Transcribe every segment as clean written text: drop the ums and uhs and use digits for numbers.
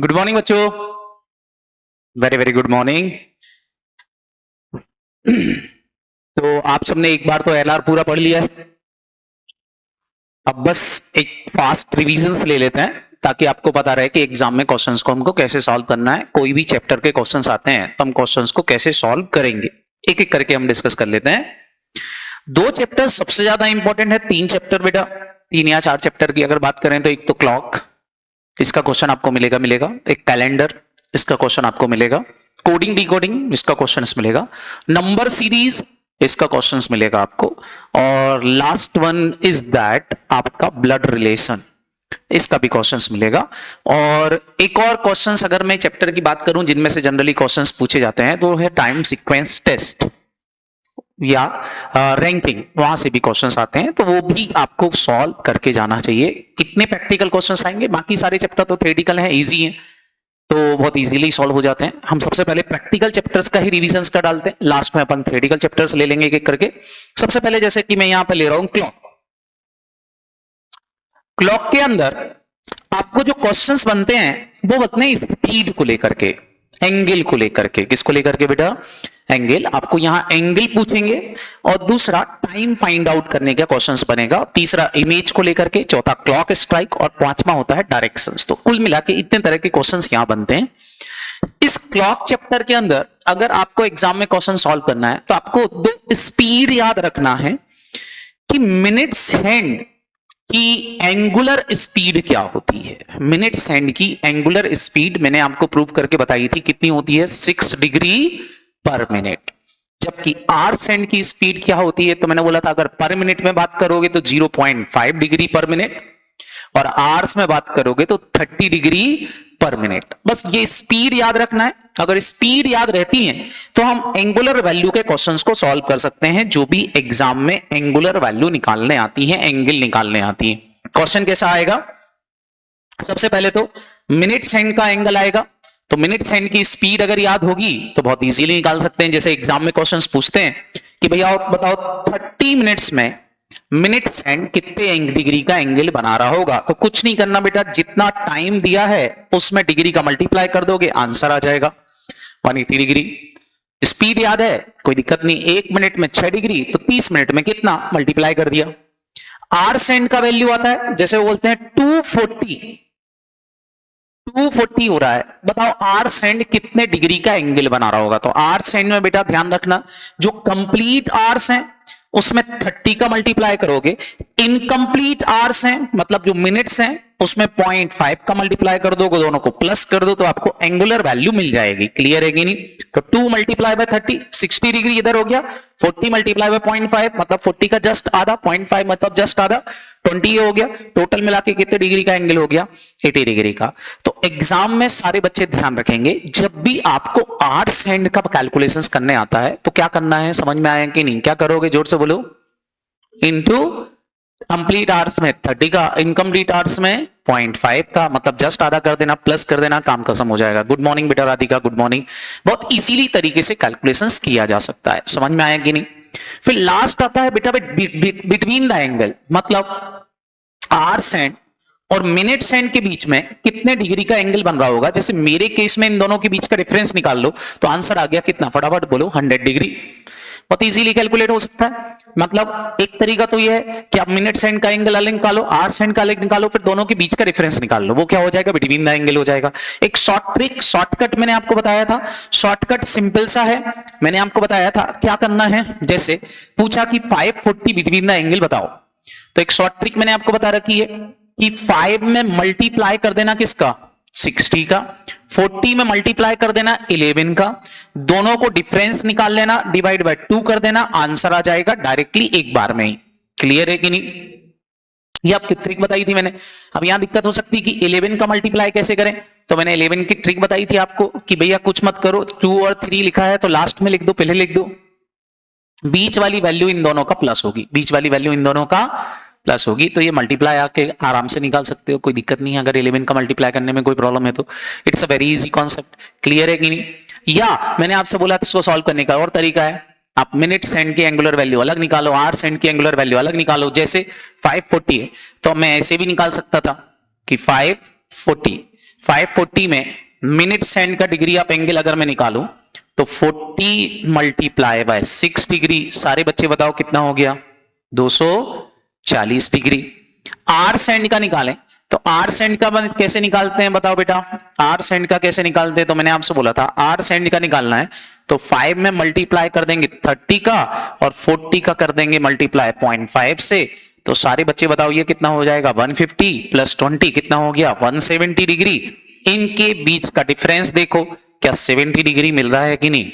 Good morning बच्चों। Very very good morning. तो आप सबने एक बार तो एलआर पूरा पढ़ लिया है। अब बस एक फास्ट रिवीजन ले लेते हैं ताकि आपको पता रहे कि एग्जाम में क्वेश्चंस को हमको कैसे सॉल्व करना है। कोई भी चैप्टर के क्वेश्चंस आते हैं तो हम क्वेश्चंस को कैसे सॉल्व करेंगे एक एक करके हम डिस्कस कर लेते हैं। दो चैप्टर सबसे ज्यादा इंपॉर्टेंट है, तीन चैप्टर बेटा, तीन या चार चैप्टर की अगर बात करें तो एक तो क्लॉक, इसका क्वेश्चन आपको मिलेगा। एक कैलेंडर, इसका क्वेश्चन आपको मिलेगा। कोडिंग डिकोडिंग, इसका क्वेश्चन मिलेगा। नंबर सीरीज, इसका क्वेश्चन मिलेगा आपको। और लास्ट वन इज दैट आपका ब्लड रिलेशन, इसका भी क्वेश्चंस मिलेगा। और एक और क्वेश्चंस अगर मैं चैप्टर की बात करूं जिनमें से जनरली क्वेश्चंस पूछे जाते हैं तो है टाइम सीक्वेंस टेस्ट या रैंकिंग, वहां से भी क्वेश्चंस आते हैं तो वो भी आपको सॉल्व करके जाना चाहिए। कितने प्रैक्टिकल क्वेश्चंस आएंगे, बाकी सारे चैप्टर तो थ्योरेटिकल हैं, इजी हैं, तो बहुत इजीली सॉल्व हो जाते हैं। हम सबसे पहले प्रैक्टिकल चैप्टर्स का ही रिवीजन कर डालते हैं, लास्ट में अपन थ्योरेटिकल चैप्टर्स ले लेंगे एक एक करके। सबसे पहले जैसे कि मैं यहां पे ले रहा हूं क्लॉक। क्लॉक के अंदर आपको जो क्वेश्चंस बनते हैं वो बनते हैं स्पीड को लेकर के, एंगल को लेकर के। किसको लेकर के बेटा? एंगल। आपको यहां एंगल पूछेंगे और दूसरा टाइम फाइंड आउट करने का क्वेश्चंस बनेगा, तीसरा इमेज को लेकर के, चौथा क्लॉक स्ट्राइक और पांचवा होता है डायरेक्शंस। तो कुल मिला के इतने तरह के क्वेश्चंस यहां बनते हैं। इस क्लॉक चैप्टर के अंदर अगर आपको एग्जाम में क्वेश्चन सॉल्व करना है तो आपको दो स्पीड याद रखना है कि मिनट सेकंड की एंगुलर स्पीड क्या होती है। मिनट सेकंड की एंगुलर स्पीड मैंने आपको प्रूव करके बताई थी, कितनी होती है? 6 डिग्री पर मिनट। जबकि आर सेकंड की स्पीड क्या होती है? तो मैंने बोला था अगर पर मिनट में बात करोगे तो 0.5 डिग्री पर मिनट और आवर्स में बात करोगे तो 30 डिग्री पर मिनट। बस ये स्पीड याद रखना है। अगर स्पीड याद रहती है तो हम एंगुलर वैल्यू के क्वेश्चंस को सॉल्व कर सकते हैं, जो भी एग्जाम में एंगुलर वैल्यू निकालने आती है, एंगल निकालने आती है। क्वेश्चन कैसा आएगा? सबसे पहले तो मिनट सेकंड का एंगल आएगा, तो मिनट सेकंड की स्पीड अगर याद होगी तो बहुत इजीली निकाल सकते हैं। जैसे एग्जाम में क्वेश्चंस पूछते हैं कि भैया बताओ 30 मिनट्स में मिनट सेकंड कितने डिग्री का एंगल बना रहा होगा। तो कुछ नहीं करना बेटा, जितना टाइम दिया है उसमें डिग्री का मल्टीप्लाई कर दोगे, आंसर आ जाएगा 180 डिग्री। स्पीड याद है, कोई दिक्कत नहीं, 1 मिनट में 6 डिग्री तो 30 मिनट में कितना, मल्टीप्लाई कर दिया। आर सेकंड का वैल्यू आता है, जैसे वो बोलते हैं 240 हो रहा है, बताओ आर सेकंड कितने डिग्री का एंगल बना रहा होगा। तो आर सेकंड में बेटा ध्यान रखना, जो कंप्लीट आवर्स हैं उसमें 30 का मल्टीप्लाई करोगे, इनकम्प्लीट आवर्स हैं मतलब जो मिनट्स हैं उसमें 0.5 का मल्टीप्लाई कर दो, दोनों को प्लस कर दो तो आपको एंगुलर वैल्यू मिल जाएगी। क्लियर है कि नहीं? तो 2 मल्टीप्लाई बाय 30, 60 डिग्री इधर हो गया। 40 मल्टीप्लाई बाय 0.5 मतलब 40 का जस्ट आधा, 0.5 मतलब जस्ट आधा, 20 हो गया। टोटल मिला के कितने डिग्री का एंगल हो गया? 80 डिग्री का। तो एग्जाम में सारे बच्चे ध्यान रखेंगे, जब भी आपको आर सेकंड का कैलकुलेशंस करने आता है तो क्या करना है, समझ में आया कि नहीं? क्या करोगे, जोर से बोलो। इनटू कंप्लीट आवर्स में 30 का, इनकम्प्लीट आवर्स में 0.5 का, मतलब जस्ट आधा कर देना, प्लस कर देना, काम खत्म हो जाएगा। गुड मॉर्निंग बेटा राधिका, गुड मॉर्निंग। बहुत इजीली तरीके से कैलकुलेशंस किया जा सकता है, समझ में आया कि नहीं? फिर लास्ट आता है बेटा बिटवीन द एंगल, मतलब आर सेकंड और मिनट सेकंड के बीच में कितने डिग्री का एंगल बन रहा होगा। जैसे मेरे केस में इन दोनों के बीच का डिफरेंस निकाल लो तो आंसर आ गया कितना, फटाफट बोलो, 100 डिग्री। बहुत इजीली कैलकुलेट हो सकता है। मतलब एक तरीका तो यह है कि आप मिनट सेकंड का एंगल अलग निकालो, आर सेकंड का अलग निकालो, फिर दोनों के बीच का डिफरेंस निकाल लो, वो क्या हो जाएगा, बिटवीन द एंगल हो जाएगा। एक शॉर्ट ट्रिक, शॉर्टकट मैंने आपको बताया था। शॉर्टकट सिंपल सा है, मैंने आपको बताया था क्या करना है। जैसे पूछा कि 540 बिटवीन द एंगल बताओ, तो एक शॉर्ट ट्रिक मैंने आपको बता रखी है कि 5 में मल्टीप्लाई कर देना किसका, 60 का, 40 में मल्टीप्लाई कर देना 11 का, दोनों को डिफरेंस निकाल लेना, डिवाइड बाय 2 कर देना, आंसर आ जाएगा डायरेक्टली एक बार में ही। क्लियर है कि नहीं? ये आपकी ट्रिक बताई थी मैंने। अब यहां दिक्कत हो सकती है कि 11 का मल्टीप्लाई कैसे करें, तो मैंने 11 की ट्रिक बताई थी आपको कि भैया कुछ मत करो, 2 और 3 लिखा है तो लास्ट में लिख दो, पहले लिख दो। बीच वाली वैल्यू इन दोनों का प्लस होगी, बीच वाली वैल्यू इन दोनों का प्लस होगी, तो ये मल्टीप्लाई आके आराम से निकाल सकते हो, कोई दिक्कत नहीं है। अगर 11 का मल्टीप्लाई करने में कोई प्रॉब्लम है तो it's a very easy concept. Clear है कि नहीं? या मैंने आपसे बोला इसको सॉल्व करने का और तरीका है, आप मिनट सेकंड की एंगुलर वैल्यू अलग निकालो, आर सेकंड की एंगुलर वैल्यू अलग निकालो। जैसे 540 है तो मैं ऐसे भी निकाल सकता था कि 540 540 में मिनट सेंड का डिग्री ऑफ एंगल अगर मैं निकालूं तो 40 मल्टीप्लाई बाय 6 डिग्री, सारे बच्चे बताओ कितना हो गया, 240 डिग्री। आर सेंड का निकालें तो आर सेंड का कैसे निकालते हैं बताओ बेटा, आर सेंड का कैसे निकालते हैं, तो मैंने आपसे बोला था आर सेंड का निकालना है तो 5 में मल्टीप्लाई कर देंगे 30 का और 40 का कर देंगे मल्टीप्लाई 0.5 से, तो सारे बच्चे बताओ ये कितना हो जाएगा, 150 प्लस 20 कितना हो गया, 170 डिग्री। इनके बीच का डिफरेंस देखो क्या 70 डिग्री मिल रहा है कि नहीं।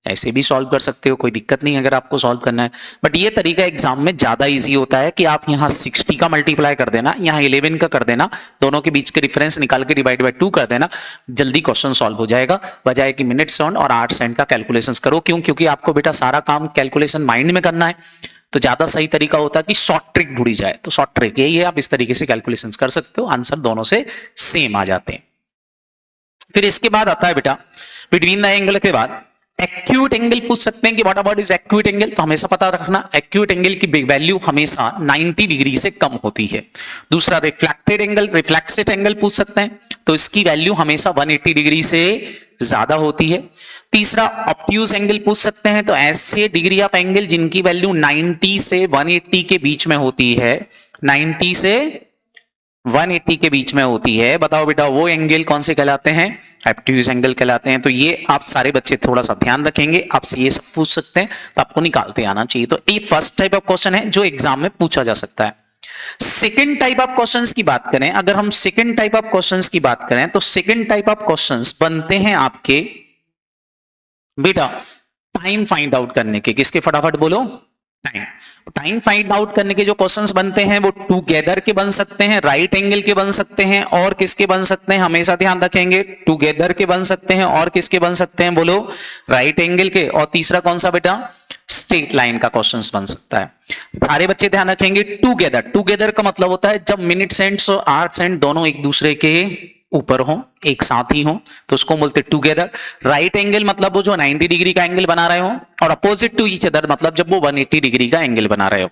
ऐसे भी सॉल्व कर सकते हो, कोई दिक्कत नहीं अगर आपको सॉल्व करना है, बट ये तरीका एग्जाम में ज्यादा इजी होता है कि आप यहाँ 60 का मल्टीप्लाई कर देना, यहाँ 11 का कर देना, दोनों के बीच के डिफरेंस निकाल के डिवाइड बाय 2 कर देना, जल्दी क्वेश्चन सॉल्व हो जाएगा, बजाय कि मिनट सेकंड और आवर सेकंड का कैलकुलेशन करो। क्यों? क्योंकि आपको बेटा सारा काम कैलकुलेशन माइंड में करना है, तो ज्यादा सही तरीका होता है कि शॉर्ट ट्रिक ढूंढी जाए। तो शॉर्ट ट्रिक यही है, आप इस तरीके से कैलकुलेशन कर सकते हो, आंसर दोनों से सेम आ जाते हैं। फिर इसके बाद आता है बेटा बिटवीन द एंगल के बाद एक्यूट एंगल पूछ सकते हैं कि what about is acute angle, तो हमेशा पता रखना एक्यूट एंगल की वैल्यू हमेशा 90 डिग्री से कम होती है। दूसरा रिफ्लेक्टेड एंगल, रिफ्लेक्सेड एंगल पूछ सकते हैं तो इसकी वैल्यू हमेशा 180 डिग्री से ज्यादा होती है। तीसरा ऑब्ट्यूज एंगल पूछ सकते हैं तो ऐसे डिग्री ऑफ एंगल जिनकी वैल्यू 90 से 180 के बीच में होती है, 90 से 180 के बीच में होती है, बताओ बेटा वो एंगल कौन से कहलाते हैं, ऑब्ट्यूज एंगल कहलाते हैं। तो ये आप सारे बच्चे थोड़ा सा ध्यान रखेंगे, आपसे ये सब पूछ सकते हैं तो आपको निकालते आना चाहिए। तो ये फर्स्ट टाइप ऑफ क्वेश्चन है जो एग्जाम में पूछा जा सकता है। सेकंड टाइप ऑफ क्वेश्चंस की बात करें, अगर हम सेकंड टाइप ऑफ क्वेश्चंस की बात करें तो सेकंड टाइप ऑफ क्वेश्चंस बनते हैं आपके बेटा टाइम फाइंड आउट करने के। किसके, फटाफट बोलो, टाइम फाइंड आउट करने के जो क्वेश्चंस बनते हैं वो टुगेदर के बन सकते हैं, राइट एंगल के बन सकते हैं, और किसके बन सकते हैं, हमेशा ध्यान रखेंगे टुगेदर के बन सकते हैं, और किसके बन सकते हैं बोलो, राइट एंगल के। और तीसरा कौन सा बेटा, स्ट्रेट लाइन का क्वेश्चंस बन सकता है। सारे बच्चे ध्यान रखेंगे टुगेदर, टुगेदर का मतलब होता है जब मिनट सेंड्स और आवर सेंड दोनों एक दूसरे के ऊपर हो, एक साथ ही हो, तो उसको बोलते टुगेदर। राइट एंगल मतलब वो जो 90 डिग्री का एंगल बना रहे हो, और अपोजिट टू ईच अदर मतलब जब वो 180 डिग्री का एंगल बना रहे हो।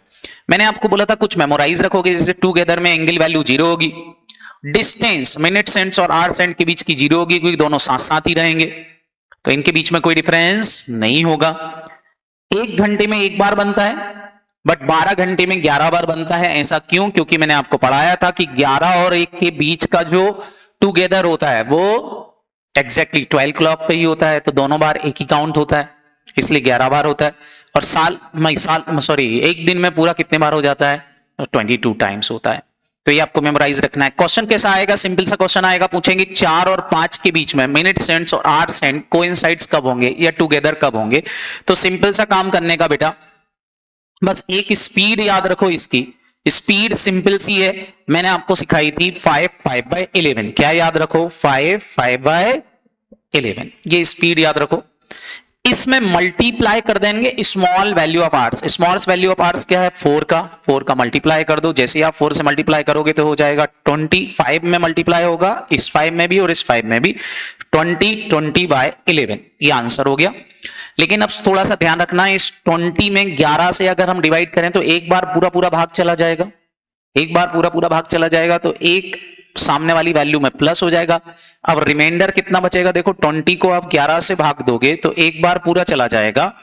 मैंने आपको बोला था कुछ मेमोराइज रखोगे, जैसे टुगेदर में एंगल वैल्यू 0 होगी, डिस्टेंस मिनट सेंड्स और आवर सेंड के बीच की 0 होगी क्योंकि दोनों साथ साथ ही रहेंगे, तो इनके बीच में कोई डिफरेंस नहीं होगा। 1 घंटे में एक बार बनता है बट 12 घंटे में 11 बार बनता है। ऐसा क्यों? क्योंकि मैंने आपको पढ़ाया था कि 11 और 1 के बीच का जो टुगेदर होता है वो एग्जैक्टली 12 क्लॉक पे ही होता है, तो दोनों बार एक ही काउंट होता है, इसलिए 11 बार होता है। और एक दिन में पूरा कितने बार हो जाता है, 22 टाइम्स होता है। तो ये आपको मेमोराइज रखना है। क्वेश्चन कैसा आएगा, सिंपल सा क्वेश्चन आएगा, पूछेंगे 4 और 5 के बीच में मिनट सेंड्स और आवर सेंड कोइंसाइड्स कब होंगे या टुगेदर कब होंगे। तो सिंपल सा काम करने का बेटा, बस एक स्पीड याद रखो, इसकी स्पीड सिंपल सी है, मैंने आपको सिखाई थी 5/11। क्या याद रखो, 5/11, ये स्पीड याद रखो। इसमें मल्टीप्लाई कर देंगे small value of R's. Small value of R's क्या है, 4 का मल्टीप्लाई कर दो। जैसे आप 4 से मल्टीप्लाई करोगे तो हो जाएगा 25 में मल्टीप्लाई होगा, इस 5 में भी और इस 5 में भी, 20/11, ये आंसर हो गया। लेकिन अब थोड़ा सा ध्यान रखना, इस 20 में 11 से अगर हम डिवाइड करें तो एक बार पूरा पूरा भाग चला जाएगा, एक बार पूरा पूरा भाग चला जाएगा, तो एक सामने वाली वैल्यू में प्लस हो जाएगा। अब रिमाइंडर कितना बचेगा, देखो 20 को आप 11 से भाग दोगे तो एक बार पूरा चला जाएगा,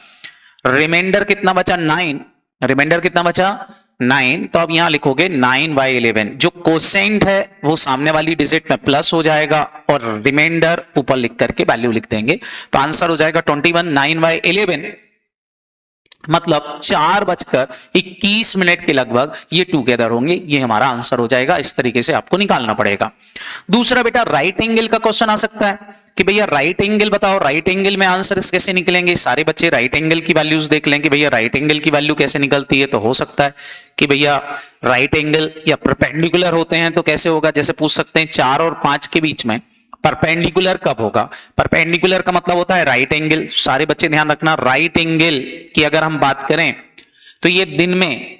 रिमाइंडर कितना बचा, 9, रिमाइंडर कितना बचा 9, तो अब यहां लिखोगे 9/11, जो कोसेंट है वो सामने वाली डिजिट में प्लस हो जाएगा और रिमाइंडर ऊपर लिख करके वैल्यू लिख देंगे, तो आंसर हो जाएगा 21। 9/11 मतलब 4:21 के लगभग ये टुगेदर होंगे, ये हमारा आंसर हो जाएगा। इस तरीके से आपको निकालना पड़ेगा। दूसरा बेटा राइट एंगल का क्वेश्चन आ सकता है कि भैया राइट एंगल बताओ, राइट एंगल में आंसर कैसे निकलेंगे। सारे बच्चे राइट एंगल की वैल्यूज देख लें कि भैया राइट एंगल की वैल्यू कैसे निकलती है। तो हो सकता है कि भैया राइट एंगल या परपेंडिकुलर होते हैं तो कैसे होगा, जैसे पूछ सकते हैं 4 और 5 के बीच में परपेंडिकुलर कब होगा। परपेंडिकुलर का मतलब होता है राइट एंगल। सारे बच्चे ध्यान रखना, राइट एंगल की अगर हम बात करें तो ये दिन में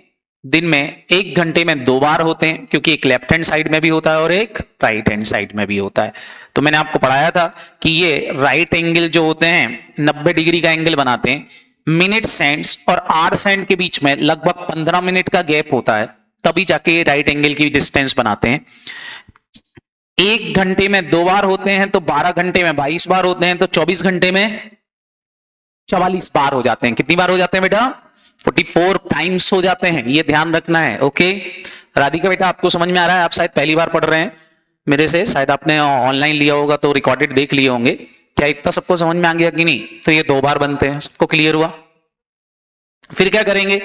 1 घंटे में 2 बार होते हैं, क्योंकि एक लेफ्ट हैंड साइड में भी होता है और एक राइट हैंड साइड में भी होता है। तो मैंने आपको पढ़ाया था कि ये राइट एंगल जो होते हैं 90 डिग्री का एंगल बनाते हैं। मिनट सेंड्स और आवर सेंड के बीच में लगभग 15 मिनट का गैप होता है, तभी जाके राइट एंगल की डिस्टेंस बनाते हैं। 1 घंटे में 2 बार होते हैं तो 12 घंटे में 22 बार होते हैं तो 24 घंटे में 44 बार हो जाते हैं। कितनी बार हो जाते हैं बेटा? 44 टाइम्स हो जाते हैं, ये ध्यान रखना है। ओके राधिका बेटा, आपको समझ में आ रहा है? आप शायद पहली बार पढ़ रहे हैं मेरे से, शायद आपने ऑनलाइन लिया होगा तो रिकॉर्डेड देख लिए होंगे। क्या इतना सबको समझ में आ गया कि नहीं? तो ये 2 बार बनते हैं, सबको क्लियर हुआ? फिर क्या करेंगे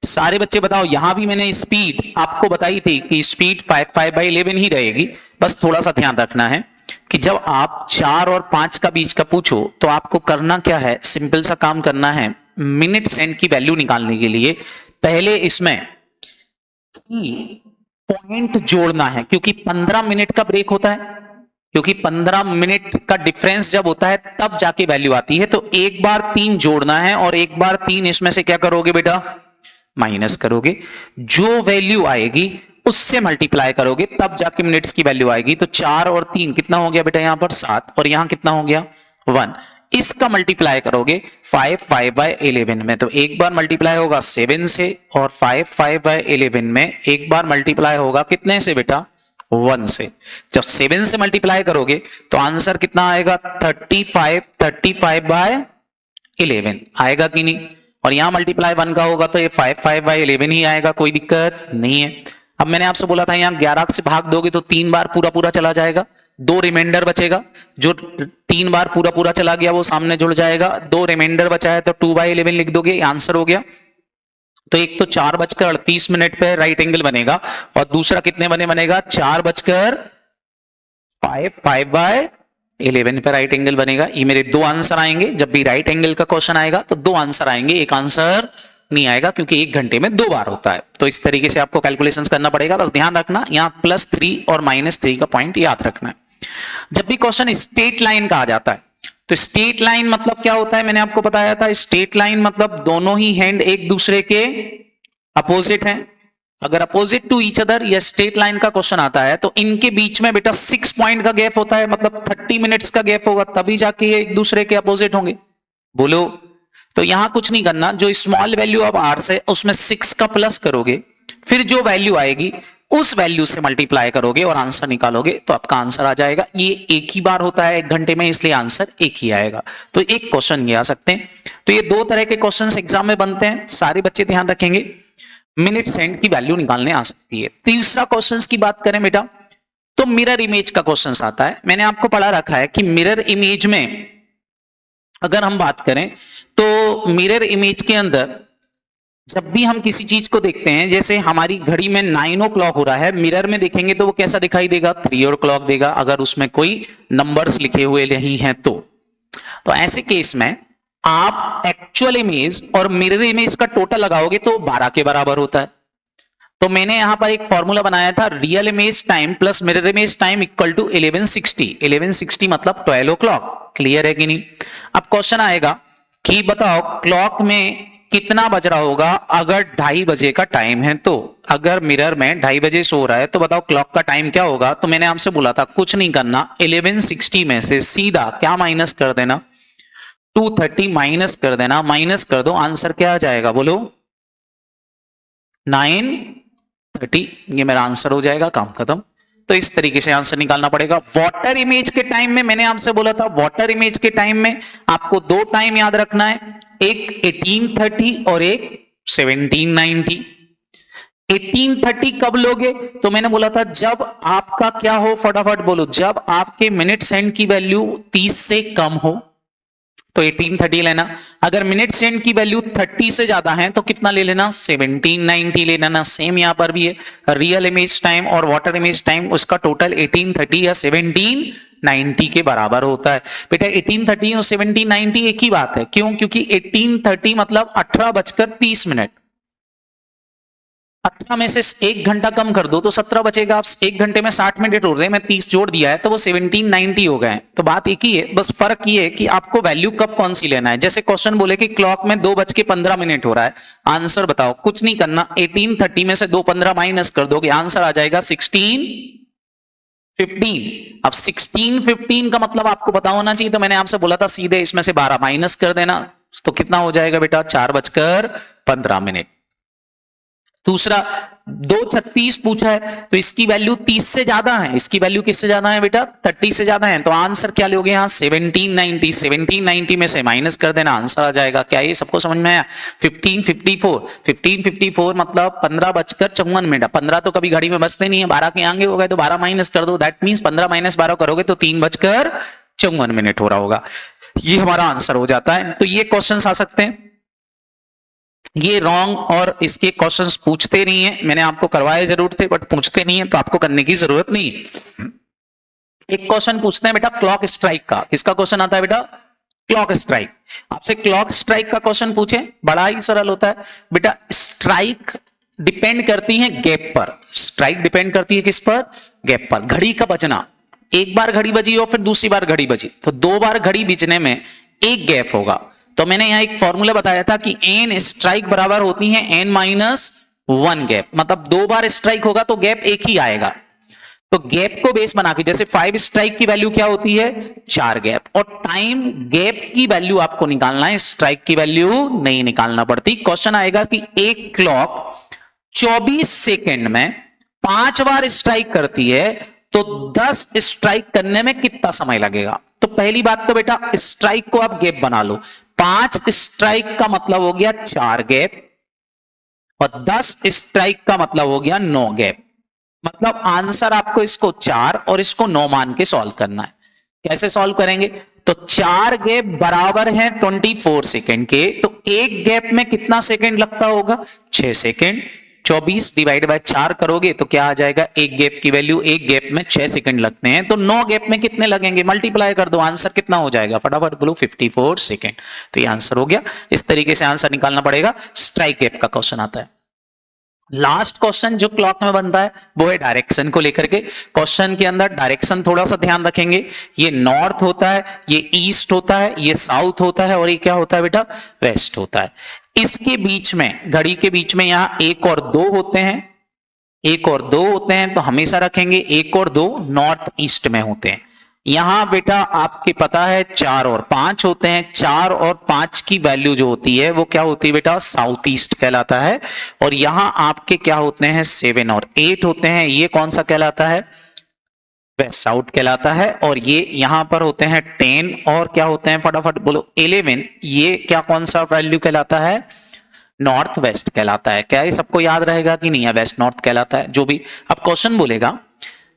सारे बच्चे बताओ। यहां भी मैंने स्पीड आपको बताई थी कि स्पीड 5/11 ही रहेगी। बस थोड़ा सा ध्यान रखना है कि जब आप 4 और 5 का बीच का पूछो तो आपको करना क्या है, सिंपल सा काम करना है। मिनट सेंड की वैल्यू निकालने के लिए पहले इसमें पॉइंट जोड़ना है, क्योंकि 15 मिनट का ब्रेक होता है, क्योंकि 15 मिनट का डिफरेंस जब होता है तब जाके वैल्यू आती है। तो एक बार 3 जोड़ना है और एक बार 3 इसमें से क्या करोगे बेटा? माइनस करोगे। जो वैल्यू आएगी उससे मल्टीप्लाई करोगे तब जाके मिनट्स की वैल्यू आएगी। तो 4 और 3 कितना हो गया बेटा? यहां पर 7, और यहां कितना हो गया? 1। इसका मल्टीप्लाई करोगे 5/11 में, तो एक बार मल्टीप्लाई होगा 7 से, और 5/11 में एक बार मल्टीप्लाई होगा कितने से बेटा? 1 से। जब 7 से मल्टीप्लाई करोगे तो आंसर कितना आएगा? 35/11 आएगा कि नहीं? और यहां मल्टीप्लाई 1 का होगा तो ये 5/11 ही आएगा, कोई दिक्कत नहीं है। अब मैंने आपसे बोला था यहां 11 से भाग दोगे तो 3 बार पूरा पूरा चला जाएगा, 2 रिमाइंडर बचेगा। जो 3 बार पूरा पूरा चला गया वो सामने जुड़ जाएगा, 2 रिमाइंडर बचा है तो 2/11 लिख दोगे, आंसर हो गया। तो एक तो 4:38 पे राइट एंगल बनेगा, और दूसरा कितने बनेगा? 5/11 पे राइट एंगल बनेगा। ये मेरे 2 आंसर आएंगे। जब भी राइट एंगल का क्वेश्चन आएगा तो 2 आंसर आएंगे, एक आंसर नहीं आएगा, क्योंकि 1 घंटे में 2 बार होता है। तो इस तरीके से आपको कैलकुलेशंस करना पड़ेगा। बस ध्यान रखना यहां +3 और -3 का पॉइंट याद रखना है। जब भी क्वेश्चन स्ट्रेट लाइन का आ जाता है तो स्ट्रेट लाइन मतलब क्या होता है, मैंने आपको बताया था। स्ट्रेट लाइन मतलब दोनों ही हैंड एक दूसरे के अपोजिट हैं। अगर अपोजिट टू ईच अदर या स्ट्रेट लाइन का क्वेश्चन आता है तो इनके बीच में बेटा 6 पॉइंट का गैप होता है, मतलब 30 मिनट्स का गैप होगा, तभी जाके ये एक दूसरे के अपोजिट होंगे। बोलो। तो यहां कुछ नहीं करना, जो स्मॉल वैल्यू ऑफ आर से उसमें 6 का प्लस करोगे, फिर जो वैल्यू आएगी उस वैल्यू से मल्टीप्लाई करोगे और आंसर निकालोगे, तो आपका आंसर आ जाएगा। ये एक ही बार होता है 1 घंटे में, इसलिए आंसर एक ही आएगा। तो एक क्वेश्चन ये आ सकते हैं। तो ये 2 तरह के क्वेश्चन एग्जाम में बनते हैं, सारे बच्चे ध्यान रखेंगे। मिनट सेंड की वैल्यू निकालने आ सकती है। तीसरा क्वेश्चन की बात करें बेटा तो मिरर इमेज का क्वेश्चन आता है। मैंने आपको पढ़ा रखा है कि मिरर इमेज में अगर हम बात करें तो मिरर इमेज के अंदर जब भी हम किसी चीज को देखते हैं, जैसे हमारी घड़ी में 9 o'clock हो रहा है, मिरर में देखेंगे तो वो कैसा दिखाई देगा? 3 o'clock देगा, अगर उसमें कोई नंबर्स लिखे हुए नहीं हैं तो ऐसे केस में आप एक्चुअल इमेज और मिरर इमेज का टोटल लगाओगे तो 12 के बराबर होता है। तो मैंने यहां पर एक फॉर्मूला बनाया था, real image time plus mirror image time equal to 1160। 1160 मतलब 12 o'clock। क्लियर है कि नहीं? अब क्वेश्चन आएगा कि बताओ क्लॉक में कितना बज रहा होगा अगर 2:30 बजे का टाइम है। तो अगर मिरर में 2:30 बजे सो रहा है तो बताओ क्लॉक का टाइम क्या होगा? तो मैंने आपसे बोला था कुछ नहीं करना, 1160 में से सीधा क्या माइनस कर देना? 230 माइनस कर देना, माइनस कर दो, आंसर क्या आ जाएगा? बोलो 930। ये मेरा आंसर हो जाएगा, काम खत्म। तो इस तरीके से आंसर निकालना पड़ेगा। वाटर इमेज के टाइम में मैंने आपसे बोला था, वाटर इमेज के टाइम में आपको 2 टाइम याद रखना है, एक 1830 और एक 1790। 1830 कब लोगे? तो मैंने बोला था जब आपका क्या हो, फटाफट बोलो, जब आपके मिनट सेंड की वैल्यू 30 से कम हो तो 1830 लेना। अगर मिनट सेंड की वैल्यू 30 से ज्यादा है तो कितना ले लेना? 1790 ले लेना। सेम यहां पर भी है, रियल इमेज टाइम और वाटर इमेज टाइम उसका टोटल 1830 या 1790 के बराबर होता है। बेटा 1830 और 1790 एक ही बात है। क्यों? क्योंकि 1830 मतलब 18:30। 18 में से 1 घंटा कम कर दो तो 17 बचेगा। आप 1 घंटे में 60 मिनट हो रहे हैं, मैं 30 जोड़ दिया है तो वो 1790 हो गए। तो बात एक ही है, बस फर्क ये है कि आपको वैल्यू कब कौन सी लेना है। जैसे क्वेश्चन बोले कि क्लॉक में 2:15 हो रहा है, आंसर बताओ। कुछ नहीं करना, 1830 में से 2:15 माइनस कर दोगे, आंसर आ जाएगा 1615। अब 1615 का मतलब आपको पता होना चाहिए, तो मैंने आपसे बोला था सीधे इसमें से 12 माइनस कर देना, तो कितना हो जाएगा बेटा? 4:15। दूसरा 236 पूछा है तो इसकी वैल्यू 30 से ज्यादा है, इसकी वैल्यू किससे ज्यादा है बेटा 30 से ज्यादा है, तो आंसर क्या लोगे यहाँ 1790, 1790 में से माइनस कर देना आंसर आ जाएगा। क्या ये सबको समझ में आया? 1554 मतलब 15:54 15 तो कभी घड़ी में बचते नहीं है, 12 के आगे हो गए तो 12 माइनस कर दो, दैट मीन्स 15 - 12 करोगे तो 3:54 हो रहा होगा। ये हमारा आंसर हो जाता है। तो ये क्वेश्चंस आ सकते हैं, ये रॉन्ग और इसके क्वेश्चंस पूछते नहीं है, मैंने आपको करवाए जरूर थे बट पूछते नहीं है तो आपको करने की जरूरत नहीं है। एक क्वेश्चन पूछते हैं बेटा क्लॉक स्ट्राइक का, किसका क्वेश्चन आता है बेटा क्लॉक स्ट्राइक। आपसे क्लॉक स्ट्राइक का क्वेश्चन पूछे, बड़ा ही सरल होता है बेटा। स्ट्राइक डिपेंड करती है गैप पर, स्ट्राइक डिपेंड करती है किस पर? गैप पर। घड़ी का बजना, एक बार घड़ी बजी और फिर दूसरी बार घड़ी बजी तो 2 बार घड़ी बजने में एक गैप होगा। तो मैंने यहां एक फॉर्मूला बताया था कि एन स्ट्राइक बराबर होती है n-1 गैप, मतलब 2 बार स्ट्राइक होगा तो गैप एक ही आएगा। तो गैप को बेस बना के, जैसे 5 स्ट्राइक की वैल्यू क्या होती है 4 गैप, और टाइम गैप की वैल्यू आपको निकालना है, स्ट्राइक की वैल्यू नहीं निकालना पड़ती। क्वेश्चन आएगा कि एक क्लॉक 24 सेकेंड में 5 बार स्ट्राइक करती है तो 10 स्ट्राइक करने में कितना समय लगेगा? तो पहली बात तो बेटा स्ट्राइक को आप गैप बना लो, 5 स्ट्राइक का मतलब हो गया 4 गैप और 10 स्ट्राइक का मतलब हो गया 9 गैप। मतलब आंसर आपको इसको 4 और इसको 9 मान के सॉल्व करना है। कैसे सॉल्व करेंगे? तो 4 गैप बराबर है 24 सेकेंड के, तो एक गैप में कितना सेकेंड लगता होगा 6 सेकेंड। 24 डिवाइड बाय 4 करोगे तो क्या आ जाएगा, एक गैप की वैल्यू, एक गैप में 6 सेकंड लगते हैं तो 9 गैप में कितने लगेंगे, मल्टीप्लाई कर दो, आंसर कितना हो जाएगा फटाफट बोलो 54 सेकंड। तो ये आंसर हो गया। इस तरीके से आंसर निकालना पड़ेगा। स्ट्राइक गैप का क्वेश्चन आता है। लास्ट क्वेश्चन जो क्लॉक में बनता है वो है डायरेक्शन को लेकर के। क्वेश्चन के अंदर डायरेक्शन थोड़ा सा ध्यान रखेंगे, ये नॉर्थ होता है, ये ईस्ट होता है, ये साउथ होता है और ये क्या होता है बेटा वेस्ट होता है। इसके बीच में, घड़ी के बीच में यहां 1 और 2 होते हैं, 1 और 2 होते हैं तो हमेशा रखेंगे 1 और 2 नॉर्थ ईस्ट में होते हैं। यहां बेटा आपके पता है 4 और 5 होते हैं, 4 और 5 की वैल्यू जो होती है वो क्या होती है बेटा साउथ ईस्ट कहलाता है। और यहां आपके क्या होते हैं 7 और 8 होते हैं, ये कौन सा कहलाता है वेस्ट साउथ कहलाता है। और ये यहां पर होते हैं 10 और क्या होते हैं फटाफट बोलो 11, ये क्या कौन सा वैल्यू कहलाता है नॉर्थ वेस्ट कहलाता है। क्या ये सबको याद रहेगा कि नहीं, वेस्ट नॉर्थ कहलाता है जो भी। अब क्वेश्चन बोलेगा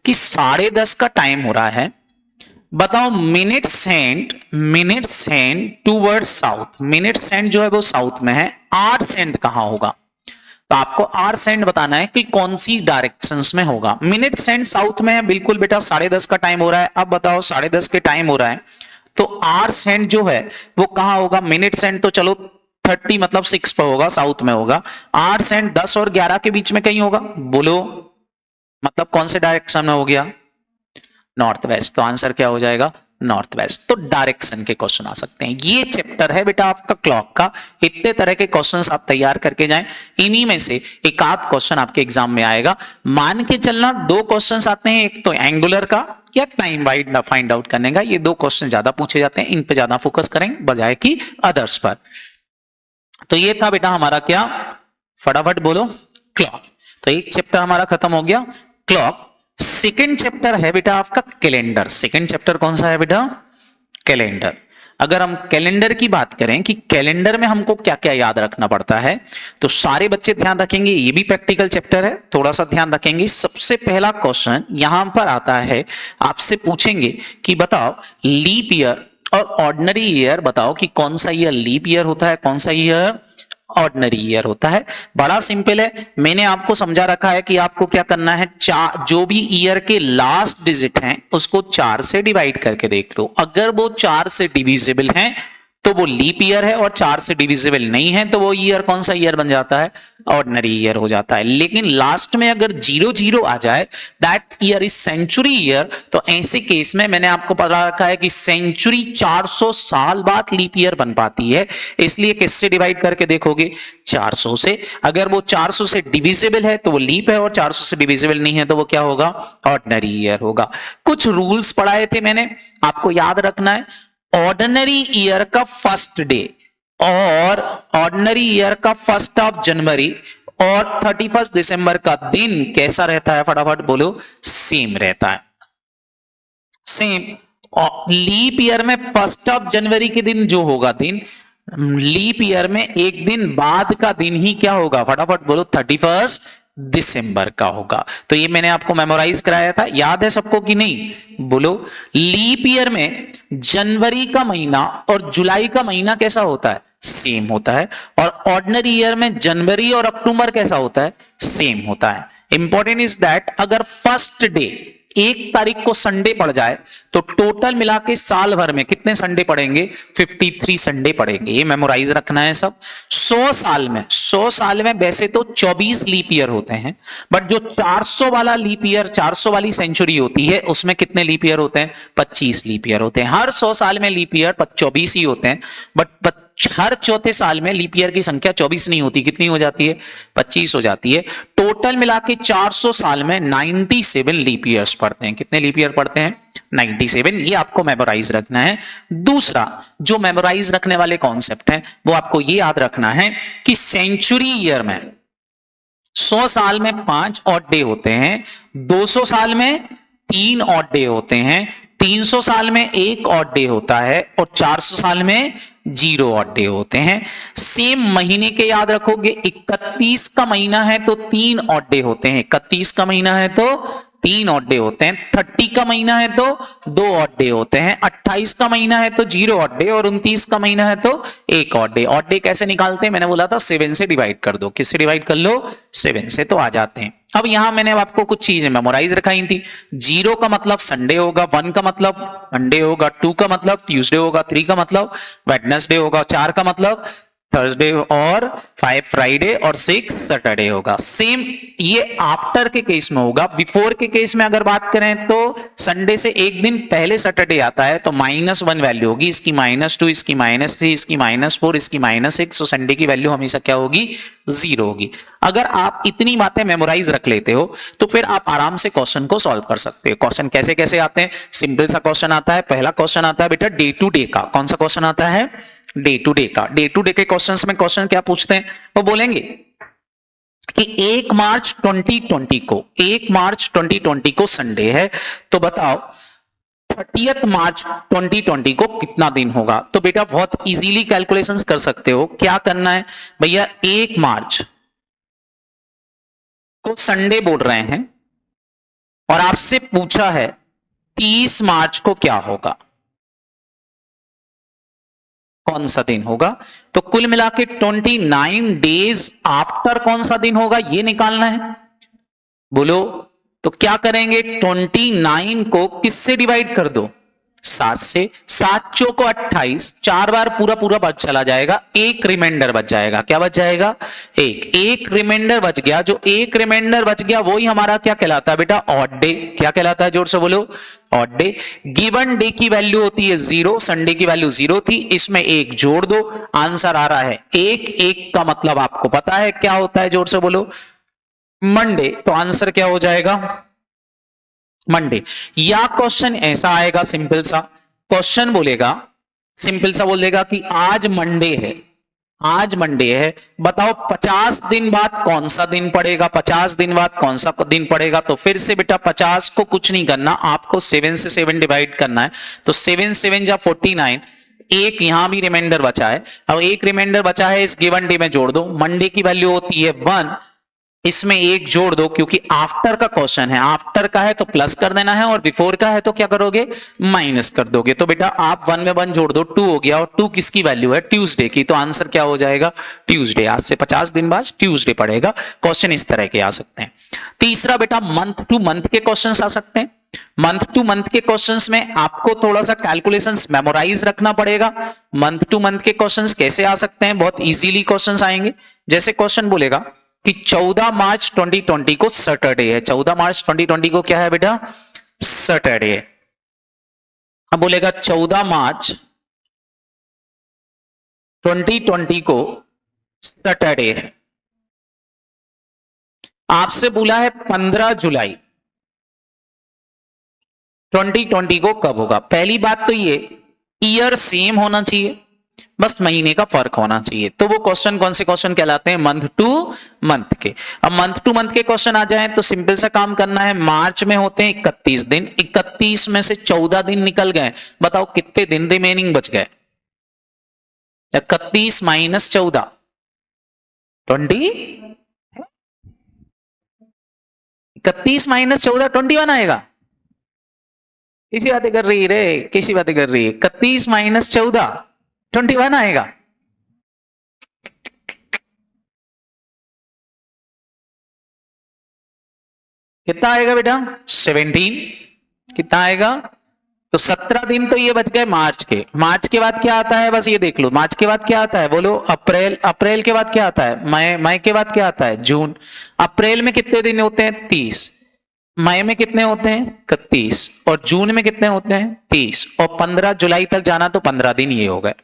कि 10:30 का टाइम हो रहा है, बताओ minute send toward south, minute send जो है वो साउथ में है, आर सेंड कहां होगा? तो आपको आर सेंड बताना है कि कौन सी डायरेक्शंस में होगा। मिनट सेंड साउथ में है बिल्कुल बेटा, 10:30 का टाइम हो रहा है। अब बताओ 10:30 के टाइम हो रहा है तो आर सेंड जो है वो कहां होगा? मिनट सेंड तो चलो 30 मतलब 6 पर होगा, साउथ में होगा। आर सेंड 10 और 11 के बीच में कहीं होगा, बोलो मतलब कौन से डायरेक्शन में हो गया नॉर्थ वेस्ट। तो आंसर क्या हो जाएगा नॉर्थ वेस्ट। तो डायरेक्शन के क्वेश्चन आ सकते हैं। ये चैप्टर है बेटा आपका क्लॉक का। इतने तरह के क्वेश्चंस आप तैयार करके जाएं, इन्हीं में से एक आध क्वेश्चन आपके एग्जाम में आएगा। मान के चलना 2 क्वेश्चंस आते हैं, एक तो एंगुलर का या टाइम वाइड फाइंड आउट करने का। ये 2 क्वेश्चन ज्यादा पूछे जाते हैं, इन पे ज्यादा फोकस करेंगे बजाय कि अदर्स पर। तो ये था बेटा हमारा क्या, फटाफट बोलो क्लॉक। तो एक चैप्टर हमारा खत्म हो गया क्लॉक। सेकेंड चैप्टर है बेटा आपका कैलेंडर। सेकेंड चैप्टर कौन सा है बेटा कैलेंडर। अगर हम कैलेंडर की बात करें कि कैलेंडर में हमको क्या क्या याद रखना पड़ता है, तो सारे बच्चे ध्यान रखेंगे, ये भी प्रैक्टिकल चैप्टर है, थोड़ा सा ध्यान रखेंगे। सबसे पहला क्वेश्चन यहां पर आता है, आपसे पूछेंगे कि बताओ लीप ईयर और ऑर्डिनरी ईयर, बताओ कि कौन सा ईयर लीप ईयर होता है, कौन सा ईयर ऑर्डिनरी ईयर होता है। बड़ा सिंपल है, मैंने आपको समझा रखा है कि आपको क्या करना है, जो भी ईयर के लास्ट डिजिट हैं उसको 4 से डिवाइड करके देख लो। अगर वो 4 से डिविजिबल हैं तो वो लीप ईयर है, और 4 से डिविजिबल नहीं है तो वो ईयर कौन सा ईयर बन जाता है ऑर्डिनरी ईयर हो जाता है। लेकिन लास्ट में अगर 0 आ जाए that year is century year, तो ऐसे केस में मैंने आपको पता रखा है कि सेंचुरी 400 साल बाद लीप ईयर बन पाती है। इसलिए किससे डिवाइड करके देखोगे 400 से। अगर वो 400 से डिविजिबल है तो वो लीप है, और 400 से डिविजिबल नहीं है तो वो क्या होगा ऑर्डिनरी ईयर होगा। कुछ रूल्स पढ़ाए थे मैंने, आपको याद रखना है। ऑर्डिनरी ईयर का फर्स्ट डे और ऑर्डिनरी ईयर का 1 जनवरी और 31 दिसंबर का दिन कैसा रहता है, फटाफट बोलो, सेम रहता है, सेम। और लीप ईयर में 1 जनवरी के दिन जो होगा दिन, लीप ईयर में एक दिन बाद का दिन ही क्या होगा, फटाफट बोलो, 31 दिसंबर का होगा। तो ये मैंने आपको मेमोराइज कराया था, याद है सबको कि नहीं, बोलो। लीप ईयर में जनवरी का महीना और जुलाई का महीना कैसा होता है, सेम होता है। और ऑर्डिनरी ईयर में जनवरी और अक्टूबर कैसा होता है, सेम होता है। इंपॉर्टेंट इज दैट अगर फर्स्ट डे 1 तारीख को संडे पड़ जाए तो टोटल मिला के साल भर में कितने संडे पड़ेंगे, 53 संडे पड़ेंगे। ये मेमोराइज रखना है सब। 100 साल में वैसे तो 24 लीप ईयर होते हैं, बट जो 400 वाला लीप ईयर, 400 वाली सेंचुरी होती है, उसमें कितने लीप ईयर होते हैं, 25 लीप ईयर होते हैं। हर 100 साल में लीप ईयर 24 ही होते हैं, बट हर चौथे साल में लीप ईयर की संख्या 24 नहीं होती, कितनी हो जाती है, 25 हो जाती है। टोटल मिला के 400 साल में 97 लीप ईयर्स पड़ते हैं। कितने लीप ईयर पड़ते हैं, 97। ये आपको मेमोराइज रखना है। दूसरा जो मेमोराइज रखने वाले कॉन्सेप्ट है वो आपको ये याद रखना है कि सेंचुरी ईयर में 100 साल में 5 ऑड डे होते हैं, 200 साल में 3 ऑड डे होते हैं, 300 साल में 1 ऑड डे होता है और 400 साल में 0 ऑड डे होते हैं। सेम महीने के याद रखोगे, 31 का महीना है तो 3 ऑड डे होते हैं, 31 का महीना है तो 3 ऑड डे होते हैं, 30 का महीना है तो 2 ऑड डे होते हैं, 28 का महीना है तो 0 ऑड डे और 29 का महीना है तो 1 ऑड डे। ऑड डे कैसे निकालते हैं, मैंने बोला था 7 से डिवाइड कर दो। किससे डिवाइड कर लो, 7 से, तो आ जाते हैं। अब यहां मैंने आपको कुछ चीजें मेमोराइज रखाई थी। 0 का मतलब संडे होगा, 1 का मतलब मंडे होगा, 2 का मतलब ट्यूसडे होगा, 3 का मतलब वेडनेसडे होगा, 4 का मतलब थर्सडे और 5 फ्राइडे और 6 सैटरडे होगा। सेम ये आफ्टर के केस में होगा। बिफोर के केस में अगर बात करें तो संडे से एक दिन पहले सैटरडे आता है तो -1 वैल्यू होगी, इसकी -2, इसकी -3, इसकी -4, इसकी -6। तो संडे की वैल्यू हमेशा क्या होगी, 0 होगी। अगर आप इतनी बातें मेमोराइज रख लेते हो तो फिर आप आराम से क्वेश्चन को सॉल्व कर सकते हो। क्वेश्चन कैसे कैसे आते हैं, सिंपल सा क्वेश्चन आता है। पहला क्वेश्चन आता है बेटा डे टू डे का। कौन सा क्वेश्चन आता है, डे टू डे का। डे टू डे के क्वेश्चंस में क्वेश्चन क्या पूछते हैं, वो बोलेंगे कि 1 मार्च 2020 को संडे है, तो बताओ 30 मार्च 2020 को कितना दिन होगा। तो बेटा बहुत इजीली कैलकुलेशंस कर सकते हो। क्या करना है भैया, 1 मार्च को संडे बोल रहे हैं और आपसे पूछा है 30 मार्च को क्या होगा, कौन सा दिन होगा। तो कुल मिला के 29 डेज आफ्टर कौन सा दिन होगा ये निकालना है। बोलो तो क्या करेंगे, 29 को किससे डिवाइड कर दो, 7 से। 7 चौको 28, 4 बार पूरा पूरा बच चला जाएगा, एक रिमाइंडर बच जाएगा। क्या बच जाएगा, एक रिमाइंडर बच गया। जो एक रिमाइंडर बच गया वही हमारा क्या कहलाता है बेटा, ऑड डे। क्या कहलाता है, जोर से बोलो, ऑड डे। गिवन डे की वैल्यू होती है 0, संडे की वैल्यू 0 थी, इसमें 1 जोड़ दो, आंसर आ रहा है 1 का मतलब आपको पता है क्या होता है, जोर से बोलो, मंडे। तो आंसर क्या हो जाएगा, मंडे। या क्वेश्चन ऐसा आएगा सिंपल सा, क्वेश्चन बोलेगा, सिंपल सा बोलेगा कि आज मंडे है, आज मंडे है, बताओ 50 दिन बाद कौन सा दिन पड़ेगा, 50 दिन बाद कौन सा दिन पड़ेगा। तो फिर से बेटा 50 को कुछ नहीं करना, आपको 7 से 7 डिवाइड करना है। तो 7 7 जा 49, एक यहां भी रिमाइंडर बचा है। अब एक रिमाइंडर बचा है, इस गिवन डे में जोड़ दो। मंडे की वैल्यू होती है 1, इसमें 1 जोड़ दो, क्योंकि आफ्टर का क्वेश्चन है, आफ्टर का है तो प्लस कर देना है और बिफोर का है तो क्या करोगे, माइनस कर दोगे। तो बेटा आप 1 में 1 जोड़ दो, 2 हो गया, और 2 किसकी वैल्यू है, ट्यूसडे की। तो आंसर क्या हो जाएगा, ट्यूसडे। आज से 50 दिन बाद ट्यूसडे पड़ेगा। क्वेश्चन इस तरह के आ सकते हैं। तीसरा बेटा मंथ टू मंथ के क्वेश्चन आ सकते हैं। मंथ टू मंथ के क्वेश्चंस में आपको थोड़ा सा कैलकुलेशंस मेमोराइज रखना पड़ेगा। मंथ टू मंथ के क्वेश्चंस कैसे आ सकते हैं, बहुत इजीली क्वेश्चंस आएंगे। जैसे क्वेश्चन बोलेगा कि 14 मार्च 2020 को सैटरडे है। 14 मार्च 2020 को क्या है बेटा, सैटरडे है। अब बोलेगा 14 मार्च 2020 को सैटरडे है। आपसे बोला है 15 जुलाई 2020 को कब होगा। पहली बात तो ये ईयर सेम होना चाहिए, बस महीने का फर्क होना चाहिए। तो वो क्वेश्चन कौन से क्वेश्चन कहलाते हैं? मंथ टू मंथ के। अब मंथ टू मंथ के क्वेश्चन आ जाए तो सिंपल सा काम करना है। मार्च में होते हैं 31 दिन, 31 में से 14 दिन निकल गए, बताओ कितने दिन रिमेनिंग बच गए? 31 माइनस 14 20, 31 माइनस 14 21 आएगा। किसी बातें कर रही रे, किसी बातें कर रही है? 31 माइनस 14 21 आएगा। कितना आएगा बेटा? 17। कितना आएगा? तो 17 दिन तो ये बच गए मार्च के। मार्च के बाद क्या आता है? बस ये देख लो, मार्च के बाद क्या आता है बोलो? अप्रैल। अप्रैल के बाद क्या आता है? मई। मई के बाद क्या आता है? जून। अप्रैल में कितने दिन होते हैं? 30। मई में कितने होते हैं? 31। और जून में कितने होते हैं? 30। और 15 जुलाई तक जाना तो 15 दिन ये हो गए।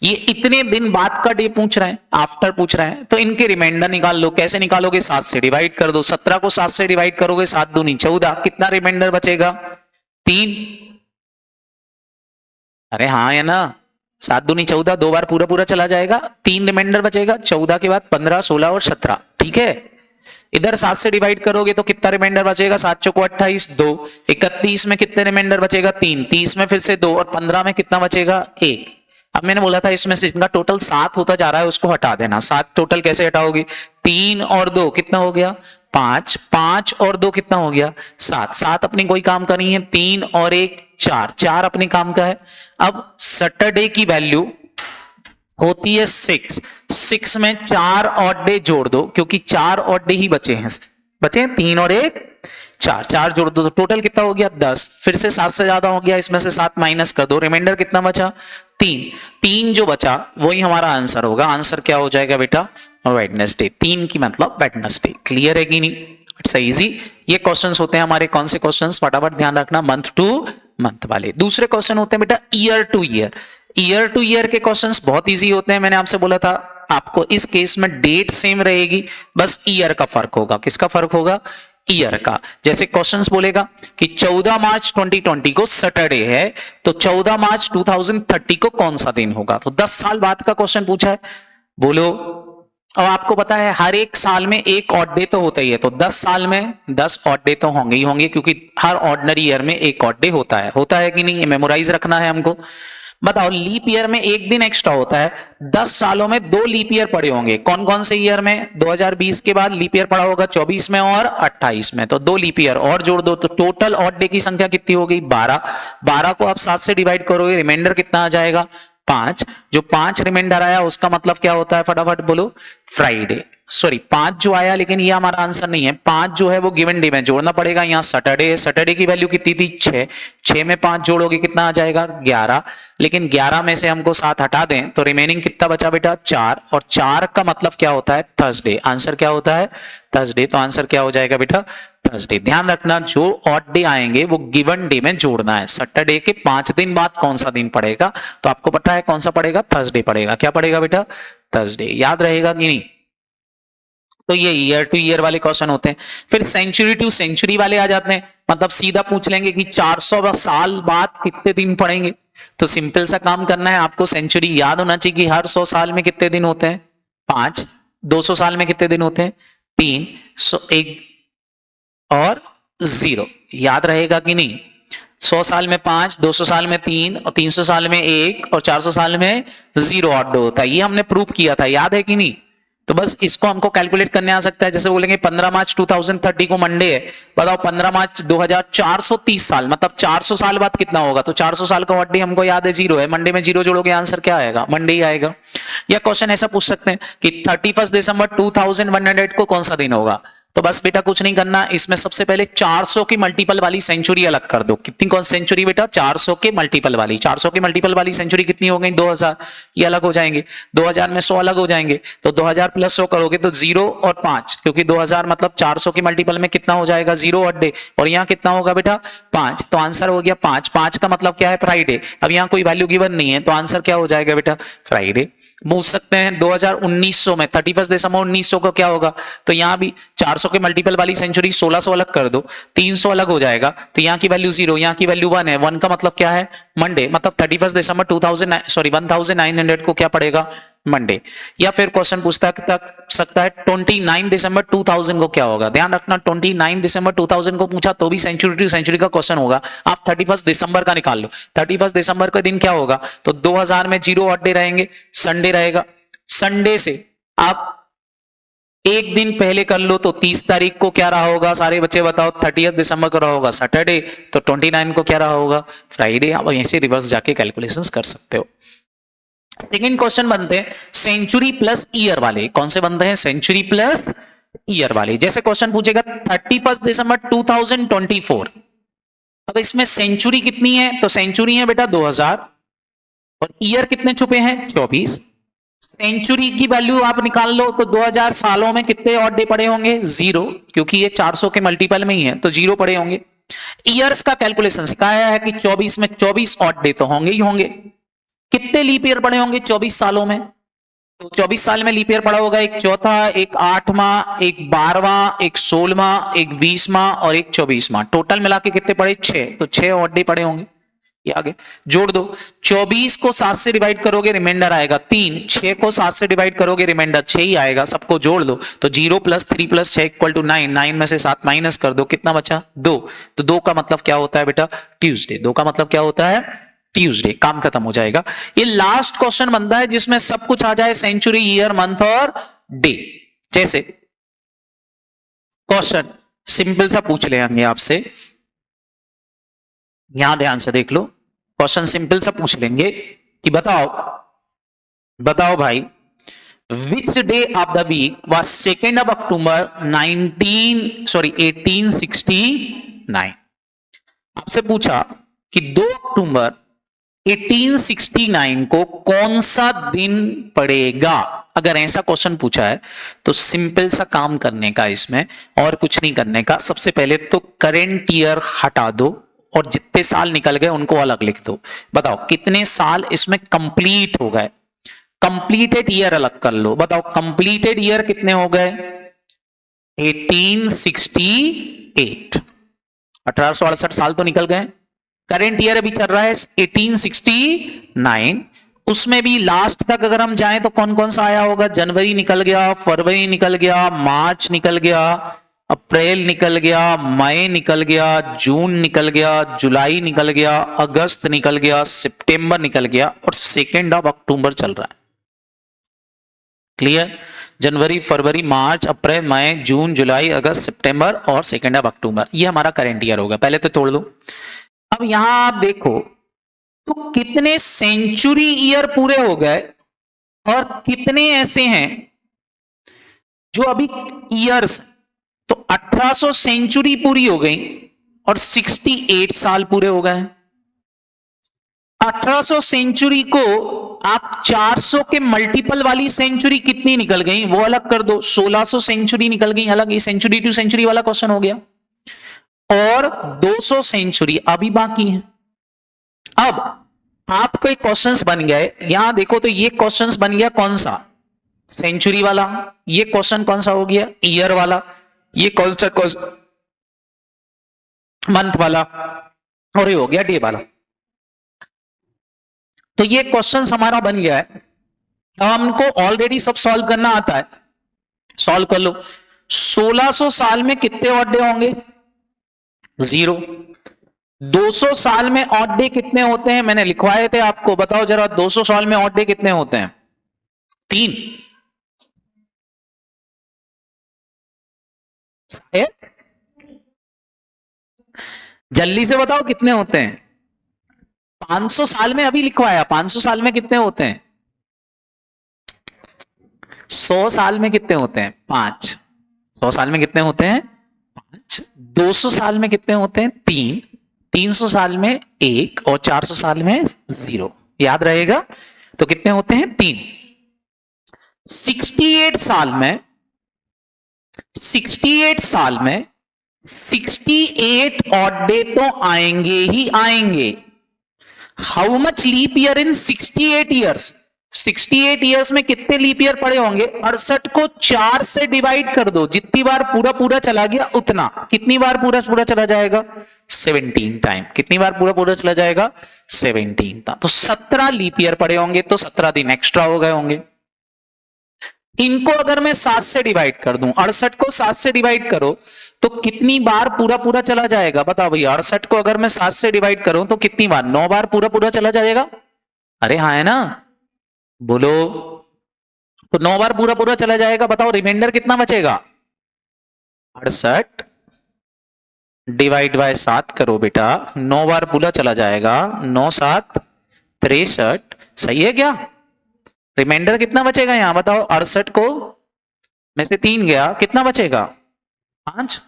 ये इतने दिन बाद का डे पूछ रहे हैं, आफ्टर पूछ रहे हैं, तो इनके रिमाइंडर निकाल लो। कैसे निकालोगे? 7 से डिवाइड कर दो। 17 को 7 से डिवाइड करोगे, 7 दूनी 14। कितना रिमाइंडर बचेगा? 3। अरे हाँ है ना, 7 दूनी 14, 2 बार पूरा पूरा चला जाएगा, 3 रिमाइंडर बचेगा। 14 के बाद 15, 16 और 17। ठीक है, इधर 7 से डिवाइड करोगे तो कितना रिमाइंडर बचेगा? 7 चौको 28, 2। 31 में कितने रिमाइंडर बचेगा? 3। 30 में फिर से 2 और 15 में कितना बचेगा? 1। अब मैंने बोला था इसमें से जिनका टोटल 7 होता जा रहा है उसको हटा देना। 7 टोटल कैसे हटाओगे? 3 और 2 कितना हो गया? 5। 5 और 2 कितना हो गया? 7। 7 अपनी कोई काम का नहीं है। 3 और 1 4। 4 अपने काम का है। अब सैटरडे की वैल्यू होती है 6। 6 में 4 ऑड डे जोड़ दो, क्योंकि 4 ऑड डे ही बचे हैं। बचे हैं 3 और 1 4। 4 जोड़ दो तो टोटल कितना हो गया? 10। फिर से 7 से ज्यादा हो गया, इसमें से 7 माइनस कर दो, रिमाइंडर कितना बचा? 3। 3 जो बचा वही हमारा आंसर होगा। आंसर क्या हो जाएगा बेटा? वेडनेसडे। 3 की मतलब वेडनेसडे। क्लियर है कि नहीं? It's easy. ये क्वेश्चंस होते हैं हमारे कौन से क्वेश्चंस? फटाफट ध्यान रखना, मंथ टू मंथ वाले। दूसरे क्वेश्चन होते हैं बेटा year two year. Year two year के क्वेश्चंस बहुत इजी होते हैं। मैंने आपसे बोला था आपको इस केस में डेट सेम रहेगी, बस ईयर का फर्क होगा। किसका फर्क होगा? ईयर का। जैसे क्वेश्चंस बोलेगा कि 14 मार्च 2020 को सैटरडे है, तो 14 मार्च 2030 को कौन सा दिन होगा? तो 10 साल बाद का क्वेश्चन पूछा है, बोलो। और आपको पता है हर एक साल में एक ऑड डे तो होता ही है, तो 10 साल में 10 ऑड डे तो होंगे ही होंगे, क्योंकि हर ऑर्डिनरी ईयर में एक ऑड डे होता है। होता है कि नहीं? मेमोराइज रखना है हमको। बताओ, लीप ईयर में एक दिन एक्स्ट्रा होता है। 10 सालों में 2 लीप ईयर पड़े होंगे। कौन कौन से ईयर में? 2020 के बाद लीप ईयर पड़ा होगा 24 में और 28 में, तो 2 लीप ईयर और जोड़ दो, तो टोटल ऑड डे की संख्या कितनी हो गई? 12। 12 को आप 7 से डिवाइड करोगे, रिमाइंडर कितना आ जाएगा? 5। जो 5 रिमाइंडर आया उसका मतलब क्या होता है? फटाफट बोलो। फ्राइडे। सॉरी, 5 जो आया, लेकिन ये हमारा आंसर नहीं है। 5 जो है वो गिवन डे में जोड़ना पड़ेगा। यहाँ सैटरडे है, सैटरडे की वैल्यू कितनी थी? 6। 6 में 5 जोड़ोगे कितना आ जाएगा? 11। लेकिन 11 में से हमको 7 हटा दें तो रिमेनिंग कितना बचा बेटा? 4। और 4 का मतलब क्या होता है? थर्सडे। आंसर क्या होता है? थर्सडे। तो आंसर क्या हो जाएगा बेटा? थर्सडे। ध्यान रखना, जो ऑड डे आएंगे वो गिवन डे में जोड़ना है। सैटरडे के 5 दिन बाद कौन सा दिन पड़ेगा? तो आपको पता है कौन सा पड़ेगा? थर्सडे पड़ेगा। क्या पड़ेगा बेटा? थर्सडे। याद रहेगा कि नहीं? तो ये ईयर टू ईयर वाले क्वेश्चन होते हैं। फिर सेंचुरी टू सेंचुरी वाले आ जाते हैं, मतलब सीधा पूछ लेंगे कि 400 साल बाद कितने दिन पड़ेंगे। तो सिंपल सा काम करना है आपको। सेंचुरी याद होना चाहिए कि हर 100 साल में कितने दिन होते हैं? 5। 200 साल में कितने दिन होते हैं? 3। 1 और 0। याद रहेगा कि नहीं? 100 साल में 5, 200 साल में 3 और 300 साल में 1 और 400 साल में 0 ऑड होता है। ये हमने प्रूव किया था, याद है कि नहीं? तो बस इसको हमको कैलकुलेट करने आ सकता है। जैसे बोलेंगे 15 मार्च 2030 को मंडे है, बताओ 15 मार्च 2430 साल, मतलब 400 साल बाद कितना होगा? तो 400 साल का ऑड डे हमको याद है 0 है। मंडे में 0 जोड़ोगे, आंसर क्या आएगा? मंडे ही आएगा। या क्वेश्चन ऐसा पूछ सकते हैं कि 31 दिसंबर 2100 को कौन सा दिन होगा? तो बस बेटा कुछ नहीं करना, इसमें सबसे पहले 400 की मल्टीपल वाली सेंचुरी अलग कर दो। कितनी कौन सेंचुरी बेटा? 400 के मल्टीपल वाली। 400 के मल्टीपल वाली सेंचुरी कितनी हो गई? 2000। ये अलग हो जाएंगे। 2000 में 100 अलग हो जाएंगे, तो 2000 प्लस 100 करोगे तो 0 और 5, क्योंकि 2000 मतलब 400 की मल्टीपल में कितना हो जाएगा? 0 ऑड डे। और यहाँ कितना होगा बेटा? 5। तो आंसर हो गया 5। 5 का मतलब क्या है? फ्राइडे। अब यहाँ कोई वैल्यू गिवन नहीं है, तो आंसर क्या हो जाएगा बेटा? फ्राइडे। पूछ सकते हैं 2100 में 31 दिसंबर 1900 को क्या होगा? तो यहाँ भी 400 400 के मल्टीपल वाली सेंचुरी 1600 अलग कर दो, 300 अलग हो जाएगा, तो यहाँ की वैल्यू 0, यहाँ की वैल्यू 1 है। 1 का मतलब क्या है? मंडे, मतलब 31 दिसंबर 1900 को क्या पड़ेगा? मंडे। या फिर क्वेश्चन पूछता सकता है 29 दिसंबर 2000 को क्या होगा? ध्यान रखना 29 दिसंबर 2000 को पूछा तो भी सेंचुरी टू सेंचुरी का क्वेश्चन होगा। आप 31 दिसंबर का निकाल लो, 31 दिसंबर का दिन क्या होगा? तो 2000 में 0 ऑड डे रहेंगे, संडे रहेगा। संडे से आप एक दिन पहले कर लो तो 30 तारीख को क्या रहा होगा? सारे बच्चे बताओ। 30 दिसंबर को रहा होगा सैटरडे, तो 29 को क्या रहा होगा? फ्राइडे। आप ऐसे रिवर्स जाके कैलकुलेशंस कर सकते हो। सेकेंड क्वेश्चन बनते हैं सेंचुरी प्लस ईयर वाले। कौन से बनते हैं? सेंचुरी प्लस ईयर वाले। जैसे क्वेश्चन पूछेगा 31 दिसंबर 2024, अब इसमें सेंचुरी कितनी है? तो सेंचुरी है बेटा 2000 और ईयर कितने छुपे हैं? 24। सेंचुरी की वैल्यू आप निकाल लो तो 2000 सालों में कितने ऑड डे पड़े होंगे? 0, क्योंकि ये 400 के मल्टीपल में ही है तो 0 पड़े होंगे। ईयर्स का कैलकुलेशन सिखाया है कि 24 में 24 ऑड डे तो होंगे ही होंगे। कितने लीप ईयर पड़े होंगे 24 सालों में? तो 24 साल में लीप ईयर पड़ा होगा एक चौथा, एक 8वां, एक 12वां, एक 16वां, एक 20वां और एक 24वां। टोटल मिला के कितने पड़े? 6। तो 6 ऑड डे पड़े होंगे। ये आगे जोड़ दो। 24 को 7 से डिवाइड करोगे रिमाइंडर आएगा 3, 6 को 7 से डिवाइड करोगे रिमाइंडर 6 ही आएगा। सबको जोड़ दो तो 0 + 3 + 6 = 9। 9 में से 7 माइनस कर दो, कितना बचा? 2। तो 2 का मतलब क्या होता है बेटा? ट्यूसडे। 2 का मतलब क्या होता है? ट्यूसडे। काम खत्म हो जाएगा। ये लास्ट क्वेश्चन बनता है जिसमें सब कुछ आ जाए, सेंचुरी, ईयर, मंथ और डे। जैसे क्वेश्चन सिंपल सा पूछ लेंगे आपसे, यहां ध्यान से देख लो। क्वेश्चन सिंपल सा पूछ लेंगे कि बताओ भाई, which day of the week was 2 October 1869। आपसे पूछा कि 2 अक्टूबर 1869 को कौन सा दिन पड़ेगा। अगर ऐसा क्वेश्चन पूछा है तो सिंपल सा काम करने का, इसमें और कुछ नहीं करने का। सबसे पहले तो करेंट ईयर हटा दो और जितने साल निकल गए उनको अलग लिख दो। बताओ कितने साल इसमें कंप्लीट हो गए। कंप्लीटेड ईयर अलग कर लो। बताओ कंप्लीटेड ईयर कितने हो गए? 1868। 1868 साल तो निकल गए। करेंट ईयर अभी चल रहा है 1869। उसमें भी लास्ट तक अगर हम जाएं तो कौन कौन सा आया होगा? जनवरी निकल गया, फरवरी निकल गया, मार्च निकल गया, अप्रैल निकल गया, मई निकल गया, जून निकल गया, जुलाई निकल गया, अगस्त निकल गया, सितंबर निकल गया और 2 अक्टूबर चल रहा है। क्लियर? जनवरी, फरवरी, मार्च, अप्रैल, मई, जून, जुलाई, अगस्त, सितंबर और 2 अक्टूबर। ये हमारा करेंट ईयर होगा। पहले तो तोड़ दो। अब यहां आप देखो तो कितने सेंचुरी ईयर पूरे हो गए और कितने ऐसे हैं जो अभी ईयर्स। तो 1800 सेंचुरी पूरी हो गई और 68 साल पूरे हो गए। 1800 सेंचुरी को आप 400 के मल्टीपल वाली सेंचुरी कितनी निकल गई वो अलग कर दो। 1600 सेंचुरी निकल गई अलग। ये सेंचुरी टू सेंचुरी वाला क्वेश्चन हो गया। और 200 सेंचुरी अभी बाकी है। अब आपके क्वेश्चंस बन गए, यहां देखो तो ये क्वेश्चंस बन गया कौन सा? सेंचुरी वाला। ये क्वेश्चन कौन सा हो गया? ईयर वाला। ये कौन सा क्वेश्चन? मंथ वाला। और ये हो गया डे वाला। तो ये क्वेश्चन हमारा बन गया है। अब हमको ऑलरेडी सब सॉल्व करना आता है। सॉल्व कर लो। 1600 साल में कितने ऑड डे होंगे? 0। 200 साल में ऑड डे कितने होते हैं? मैंने लिखवाए थे आपको, बताओ जरा 200 साल में ऑड डे कितने होते हैं? 3। जल्दी से बताओ कितने होते हैं? 500 साल में अभी लिखवाया। 500 साल में कितने होते हैं? 100 साल में कितने होते हैं? 5। 100 साल में कितने होते हैं? 5। 200 साल में कितने होते हैं? 3। 300 साल में 1 और 400 साल में 0। याद रहेगा? तो कितने होते हैं? 3। 68 साल में 68 ऑड डे तो आएंगे ही आएंगे। How much leap year in 68 years? 68 years में कितने लीप ईयर पड़े होंगे? 68 को 4 से डिवाइड कर दो, जितनी बार पूरा पूरा चला गया उतना। कितनी बार पूरा पूरा चला जाएगा? 17 टाइम। कितनी बार पूरा पूरा चला जाएगा? 17 था। तो 17 लीप ईयर पड़े होंगे, तो 17 दिन एक्स्ट्रा हो गए होंगे। इनको अगर मैं 7 से डिवाइड कर दूं, 68 को 7 से डिवाइड करो तो कितनी बार पूरा पूरा चला जाएगा? बताओ भैया, 68 को अगर मैं 7 से डिवाइड करूं तो कितनी बार? 9 बार पूरा पूरा चला जाएगा। अरे हाँ, है ना? बोलो। तो 9 बार पूरा पूरा चला जाएगा। बताओ रिमाइंडर कितना बचेगा? 68 डिवाइड बाय 7 करो बेटा, 9 बार पूरा चला जाएगा, 9 7 63। सही है क्या? रिमाइंडर कितना बचेगा यहां बताओ? 68 को में से 3 गया, कितना बचेगा? 5।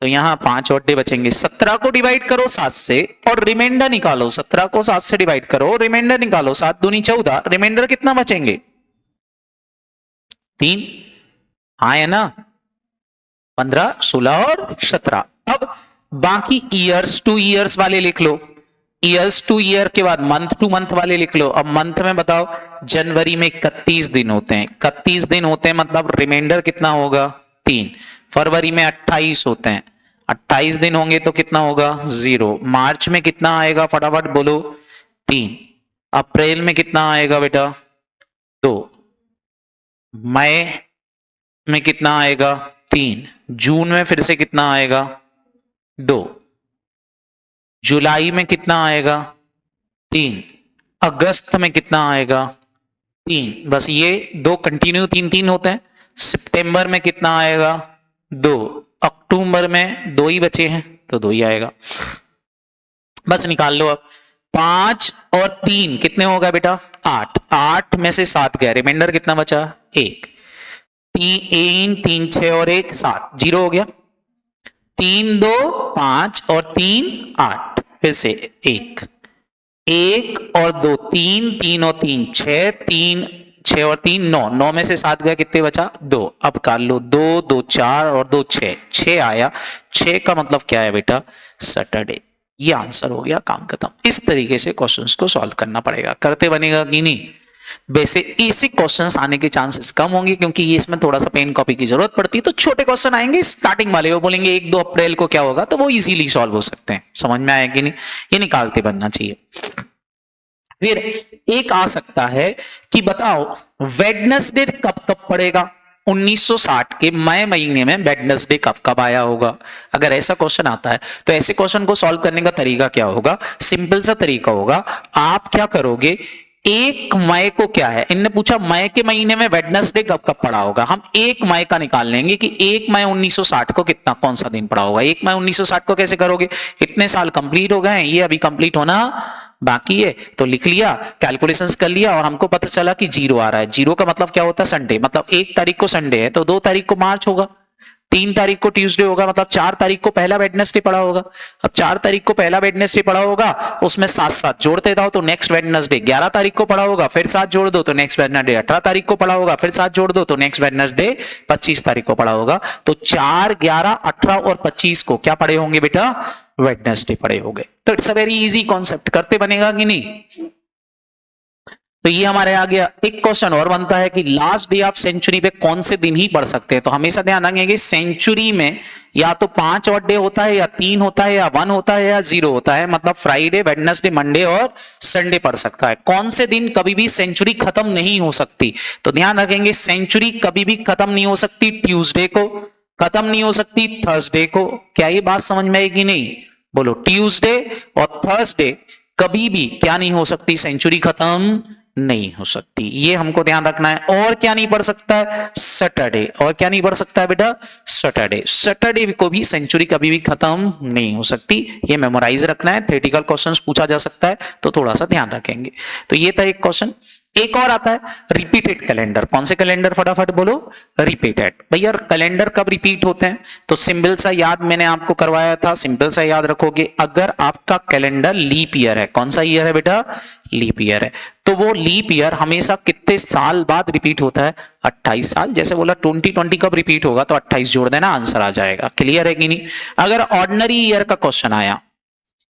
तो यहां 5 वड्डे बचेंगे। 17 को डिवाइड करो 7 से और रिमाइंडर निकालो। 17 को 7 से डिवाइड करो, रिमाइंडर निकालो। 7 दूनी 14, रिमाइंडर कितना बचेंगे? 3। हाँ है ना? 15 16 और 17। अब बाकी ईयर्स टू ईयर्स वाले लिख लो। ईयर्स टू ईयर के बाद मंथ टू मंथ वाले लिख लो। अब मंथ में बताओ, जनवरी में 31 दिन होते हैं। 31 दिन होते हैं मतलब रिमाइंडर कितना होगा? 3। फरवरी में 28 होते हैं, 28 दिन होंगे तो कितना होगा? 0। मार्च में कितना आएगा? फटाफट बोलो। 3। अप्रैल में कितना आएगा बेटा? 2। मई में कितना आएगा? 3। जून में फिर से कितना आएगा? 2। जुलाई में कितना आएगा? 3। अगस्त में कितना आएगा? 3। बस ये 2 कंटिन्यू 3 होते हैं। सितंबर में कितना आएगा? 2। अक्टूबर में 2 ही बचे हैं तो 2 ही आएगा। बस निकाल लो अब। 5 और 3 कितने होगा बेटा? 8। 8 में से 7 गया, रिमाइंडर कितना बचा? 1। 3 3 6 और 1 7, 0 हो गया। 3 2 5 और 3 8, फिर से 1 और 2 3, 3 और 3 6, 3 6 और 3 9, 9 में से 7 गया, कितने बचा? 2। अब कर लो, 2 2 4 और 2 6, 6 आया। 6 का मतलब क्या है बेटा? सैटरडे। ये आंसर हो गया, काम खत्म। इस तरीके से क्वेश्चंस को सॉल्व करना पड़ेगा। करते बनेगा कि नहीं? वैसे बेसिक क्वेश्चंस आने के चांसेस कम होंगे क्योंकि ये इसमें थोड़ा सा पेन कॉपी की जरूरत पड़ती है। तो छोटे क्वेश्चन आएंगे स्टार्टिंग वाले, वो बोलेंगे 1-2 अप्रैल को क्या होगा, तो वो इजीली सॉल्व हो सकते हैं। समझ में आया कि नहीं? ये निकालते बनना चाहिए। फिर एक आ सकता है कि बताओ वेडनेसडे कब कब पड़ेगा? 1960 के मई महीने में वेडनेसडे कब कब आया होगा? अगर ऐसा क्वेश्चन आता है तो ऐसे क्वेश्चन को सॉल्व करने का तरीका क्या होगा? सिंपल सा तरीका होगा। आप क्या करोगे, 1 मई को क्या है, इनने पूछा मई के महीने में वेडनेसडे कब कब पड़ा होगा। हम 1 मई का निकाल लेंगे कि 1 मई 1960 को कितना, कौन सा दिन पड़ा होगा। 1 मई 1960 को कैसे करोगे? इतने साल कंप्लीट हो गए, ये अभी कंप्लीट होना बाकी है, तो लिख लिया, कैलकुलेशंस कर लिया और हमको पता चला कि 0 आ रहा है। 0 का मतलब क्या होता है? संडे। मतलब 1 तारीख को संडे है तो 2 तारीख को मार्च होगा, 3 तारीख को ट्यूसडे होगा, मतलब 4 तारीख को पहला वेडनेसडे पड़ा होगा। अब 4 तारीख को पहला वेडनेसडे पड़ा होगा, उसमें 7 जोड़ते जाओ तो नेक्स्ट वेडनेसडे 11 तारीख को पड़ा होगा, फिर 7 जोड़ दो तो नेक्स्ट वेडनेसडे 18 तारीख को पड़ा होगा, फिर 7 जोड़ दो तो नेक्स्ट वेडनेसडे 25 तारीख को पड़ा होगा। तो 4 11 18 और 25 को क्या पड़े होंगे बेटा? वेडनेसडे पड़े होंगे। तो it's a very easy concept. करते बनेगा कि नहीं? तो ये हमारे आ गया। एक क्वेश्चन और बनता है कि लास्ट डे ऑफ सेंचुरी पे कौन से दिन ही पढ़ सकते हैं। तो हमेशा ध्यान रखेंगे कि सेंचुरी में या तो 5 और डे होता है, या 3 होता है, या 1 होता है, या 0 होता है। मतलब फ्राइडे, वेडनेसडे, मंडे और संडे पढ़ सकता है। कौन से दिन कभी भी सेंचुरी खत्म नहीं हो सकती? तो ध्यान रखेंगे सेंचुरी कभी भी खत्म नहीं हो सकती ट्यूसडे को, खत्म नहीं हो सकती थर्सडे को। क्या ये बात समझ में आएगी नहीं? बोलो। ट्यूसडे और थर्सडे कभी भी क्या नहीं हो सकती? सेंचुरी खत्म नहीं हो सकती। ये हमको ध्यान रखना है। और क्या नहीं पढ़ सकता है? सैटरडे। और क्या नहीं पढ़ सकता है बेटा? सैटरडे। सैटरडे को भी सेंचुरी कभी भी खत्म नहीं हो सकती। ये मेमोराइज रखना है, थ्योरेटिकल क्वेश्चंस पूछा जा सकता है तो थोड़ा सा ध्यान रखेंगे। तो ये था एक क्वेश्चन। एक और आता है रिपीटेड कैलेंडर। कौन से कैलेंडर? फटाफट बोलो। रिपीटेड। भैया कैलेंडर कब रिपीट होते हैं? तो सिंपल सा याद मैंने आपको करवाया था, सिंपल सा याद रखोगे। अगर आपका कैलेंडर लीप ईयर है, कौन सा ईयर है बेटा? लीप ईयर है, तो वो लीप ईयर हमेशा कितने साल बाद रिपीट होता है? 28 साल। जैसे बोला 2020 कब रिपीट होगा, तो 28 जोड़ देना, आंसर आ जाएगा। क्लियर है कि नहीं? अगर ऑर्डिनरी ईयर का क्वेश्चन आया,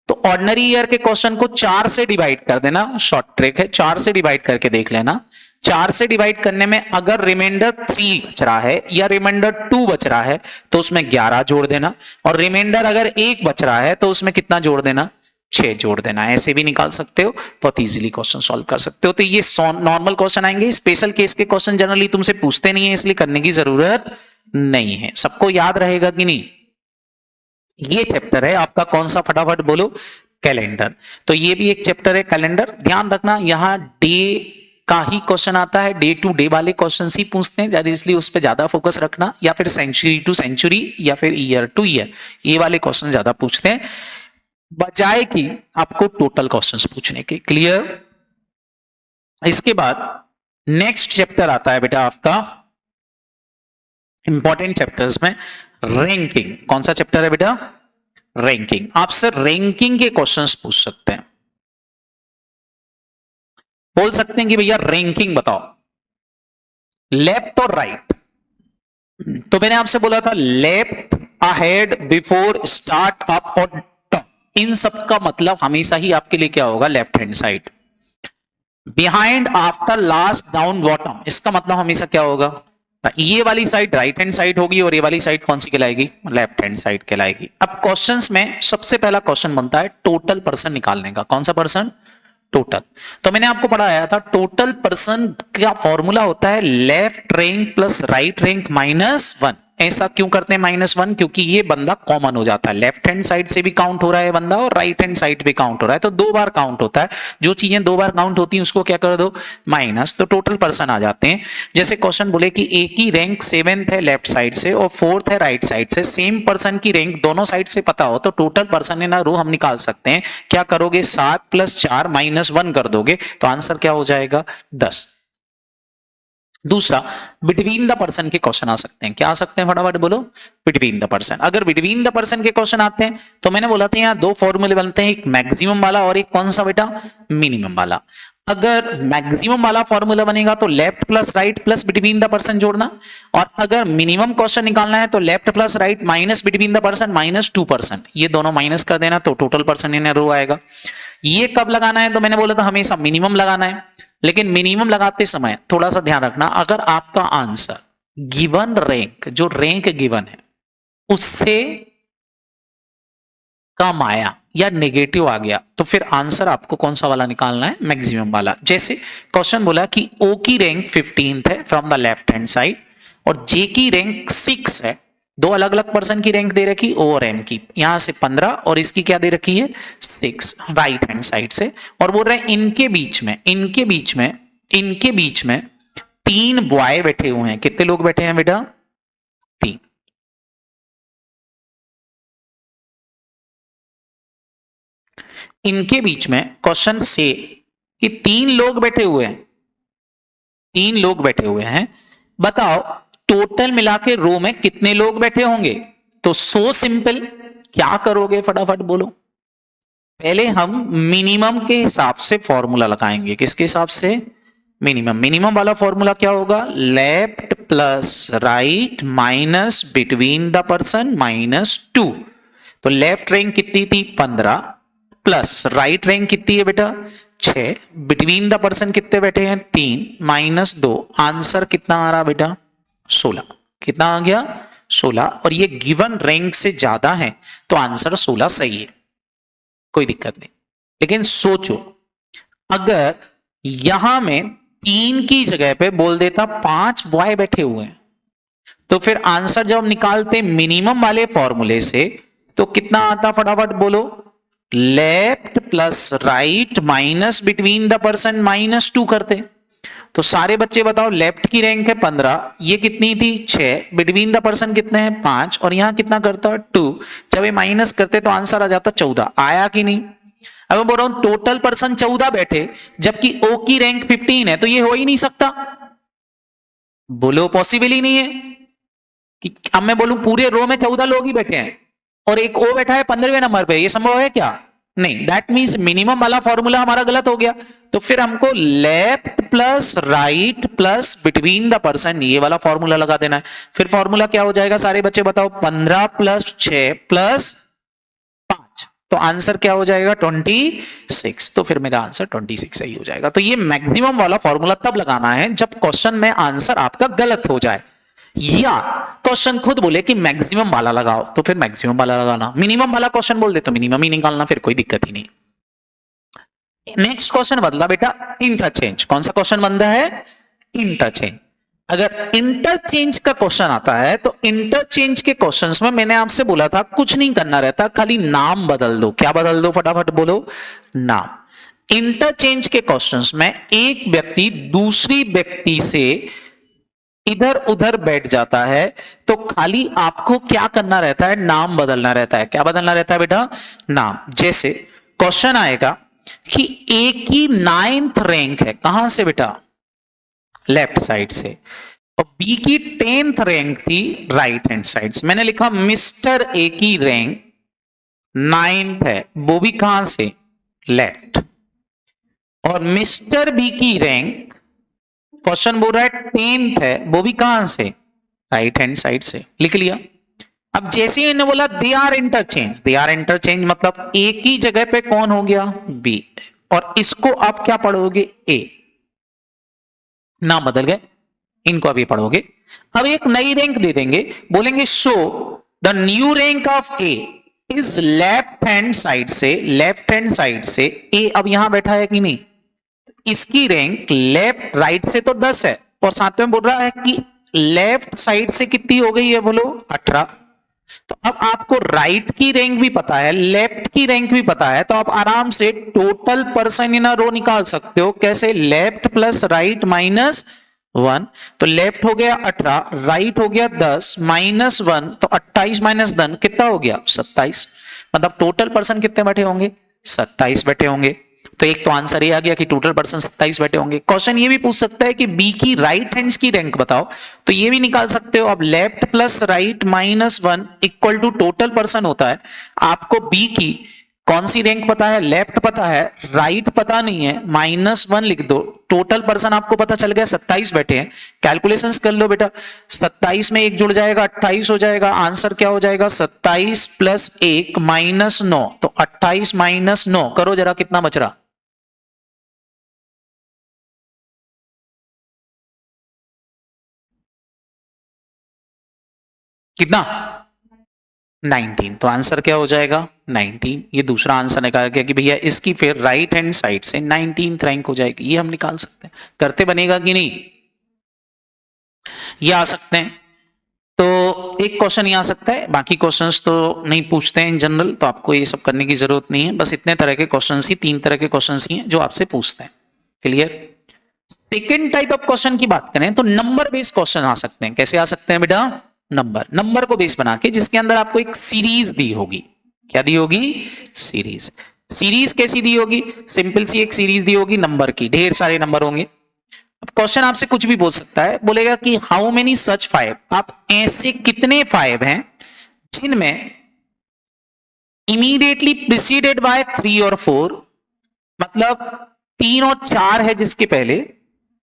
तो ऑर्डिनरी ईयर के क्वेश्चन को 4 से डिवाइड कर देना, शॉर्ट ट्रिक है, 4 से डिवाइड करके देख लेना। 4 से डिवाइड करने में अगर रिमाइंडर 3 बच रहा है या रिमाइंडर 2 बच रहा है तो उसमें 11 जोड़ देना, और रिमाइंडर अगर 1 बच रहा है तो उसमें कितना जोड़ देना, 6 जोड़ देना। ऐसे भी निकाल सकते हो, बहुत इजीली क्वेश्चन सॉल्व कर सकते हो। तो ये नॉर्मल क्वेश्चन आएंगे, स्पेशल केस के क्वेश्चन जनरली तुमसे पूछते नहीं है, इसलिए करने की जरूरत नहीं है। सबको याद रहेगा कि नहीं? ये चैप्टर है आपका कौन सा, फटाफट बोलो, कैलेंडर। तो ये भी एक चैप्टर है कैलेंडर। ध्यान रखना यहां डे का ही क्वेश्चन आता है, डे टू डे वाले क्वेश्चन ही पूछते हैं ज्यादा, इसलिए उस पर ज्यादा फोकस रखना, या फिर सेंचुरी टू सेंचुरी या फिर ईयर टू ईयर, ये वाले क्वेश्चन ज्यादा पूछते हैं बजाय कि आपको टोटल क्वेश्चंस पूछने के। क्लियर? इसके बाद नेक्स्ट चैप्टर आता है बेटा आपका इंपॉर्टेंट चैप्टर्स में रैंकिंग। कौन सा चैप्टर है बेटा? रैंकिंग। आपसे रैंकिंग के क्वेश्चंस पूछ सकते हैं, बोल सकते हैं कि भैया रैंकिंग बताओ, लेफ्ट और राइट। तो मैंने आपसे बोला था left, ahead, before, start, up और टॉप, इन सब का मतलब हमेशा ही आपके लिए क्या होगा, left hand side. Behind, after, last, down, bottom, इसका मतलब हमेशा क्या होगा, ये वाली साइड राइट हैंड साइड होगी और ये वाली साइड कौन सी कहलाएगी, लेफ्ट हैंड साइड कहलाएगी। अब क्वेश्चंस में सबसे पहला क्वेश्चन बनता है टोटल पर्सन निकालने का। कौन सा पर्सन? टोटल। तो मैंने आपको पढ़ाया था टोटल पर्सन का फॉर्मूला होता है left rank plus right rank -1। ऐसा क्यों करते हैं -1? क्योंकि ये बंदा कॉमन हो जाता है, लेफ्ट हैंड साइड से भी काउंट हो रहा है बंदा और राइट हैंड साइड भी काउंट हो रहा है, तो 2 बार काउंट होता है। जो चीजें 2 बार काउंट होती हैं उसको क्या कर दो, माइनस, तो टोटल पर्सन आ जाते हैं। जैसे क्वेश्चन बोले कि एक ही रैंक 7th है लेफ्ट साइड से और 4th है राइट साइड से, सेम पर्सन की रैंक दोनों साइड से पता हो तो टोटल पर्सन इन रो हम निकाल सकते हैं। क्या करोगे, 7 + 4 -1 कर दोगे तो आंसर क्या हो जाएगा, 10। दूसरा, बिटवीन द पर्सन के क्वेश्चन आ सकते हैं। क्या आ सकते हैं, फटाफट बोलो, बिटवीन द पर्सन। अगर बिटवीन द पर्सन के क्वेश्चन आते हैं तो मैंने बोला था यहाँ 2 फॉर्मूले बनते हैं, एक मैक्सिमम वाला और एक कौन सा बेटा, मिनिमम वाला। अगर मैक्सिमम वाला फॉर्मूला बनेगा तो left plus right plus between the person जोड़ना, और अगर मिनिमम क्वेश्चन निकालना है तो left plus right minus between the person -2%, ये दोनों माइनस कर देना तो टोटल पर्सन इन रो आएगा। ये कब लगाना है, तो मैंने बोला था हमेशा मिनिमम लगाना है, लेकिन मिनिमम लगाते समय थोड़ा सा ध्यान रखना, अगर आपका आंसर गिवन रैंक, जो रैंक गिवन है उससे कम आया या नेगेटिव आ गया तो फिर आंसर आपको कौन सा वाला निकालना है, मैक्सिमम वाला। जैसे क्वेश्चन बोला कि ओ की रैंक 15th है from the left hand side और जे की रैंक 6 है, 2 अलग अलग पर्सन की रैंक दे रखी ओ और एम की, यहां से 15 और इसकी क्या दे रखी है 6 राइट हैंड साइड से, और बोल रहे हैं इनके बीच में 3 बॉय बैठे हुए हैं। कितने लोग बैठे हैं बेटा, 3। इनके बीच में क्वेश्चन से कि 3 लोग बैठे हुए हैं, बताओ टोटल मिला के रो में कितने लोग बैठे होंगे। तो सो सिंपल, क्या करोगे फटाफट बोलो, पहले हम मिनिमम के हिसाब से फॉर्मूला लगाएंगे। किसके हिसाब से, मिनिमम वाला फॉर्मूला क्या होगा, left plus right minus between the person -2। तो लेफ्ट रैंक कितनी थी 15 प्लस राइट रैंक कितनी है बेटा 6, बिटवीन द पर्सन कितने बैठे हैं 3 -2, आंसर कितना आ रहा बेटा 16। कितना आ गया 16, और ये गिवन रैंक से ज्यादा है तो आंसर 16 सही है, कोई दिक्कत नहीं। लेकिन सोचो अगर यहां में 3 की जगह पे बोल देता 5 बॉय बैठे हुए हैं, तो फिर आंसर जब निकालते मिनिमम वाले फॉर्मूले से तो कितना आता, फटाफट बोलो, left plus right minus between the person -2 करते। तो सारे बच्चे बताओ, लेफ्ट की रैंक है 15, ये कितनी थी 6, बिटवीन द पर्सन कितने हैं 5, और यहां कितना करता है 2, जब ये माइनस करते तो आंसर आ जाता 14। आया कि नहीं? अब मैं बोल रहा हूं टोटल पर्सन 14 बैठे जबकि ओ की रैंक 15 है, तो ये हो ही नहीं सकता, बोलो पॉसिबल ही नहीं है कि अब मैं बोलूं पूरे रो में 14 लोग ही बैठे हैं और एक ओ बैठा है 15वें नंबर पे, ये संभव है क्या? नहीं। दैट मींस मिनिमम वाला फॉर्मूला हमारा गलत हो गया, तो फिर हमको left plus right plus between the person ये वाला फॉर्मूला लगा देना है। फिर फॉर्मूला क्या हो जाएगा सारे बच्चे बताओ, 15 + 6 + 5, तो आंसर क्या हो जाएगा 26। तो फिर मेरा आंसर 26 सही हो जाएगा। तो ये मैक्सिमम वाला फॉर्मूला तब लगाना है जब क्वेश्चन में आंसर आपका गलत हो जाए, या क्वेश्चन खुद बोले कि मैक्सिमम वाला लगाओ तो फिर मैक्सिमम वाला लगाना, मिनिमम वाला क्वेश्चन बोल दे तो मिनिमम ही निकालना, फिर कोई दिक्कत ही नहीं। नेक्स्ट क्वेश्चन बदला बेटा इंटरचेंज। कौन सा क्वेश्चन बनता है? इंटरचेंज। अगर इंटरचेंज का क्वेश्चन आता है तो इंटरचेंज के क्वेश्चंस में मैंने आपसे बोला था कुछ नहीं करना रहता, खाली नाम बदल दो। क्या बदल दो? फटाफट बोलो, नाम। इंटरचेंज के क्वेश्चंस में एक व्यक्ति दूसरी व्यक्ति से इधर उधर बैठ जाता है तो खाली आपको क्या करना रहता है? नाम बदलना रहता है। क्या बदलना रहता है बेटा? नाम। जैसे क्वेश्चन आएगा कि ए की 9th रैंक है, कहां से बेटा? लेफ्ट साइड से, और बी की 10th रैंक थी राइट हैंड साइड से। मैंने लिखा मिस्टर ए की रैंक 9th है, वो भी कहां से? लेफ्ट। और मिस्टर बी की रैंक, क्वेश्चन बोल रहा है 10th है, वो भी कहां से? राइट हैंड साइड से। लिख लिया। अब जैसे ही इन्होंने बोला they are interchange, they are interchange मतलब एक ही जगह पे कौन हो गया? बी। और इसको आप क्या पढ़ोगे? ए। नाम बदल गए, इनको अभी पढ़ोगे। अब एक नई रैंक दे देंगे, बोलेंगे show the new rank of A is left hand side से, लेफ्ट हैंड साइड से ए अब यहां बैठा है कि नहीं, इसकी रैंक लेफ्ट राइट से तो 10 है, और साथ में बोल रहा है कि लेफ्ट साइड से कितनी हो गई है? बोलो 18। तो अब आपको राइट की रैंक भी पता है, लेफ्ट की रैंक भी पता है, तो आप आराम से टोटल पर्सन इन अ रो निकाल सकते हो। कैसे? Left plus right minus 1। तो लेफ्ट हो गया 18, राइट हो गया 10 माइनस 1, तो 28 माइनस 10 कितना हो गया? 27। मतलब टोटल पर्सन कितने बैठे होंगे? 27 बैठे होंगे। तो एक तो आंसर ये आ गया कि टोटल पर्सन 27 बैठे होंगे। क्वेश्चन ये भी पूछ सकता है कि बी की राइट हैंड्स की रैंक बताओ, तो ये भी निकाल सकते हो। अब left plus right minus 1 equal to total person होता है। आपको बी की कौन सी रैंक पता है? लेफ्ट पता है, राइट पता नहीं है, -1 लिख दो। टोटल पर्सन आपको पता चल गया 27 बैठे हैं। कैलकुलेशंस कर लो बेटा, 27 में एक जुड़ जाएगा 28 हो जाएगा। आंसर क्या हो जाएगा? 27 प्लस 1 माइनस 9, तो 28 माइनस 9 करो जरा, कितना बच रहा? कितना? 19। तो आंसर क्या हो जाएगा? 19। ये दूसरा आंसर निकाल गया कि भैया इसकी फिर राइट हैंड साइड से 19th रैंक हो जाएगी। ये हम निकाल सकते हैं। करते बनेगा कि नहीं? ये आ सकते हैं। तो एक क्वेश्चन ये आ सकता है, बाकी क्वेश्चंस तो नहीं पूछते हैं इन जनरल, तो आपको ये सब करने की जरूरत नहीं है। बस इतने तरह के क्वेश्चंस ही, 3 तरह के क्वेश्चंस ही हैं जो आपसे पूछते हैं। Clear? Second type of question की बात करें तो नंबर बेस्ड क्वेश्चन आ सकते हैं। कैसे आ सकते हैं बेटा? नंबर को बेस बना के, जिसके अंदर आपको एक सीरीज दी होगी। क्या दी होगी? सीरीज। सीरीज कैसी दी होगी? सिंपल सी एक सीरीज दी होगी नंबर की, ढेर सारे नंबर होंगे। अब क्वेश्चन आपसे कुछ भी बोल सकता है, बोलेगा कि हाउ मेनी सच 5, आप ऐसे कितने 5 हैं जिनमें इमीडिएटली प्रिसीडेड बाय 3 और 4, मतलब 3 और 4 है जिसके पहले,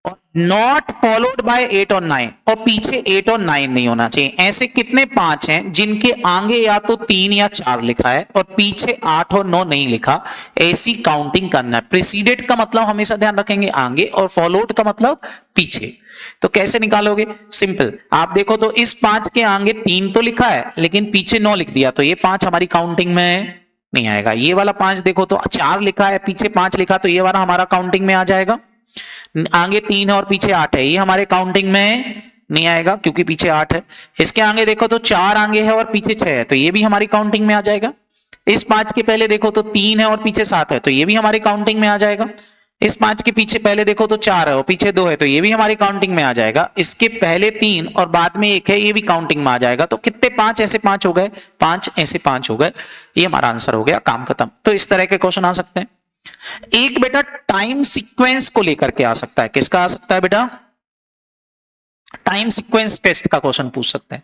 और नॉट फॉलोड बाय 8 और 9, और पीछे 8 और 9 नहीं होना चाहिए। ऐसे कितने 5 हैं जिनके आगे या तो 3 या 4 लिखा है और पीछे 8 और 9 नहीं लिखा? ऐसी काउंटिंग करना है। प्रिसीडेड का मतलब हमेशा ध्यान रखेंगे आगे, और फॉलोड का मतलब पीछे। तो कैसे निकालोगे? सिंपल, आप देखो तो इस 5 के आगे 3 तो लिखा है लेकिन पीछे 9 लिख दिया, तो ये 5 हमारी काउंटिंग में नहीं आएगा। ये वाला 5 देखो तो 4 लिखा है, पीछे 5 लिखा, तो ये वाला हमारा काउंटिंग में आ जाएगा। आगे 3 है और पीछे 8 है, ये हमारे काउंटिंग में नहीं आएगा क्योंकि पीछे 8 है। इसके आगे देखो तो 4 आगे है और पीछे 6 है, तो ये भी हमारी काउंटिंग में आ जाएगा। इस 5 के पहले देखो तो 3 है और पीछे 7 है, तो ये भी हमारी काउंटिंग में आ जाएगा। इस 5 के पीछे पहले देखो तो 4 है और पीछे 2 है, तो ये भी हमारी काउंटिंग में आ जाएगा। इसके पहले 3 और बाद में 1 है, ये भी काउंटिंग में आ जाएगा। तो कितने 5 ऐसे 5 हो गए, 5 ऐसे 5 हो गए। ये हमारा आंसर हो गया, काम खत्म। तो इस तरह के क्वेश्चन आ सकते हैं। एक बेटा टाइम सीक्वेंस को लेकर के आ सकता है। किसका आ सकता है बेटा? टाइम सीक्वेंस टेस्ट का क्वेश्चन पूछ सकते हैं।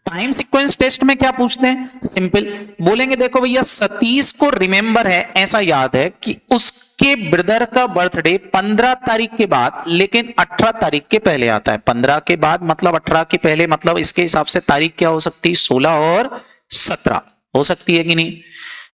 टाइम सीक्वेंस टेस्ट में क्या पूछते हैं? सिंपल बोलेंगे, देखो भैया सतीश को रिमेंबर है, ऐसा याद है कि उसके ब्रदर का बर्थडे 15 तारीख के बाद लेकिन 18 तारीख के पहले आता है। 15 के बाद मतलब 18 के पहले, मतलब इसके हिसाब से तारीख क्या हो सकती है? 16 और 17 हो सकती है कि नहीं?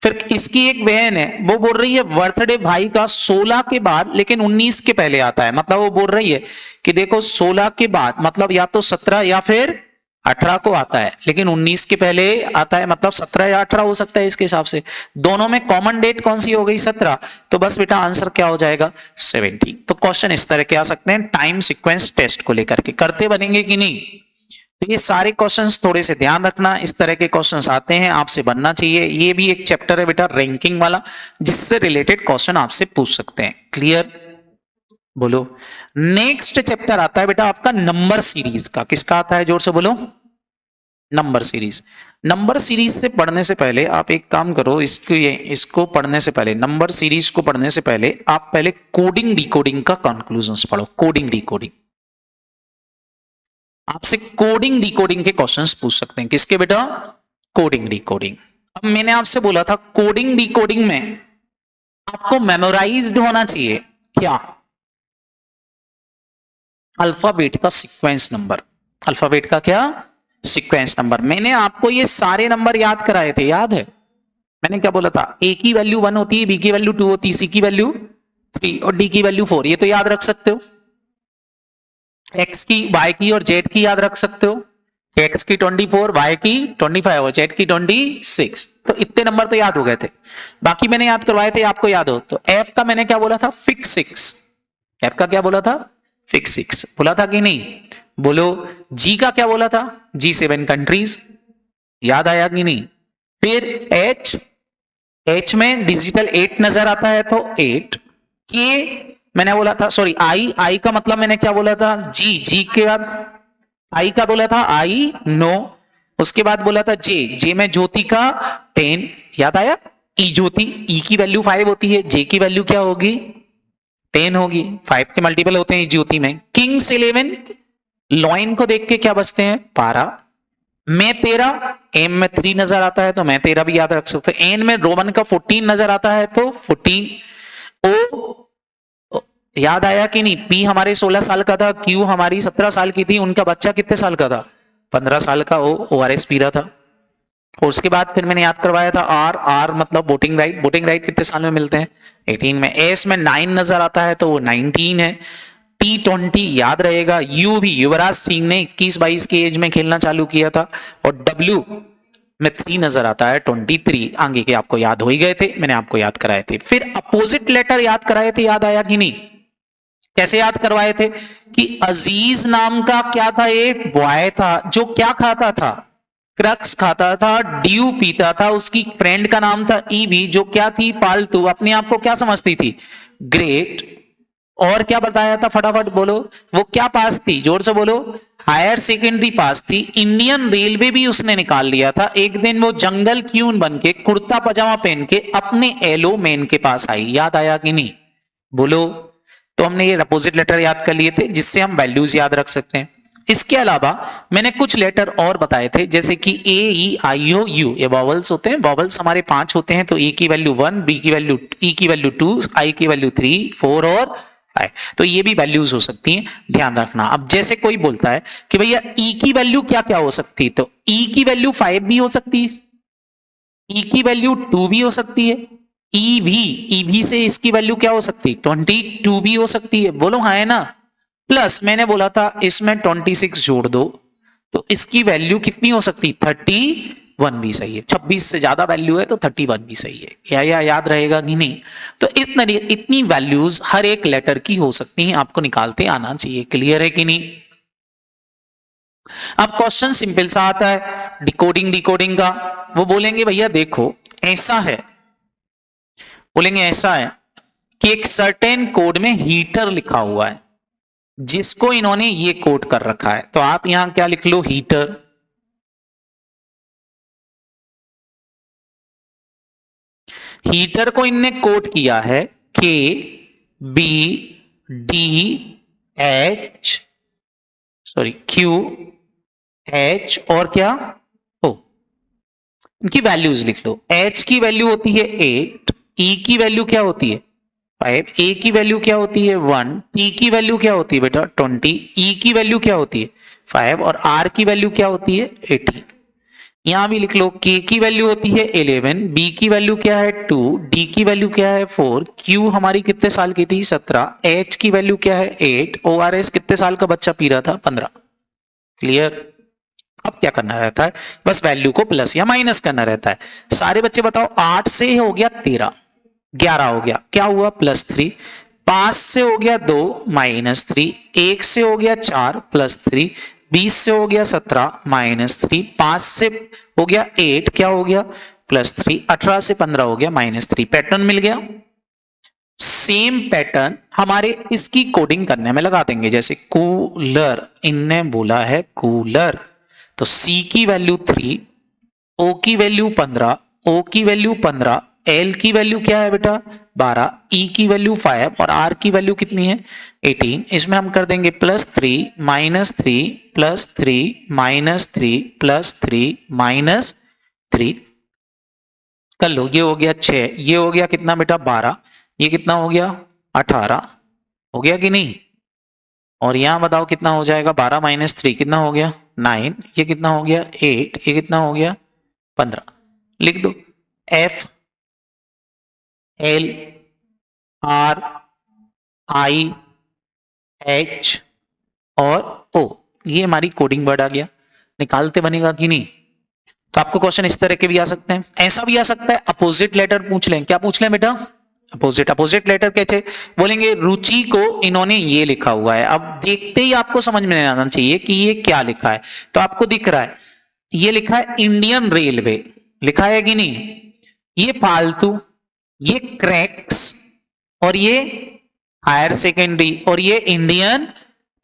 फिर इसकी एक बहन है, वो बोल रही है बर्थडे भाई का 16 के बाद लेकिन 19 के पहले आता है। मतलब वो बोल रही है कि देखो 16 के बाद मतलब या तो 17 या फिर 18 को आता है, लेकिन 19 के पहले आता है, मतलब 17 या 18 हो सकता है इसके हिसाब से। दोनों में कॉमन डेट कौन सी हो गई? 17। तो बस बेटा आंसर क्या हो जाएगा? 70। तो क्वेश्चन इस तरह के आ सकते हैं टाइम सीक्वेंस टेस्ट को लेकर के। करते बनेंगे कि नहीं? तो ये सारे क्वेश्चंस थोड़े से ध्यान रखना, इस तरह के क्वेश्चंस आते हैं, आपसे बनना चाहिए। ये भी एक चैप्टर है बेटा रैंकिंग वाला, जिससे रिलेटेड क्वेश्चन आपसे पूछ सकते हैं। क्लियर? बोलो। नेक्स्ट चैप्टर आता है बेटा आपका नंबर सीरीज का। किसका आता है? जोर से बोलो। Number series. नंबर सीरीज से पढ़ने से पहले आप एक काम करो, इसको पढ़ने से पहले, नंबर सीरीज को पढ़ने से पहले आप पहले कोडिंग डिकोडिंग का कंक्लूजन्स पढ़ो। कोडिंग डिकोडिंग, आपसे कोडिंग डिकोडिंग के क्वेश्चंस पूछ सकते हैं। किसके बेटा? Coding decoding. अब मैंने आपसे बोला था कोडिंग डिकोडिंग में आपको मेमोराइज्ड होना चाहिए क्या? अल्फाबेट का सीक्वेंस नंबर। अल्फाबेट का क्या? Sequence number. मैंने आपको ये सारे नंबर याद कराए थे, याद है? मैंने क्या बोला था? ए की वैल्यू 1 होती है, बी की वैल्यू 2 होती है, सी की वैल्यू 3 और डी की वैल्यू 4। ये तो याद रख सकते हो। एक्स की, वाई की और जेड की याद रख सकते हो। एक्स की 24, वाई की 25 और जेड की 26। तो इतने नंबर तो याद हो गए थे। बाकी मैंने याद करवाए थे, आपको याद हो तो। एफ का मैंने क्या बोला था? फिक्स 6। एफ का क्या बोला था? फिक्स 6 बोला था कि नहीं? बोलो। जी का क्या बोला था? G7 countries. याद आया कि नहीं? फिर एच, एच में डिजिटल 8 नजर आता है तो 8। के मैंने बोला था, सॉरी आई, आई का मतलब मैंने क्या बोला था? जी, जी के बाद आई का बोला था आई नो। उसके बाद बोला था जे, जे में ज्योति का 10। याद आया? ई ज्योति, ई की वैल्यू 5 होती है, जे की वैल्यू क्या होगी? 10 होगी। 5 के मल्टीपल होते हैं ई ज्योति में। किंग्स 11, लॉइन को देख के क्या बचते हैं? 12। मैं 13, एम में 3 नजर आता है तो मैं 13 भी याद रख सकते हैं। एन में रोमन का 14 नजर आता है तो 14। ओ याद आया कि नहीं? पी हमारे 16 साल का था, क्यू हमारी 17 साल की थी, उनका बच्चा कितने साल का था? 15 साल का। ओ आर एस पी रहा था। और उसके बाद फिर मैंने याद करवाया था आर, आर मतलब वोटिंग राइट। वोटिंग राइट कितने साल में मिलते हैं? 18 में। एस में 9 नजर आता है तो वो 19 है। T20 याद रहेगा। यू भी, युवराज सिंह ने 21-22 की एज में खेलना चालू किया था। और डब्ल्यू में 3 नजर आता है 23। आगे के आपको याद हो ही गए थे, मैंने आपको याद कराए थे। फिर अपोजिट लेटर याद कराए थे, याद आया कि नहीं? कैसे याद करवाए थे? कि अजीज नाम का क्या था? एक बॉय था जो क्या खाता था? क्रक्स खाता था, ड्यू पीता था। उसकी फ्रेंड का नाम था ईवी, जो क्या थी? फालतू। अपने आप को क्या समझती थी? ग्रेट। और क्या बताया था? फटाफट बोलो। वो क्या पास थी? जोर से बोलो। हायर सेकेंडरी पास थी। इंडियन रेलवे भी उसने निकाल लिया था। एक दिन वो जंगल क्यून बन के, कुर्ता पजामा पहन के अपने एलो मैन के पास आई। याद आया कि नहीं? बोलो। तो हमने ये अपोजिट लेटर याद कर लिए थे, जिससे हम वैल्यूज याद रख सकते हैं। इसके अलावा मैंने कुछ लेटर और बताए थे, जैसे कि ए, ई, आई, ओ, यू। ये वॉवल्स होते हैं। वॉवल्स हमारे 5 होते हैं। तो ए की वैल्यू 1, बी की वैल्यू, ई की वैल्यू 2, आई की वैल्यू 3, 4 और 5। तो ये भी वैल्यूज हो सकती हैं, ध्यान रखना। अब जैसे कोई बोलता है कि भैया ई की वैल्यू क्या क्या हो सकती है, तो ई की वैल्यू 5 भी हो सकती है, ई की वैल्यू 2 भी हो सकती है, ईवी, ईवी से इसकी वैल्यू क्या हो सकती है? 22 भी हो सकती है। बोलो हाँ है ना? प्लस मैंने बोला था इसमें 26 जोड़ दो तो इसकी वैल्यू कितनी हो सकती? 31 भी सही है। 26 से ज्यादा वैल्यू है तो 31 भी सही है। या याद रहेगा कि नहीं? तो इतनी वैल्यूज हर एक लेटर की हो सकती हैं, आपको निकालते आना चाहिए। क्लियर है कि नहीं? अब क्वेश्चन सिंपल सा आता है डिकोडिंग डिकोडिंग का। वो बोलेंगे भैया देखो ऐसा है, बोलेंगे ऐसा है कि एक सर्टेन कोड में हीटर लिखा हुआ है, जिसको इन्होंने ये कोड कर रखा है। तो आप यहां क्या लिख लो? हीटर। हीटर को इनने कोड किया है के B D H, sorry Q H और क्या ओ। इनकी वैल्यूज लिख लो। एच की वैल्यू होती है 8, ई की वैल्यू क्या होती है 5, ए की वैल्यू क्या होती है 1, टी की वैल्यू क्या होती है बेटा 20, ई की वैल्यू क्या होती है 5 और आर की वैल्यू क्या होती है 18। यहां भी लिख लो k की वैल्यू होती है 11, b की वैल्यू क्या है 2, d की वैल्यू क्या है 4, q हमारी कितने साल की थी 17, h की वैल्यू क्या है 8, ORS कितने साल का बच्चा पी रहा था 15। क्लियर। अब क्या करना रहता है, बस वैल्यू को प्लस या माइनस करना रहता है। सारे बच्चे बताओ, 8 से हो गया 13, 11 हो गया, क्या हुआ +3, 5 से हो गया 2 -3, 1 से हो गया 4 +3, 20 से हो गया 17 -3, 5 से हो गया 8 क्या हो गया +3, 18 से 15 हो गया -3। पैटर्न मिल गया। सेम पैटर्न हमारे इसकी कोडिंग करने में लगा देंगे, जैसे कूलर, इनने बोला है कूलर, तो C की वैल्यू 3, O की वैल्यू 15, O की वैल्यू 15, L की वैल्यू क्या है बेटा 12, E की वैल्यू 5 और R की वैल्यू कितनी है 18। इसमें हम कर देंगे +3 -3 +3 -3 +3 -3, कर लो, ये हो गया 6, ये हो गया कितना बेटा 12, ये कितना हो गया 18, हो गया कि नहीं। और यहां बताओ कितना हो जाएगा, 12 -3 कितना हो गया 9, ये कितना हो गया 8, ये कितना हो गया 15। लिख दो F L R I H और O, ये हमारी कोडिंग वर्ड आ गया। निकालते बनेगा कि नहीं। तो आपको क्वेश्चन इस तरह के भी आ सकते हैं, ऐसा भी आ सकता है अपोजिट लेटर पूछ लें। क्या पूछ लें बेटा, अपोजिट लेटर कैसे बोलेंगे, रुचि को इन्होंने ये लिखा हुआ है। अब देखते ही आपको समझ में आना चाहिए कि ये क्या लिखा है। तो आपको दिख रहा है ये लिखा है इंडियन रेलवे, लिखा है कि नहीं, ये फालतू, ये क्रैक्स और ये हायर सेकेंडरी और ये इंडियन।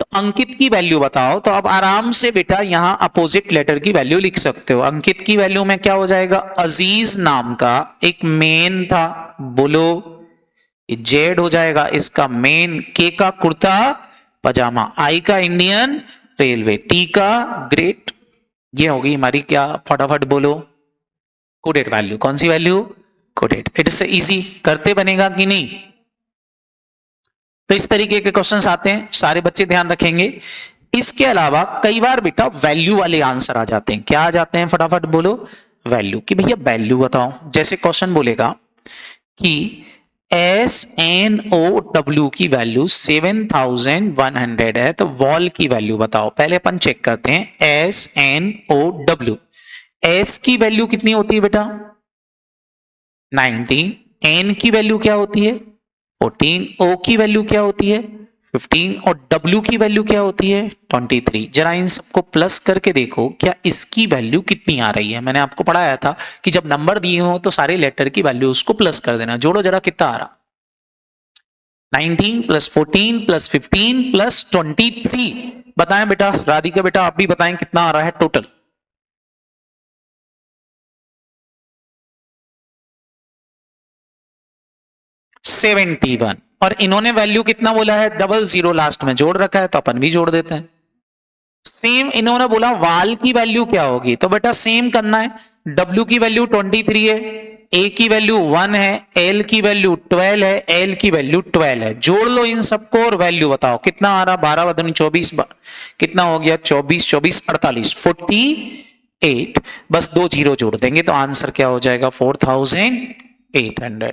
तो अंकित की वैल्यू बताओ। तो अब आराम से बेटा यहां अपोजिट लेटर की वैल्यू लिख सकते हो। अंकित की वैल्यू में क्या हो जाएगा, अजीज नाम का एक मेन था, बोलो जेड हो जाएगा इसका मेन, के का कुर्ता पजामा, आई का इंडियन रेलवे, टी का ग्रेट। ये होगी हमारी क्या, फटाफट बोलो कोडेड वैल्यू। कौन सी वैल्यू, कोडेड। इट्स इजी, करते बनेगा कि नहीं। तो इस तरीके के क्वेश्चंस आते हैं, सारे बच्चे ध्यान रखेंगे। इसके अलावा कई बार बेटा वैल्यू वाले आंसर आ जाते हैं। क्या आ जाते हैं, फटाफट बोलो, वैल्यू, कि भैया वैल्यू बताओ। जैसे क्वेश्चन बोलेगा कि SNOW की वैल्यू 7100 है, तो वॉल की वैल्यू बताओ। पहले अपन चेक करते हैं SNOW, S की वैल्यू कितनी होती है बेटा 19, N की वैल्यू क्या होती है 14, O की वैल्यू क्या होती है 15 और W की वैल्यू क्या होती है 23। जरा इन सबको प्लस करके देखो क्या इसकी वैल्यू कितनी आ रही है। मैंने आपको पढ़ाया था कि जब नंबर दिए हो तो सारे लेटर की वैल्यू उसको प्लस कर देना। जोड़ो जरा कितना आ रहा, 19 + 14 + 15 + 23। बताएं बेटा, राधिका बेटा आप भी बताएं कितना आ रहा है टोटल। $71। और इन्होंने वैल्यू कितना बोला है, 00 लास्ट में जोड़ रखा है, तो अपन भी जोड़ देते हैं। सेम इन्होंने बोला वाल की वैल्यू क्या होगी, तो बेटा सेम करना है। W की वैल्यू 23 है, A की वैल्यू 1 है, L की वैल्यू 12 है, L की वैल्यू 12 है। जोड़ लो इन सबको और वैल्यू बताओ कितना आ रहा, 12 × 24 कितना हो गया 24 24 48 48। बस 2 जीरो जोड़ देंगे तो आंसर क्या हो जाएगा 4800।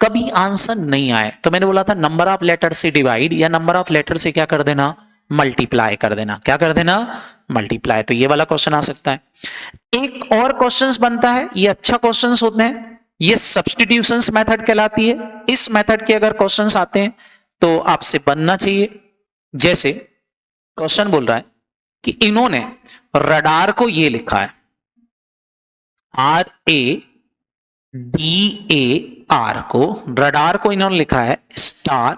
कभी आंसर नहीं आए तो मैंने बोला था नंबर ऑफ लेटर से डिवाइड या नंबर ऑफ लेटर से क्या कर देना, मल्टीप्लाई कर देना। क्या कर देना, मल्टीप्लाई। तो ये वाला क्वेश्चन आ सकता है। एक और क्वेश्चंस बनता है, ये अच्छा क्वेश्चंस होते हैं, ये सब्स्टिट्यूशंस मेथड कहलाती है। इस मेथड के अगर क्वेश्चंस आते हैं तो आपसे बनना चाहिए। जैसे क्वेश्चन बोल रहा है कि इन्होंने रडार को ये लिखा है RADAR को, रडार को इन्होंने लिखा है star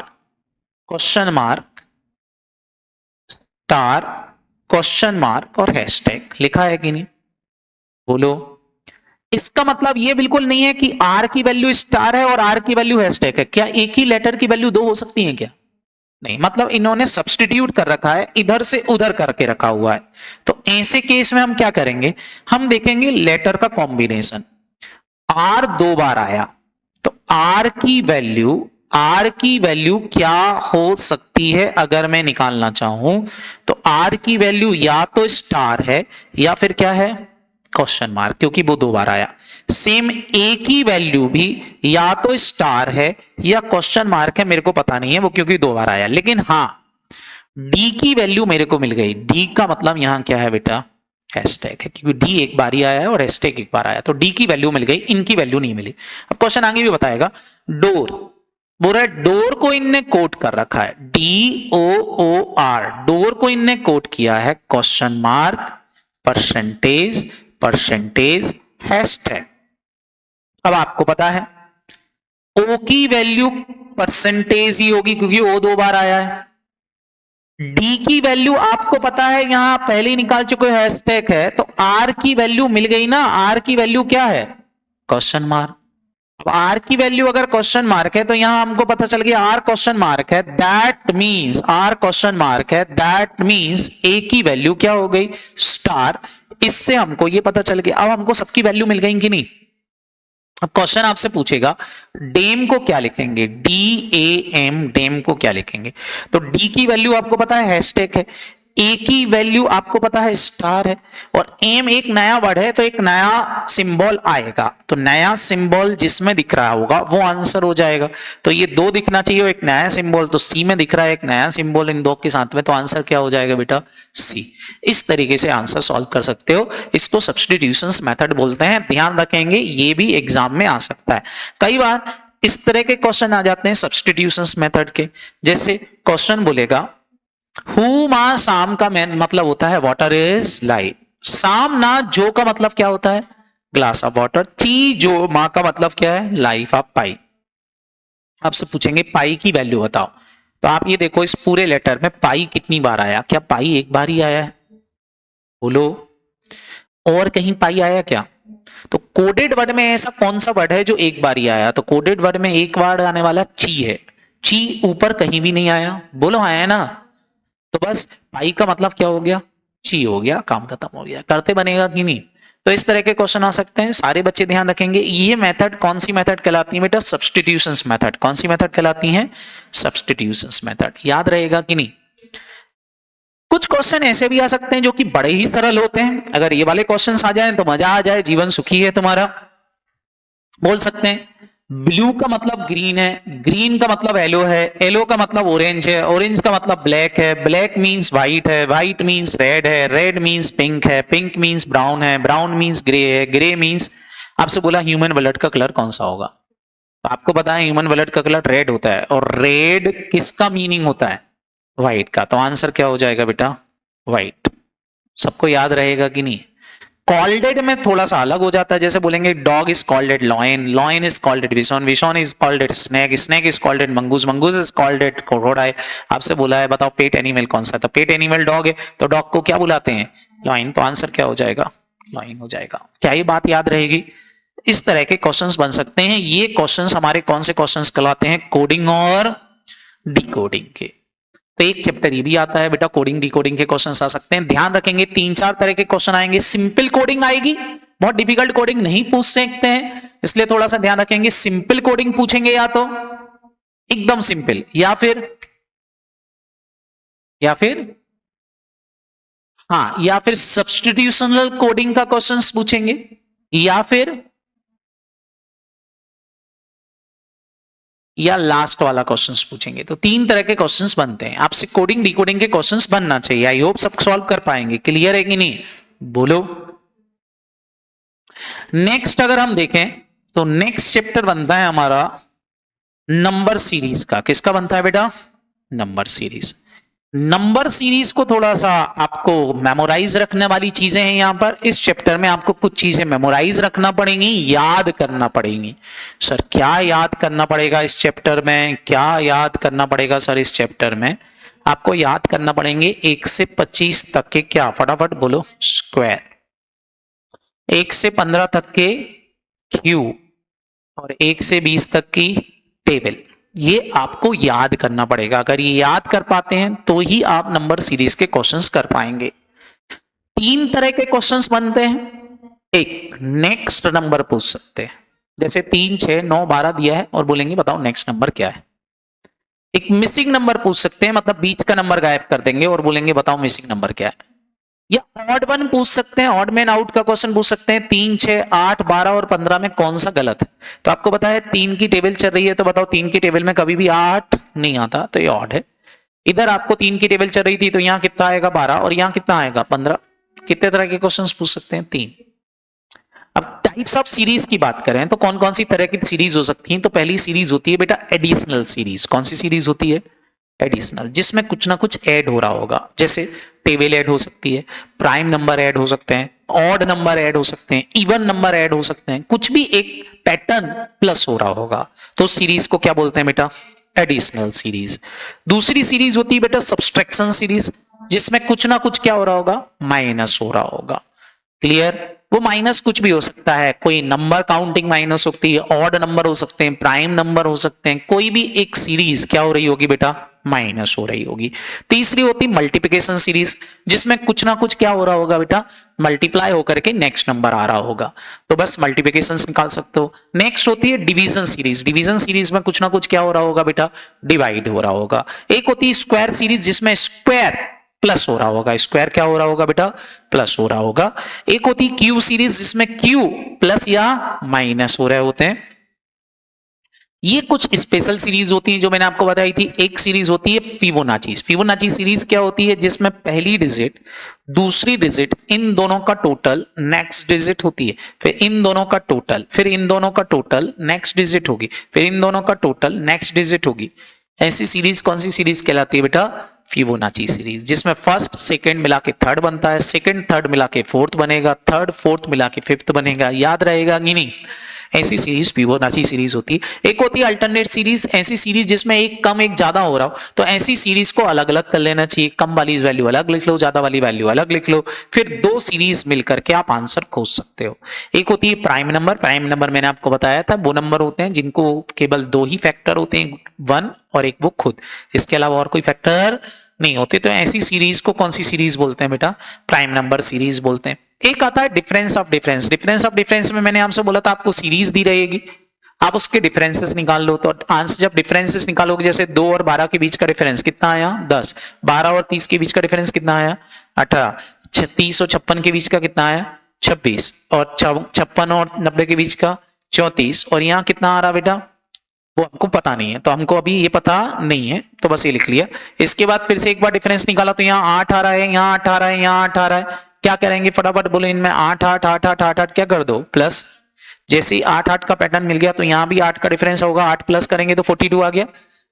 question mark star question mark और हैशटैग। लिखा है कि नहीं, बोलो। इसका मतलब ये बिल्कुल नहीं है कि R की वैल्यू स्टार है और R की वैल्यू हैशटैग है। क्या एक ही लेटर की वैल्यू 2 हो सकती है क्या, नहीं। मतलब इन्होंने सब्स्टिट्यूट कर रखा है, इधर से उधर करके रखा हुआ है। तो ऐसे केस में हम क्या करेंगे, हम देखेंगे लेटर का कॉम्बिनेशन। R 2 बार आया तो R की वैल्यू क्या हो सकती है, अगर मैं निकालना चाहूं तो R की वैल्यू या तो स्टार है या फिर क्या है क्वेश्चन मार्क, क्योंकि वो 2 बार आया। सेम ए की वैल्यू भी या तो स्टार है या क्वेश्चन मार्क है, मेरे को पता नहीं है वो, क्योंकि 2 बार आया। लेकिन हाँ, डी की वैल्यू मेरे को मिल गई। डी का मतलब यहां क्या है बेटा, हैशटैग है, क्योंकि डी एक बार ही आया है और हैशटैग एक बार आया, तो डी की वैल्यू मिल गई, इनकी वैल्यू नहीं मिली। अब क्वेश्चन आगे भी बताएगा। डोर बोल रहा है, डोर को इनने कोट कर रखा है, DOOR, डोर को इनने कोट किया है question mark, percentage, percentage, hashtag. अब आपको पता है ओ की वैल्यू परसेंटेज ही होगी, क्योंकि ओ 2 बार आया है। डी की वैल्यू आपको पता है, यहां पहले ही निकाल चुके हो, हैशटैग है, तो आर की वैल्यू मिल गई ना। आर की वैल्यू क्या है, क्वेश्चन मार्क। अब आर की वैल्यू अगर क्वेश्चन मार्क है तो यहां हमको पता चल गया आर क्वेश्चन मार्क है, that means R question mark है, दैट मींस ए की वैल्यू क्या हो गई, स्टार। इससे हमको ये पता चल गया। अब हमको सबकी वैल्यू मिल गई कि नहीं। अब क्वेश्चन आपसे पूछेगा डेम को क्या लिखेंगे, DAM, डेम को क्या लिखेंगे। तो डी की वैल्यू आपको पता है हैशटैग है, ए की वैल्यू आपको पता है स्टार है, और एम एक नया वर्ड है तो एक नया सिंबल आएगा, तो नया सिंबल जिसमें दिख रहा होगा वो आंसर हो जाएगा। तो ये 2 दिखना चाहिए और एक नया सिंबल, तो सी में दिख रहा है एक नया सिंबल इन 2 के साथ में, तो आंसर क्या हो जाएगा बेटा, सी। इस तरीके से आंसर सॉल्व कर सकते हो। इसको सब्स्टिट्यूशंस मेथड बोलते हैं, ध्यान रखेंगे, ये भी एग्जाम में आ सकता है। कई बार इस तरह के क्वेश्चन आ जाते हैं सब्स्टिट्यूशंस मेथड के, जैसे क्वेश्चन बोलेगा हु मा साम का मेन मतलब होता है वाटर इज लाइफ, साम ना जो का मतलब क्या होता है, ग्लास ऑफ वाटर, ची जो मां का मतलब क्या है, लाइफ ऑफ पाई। आपसे पूछेंगे पाई की वैल्यू बताओ, तो आप ये देखो इस पूरे लेटर में पाई कितनी बार आया, क्या पाई एक बार ही आया है, बोलो, और कहीं पाई आया क्या। तो कोडेड वर्ड में ऐसा कौन सा वर्ड है जो एक बार ही आया, तो कोडेड वर्ड में एक बार आने वाला ची है, ची ऊपर कहीं भी नहीं आया, बोलो आया है ना। तो बस पाई का मतलब क्या हो गया, ची हो गया, काम खत्म हो गया। करते बनेगा कि नहीं। तो इस तरह के क्वेश्चन आ सकते हैं, सारे बच्चे ध्यान रखेंगे। ये मेथड कौन सी मेथड कहलाती है बेटा, सब्स्टिट्यूशंस मेथड। कौन सी मेथड कहलाती है, सब्स्टिट्यूशंस मेथड। याद रहेगा कि नहीं। कुछ क्वेश्चन ऐसे भी आ सकते हैं जो कि बड़े ही सरल होते हैं, अगर ये वाले क्वेश्चन आ जाए तो मजा आ जाए, जीवन सुखी है तुम्हारा। बोल सकते हैं ब्लू का मतलब ग्रीन है, ग्रीन का मतलब येलो है, येलो का मतलब ऑरेंज है, ऑरेंज का मतलब ब्लैक है, ब्लैक मींस व्हाइट है, व्हाइट मींस रेड है, रेड मींस पिंक है, पिंक मींस ब्राउन है, ब्राउन मींस ग्रे है, ग्रे मींस, आपसे बोला ह्यूमन ब्लड का कलर कौन सा होगा, तो आपको पता है ह्यूमन ब्लड का कलर रेड होता है, और रेड किसका मीनिंग होता है, व्हाइट का। तो आंसर क्या हो जाएगा बेटा, व्हाइट। सबको याद रहेगा कि नहीं। कॉल्डेड में थोड़ा सा अलग हो जाता है, जैसे बोलेंगे dog is called lion, lion is called vision, vision is called snake, snake is called mongoose, mongoose is called crocodile. आपसे बोला है बताओ पेट एनिमल कौन सा है, तो पेट एनिमल डॉग है, तो डॉग को क्या बुलाते हैं, लॉयन। तो आंसर क्या हो जाएगा, लॉयन हो जाएगा। क्या ये बात याद रहेगी। इस तरह के क्वेश्चंस बन सकते हैं। ये क्वेश्चंस हमारे कौन से क्वेश्चंस कहलाते हैं, कोडिंग और डिकोडिंग के। तो एक चैप्टर ये भी आता है बेटा, कोडिंग डिकोडिंग के क्वेश्चंस आ सकते हैं। ध्यान रखेंगे 3-4 तरह के क्वेश्चन आएंगे। सिंपल कोडिंग आएगी, बहुत डिफिकल्ट कोडिंग नहीं पूछ सकते हैं, इसलिए थोड़ा सा ध्यान रखेंगे। सिंपल कोडिंग पूछेंगे या तो एकदम सिंपल, या फिर सब्स्टिट्यूशनल कोडिंग का क्वेश्चंस पूछेंगे, या लास्ट वाला क्वेश्चंस पूछेंगे। तो 3 तरह के क्वेश्चंस बनते हैं। आपसे कोडिंग डिकोडिंग के क्वेश्चंस बनना चाहिए। आई होप सब सॉल्व कर पाएंगे। क्लियर है कि नहीं, बोलो। नेक्स्ट अगर हम देखें तो नेक्स्ट चैप्टर बनता है हमारा नंबर सीरीज का। किसका बनता है बेटा, नंबर सीरीज। नंबर सीरीज को थोड़ा सा आपको मेमोराइज रखने वाली चीजें हैं यहां पर। इस चैप्टर में आपको कुछ चीजें मेमोराइज रखना पड़ेंगी, याद करना पड़ेंगी। सर क्या याद करना पड़ेगा इस चैप्टर में, क्या याद करना पड़ेगा सर इस चैप्टर में। आपको याद करना पड़ेंगे 1 से 25 तक के, क्या फटाफट बोलो, स्क्वायर, 1 से 15 तक के क्यूब, और 1 से 20 तक की टेबल। ये आपको याद करना पड़ेगा। अगर ये याद कर पाते हैं तो ही आप नंबर सीरीज के क्वेश्चंस कर पाएंगे। 3 तरह के क्वेश्चंस बनते हैं। एक नेक्स्ट नंबर पूछ सकते हैं, जैसे 3, 6, 9, 12 दिया है और बोलेंगे बताओ नेक्स्ट नंबर क्या है। एक मिसिंग नंबर पूछ सकते हैं, मतलब बीच का नंबर गायब कर देंगे और बोलेंगे बताओ मिसिंग नंबर क्या है। या ऑड वन पूछ सकते हैं, ऑड मैन आउट का क्वेश्चन पूछ सकते हैं। 3, 6, 8, 12 और 15 में कौन सा गलत है? तो आपको पता है 3 की टेबल चल रही है, तो बताओ 3 की टेबल में कभी भी 8 नहीं आता, तो ये ऑड है। इधर आपको 3 की टेबल चल रही थी, तो यहां कितना आएगा 12 और यहां कितना आएगा 15। कितने तरह के क्वेश्चंस पूछ सकते हैं? 3। अब टाइप्स ऑफ सीरीज की बात करें तो कौन कौन सी तरह की सीरीज हो सकती है? तो पहली सीरीज होती है बेटा एडिशनल सीरीज। कौन सी सीरीज होती है? एडिशनल, जिसमें कुछ ना कुछ ऐड हो रहा होगा। जैसे टेबल ऐड हो सकती है, प्राइम नंबर ऐड हो सकते हैं, ऑड नंबर ऐड हो सकते हैं, इवन नंबर ऐड हो सकते हैं, कुछ भी एक पैटर्न प्लस हो रहा होगा, तो सीरीज को क्या बोलते हैं बेटा? Additional series. दूसरी सीरीज होती है बेटा सब्सट्रैक्शन सीरीज, जिसमें कुछ ना कुछ क्या हो रहा होगा? माइनस हो रहा होगा। क्लियर? वो माइनस कुछ भी हो सकता है, कोई नंबर काउंटिंग माइनस होती है, ऑड नंबर हो सकते हैं, प्राइम नंबर हो सकते हैं, कोई भी एक सीरीज क्या हो रही होगी बेटा? माइनस हो रही होगी। तीसरी होती मल्टीप्लिकेशन सीरीज, जिसमें कुछ ना कुछ क्या हो रहा होगा बेटा? मल्टीप्लाई होकर के नेक्स्ट नंबर आ रहा होगा, तो बस मल्टीप्लिकेशन निकाल सकते हो। नेक्स्ट होती है डिवीजन सीरीज। डिवीजन सीरीज में कुछ ना कुछ क्या हो रहा होगा बेटा? डिवाइड हो रहा होगा। एक होती है स्क्वायर सीरीज, जिसमें स्क्वायर प्लस हो रहा होगा। स्क्वायर क्या हो रहा होगा बेटा? प्लस हो रहा होगा। एक होती है क्यू सीरीज, जिसमें क्यू प्लस या माइनस हो रहे होते हैं। ये कुछ स्पेशल सीरीज होती हैं जो मैंने आपको बताई थी। एक सीरीज होती है फिबोनाची। फिबोनाची सीरीज क्या होती है? जिसमें पहली डिजिट, दूसरी डिजिट, इन दोनों का टोटल नेक्स्ट डिजिट होती है, फिर इन दोनों का टोटल, फिर इन दोनों का टोटल नेक्स्ट डिजिट होगी, फिर इन दोनों का टोटल नेक्स्ट डिजिट होगी। ऐसी सीरीज कौन सी सीरीज कहलाती है बेटा? फिबोनाची सीरीज, जिसमें फर्स्ट सेकंड मिला के थर्ड बनता है, सेकंड थर्ड मिला के फोर्थ बनेगा, थर्ड फोर्थ मिला के फिफ्थ बनेगा। याद रहेगा कि नहीं? ऐसी सीरीज फिबोनाची सीरीज होती है। एक होती है अल्टरनेट सीरीज, ऐसी सीरीज जिसमें एक कम एक ज्यादा हो रहा हो, तो ऐसी सीरीज को अलग अलग कर लेना चाहिए। कम वाली वैल्यू अलग लिख लो, ज्यादा वाली वैल्यू अलग लिख लो, फिर दो सीरीज मिलकर के आप आंसर खोज सकते हो। एक होती है प्राइम नंबर। प्राइम नंबर मैंने आपको बताया था, वो नंबर होते हैं जिनको केवल दो ही फैक्टर होते हैं, 1 और एक वो खुद, इसके अलावा और कोई फैक्टर नहीं होते। तो ऐसी सीरीज को कौन सी सीरीज बोलते हैं बेटा? प्राइम नंबर सीरीज बोलते हैं। एक आता है difference of difference. Difference of difference में मैंने आपसे बोला था आपको सीरीज दी रहेगी, आप उसके डिफरेंसेस निकाल लो। तो आंसर जब डिफरेंसेस निकालोगे, जैसे 2 और 12 के बीच का डिफरेंस कितना आया? 10। 12 और 30 के बीच का डिफरेंस कितना आया? 18। 30 और 56 के बीच का कितना आया? 26। और 56 और 90 के बीच का 34। और यहाँ कितना आ रहा बेटा? वो हमको पता नहीं है, तो हमको अभी ये पता नहीं है, तो बस ये लिख लिया। इसके बाद फिर से एक बार डिफरेंस निकाला, तो यहाँ 8 आ रहा है, यहाँ 8 आ रहा है, यहाँ 8 आ रहा है। क्या करेंगे? फटाफट बोलो, इनमें 8 8 8 8 8 8 क्या कर दो? प्लस। जैसे ही 8 8 का पैटर्न मिल गया, तो यहाँ भी 8 का डिफरेंस होगा, 8 प्लस करेंगे तो 42 आ गया।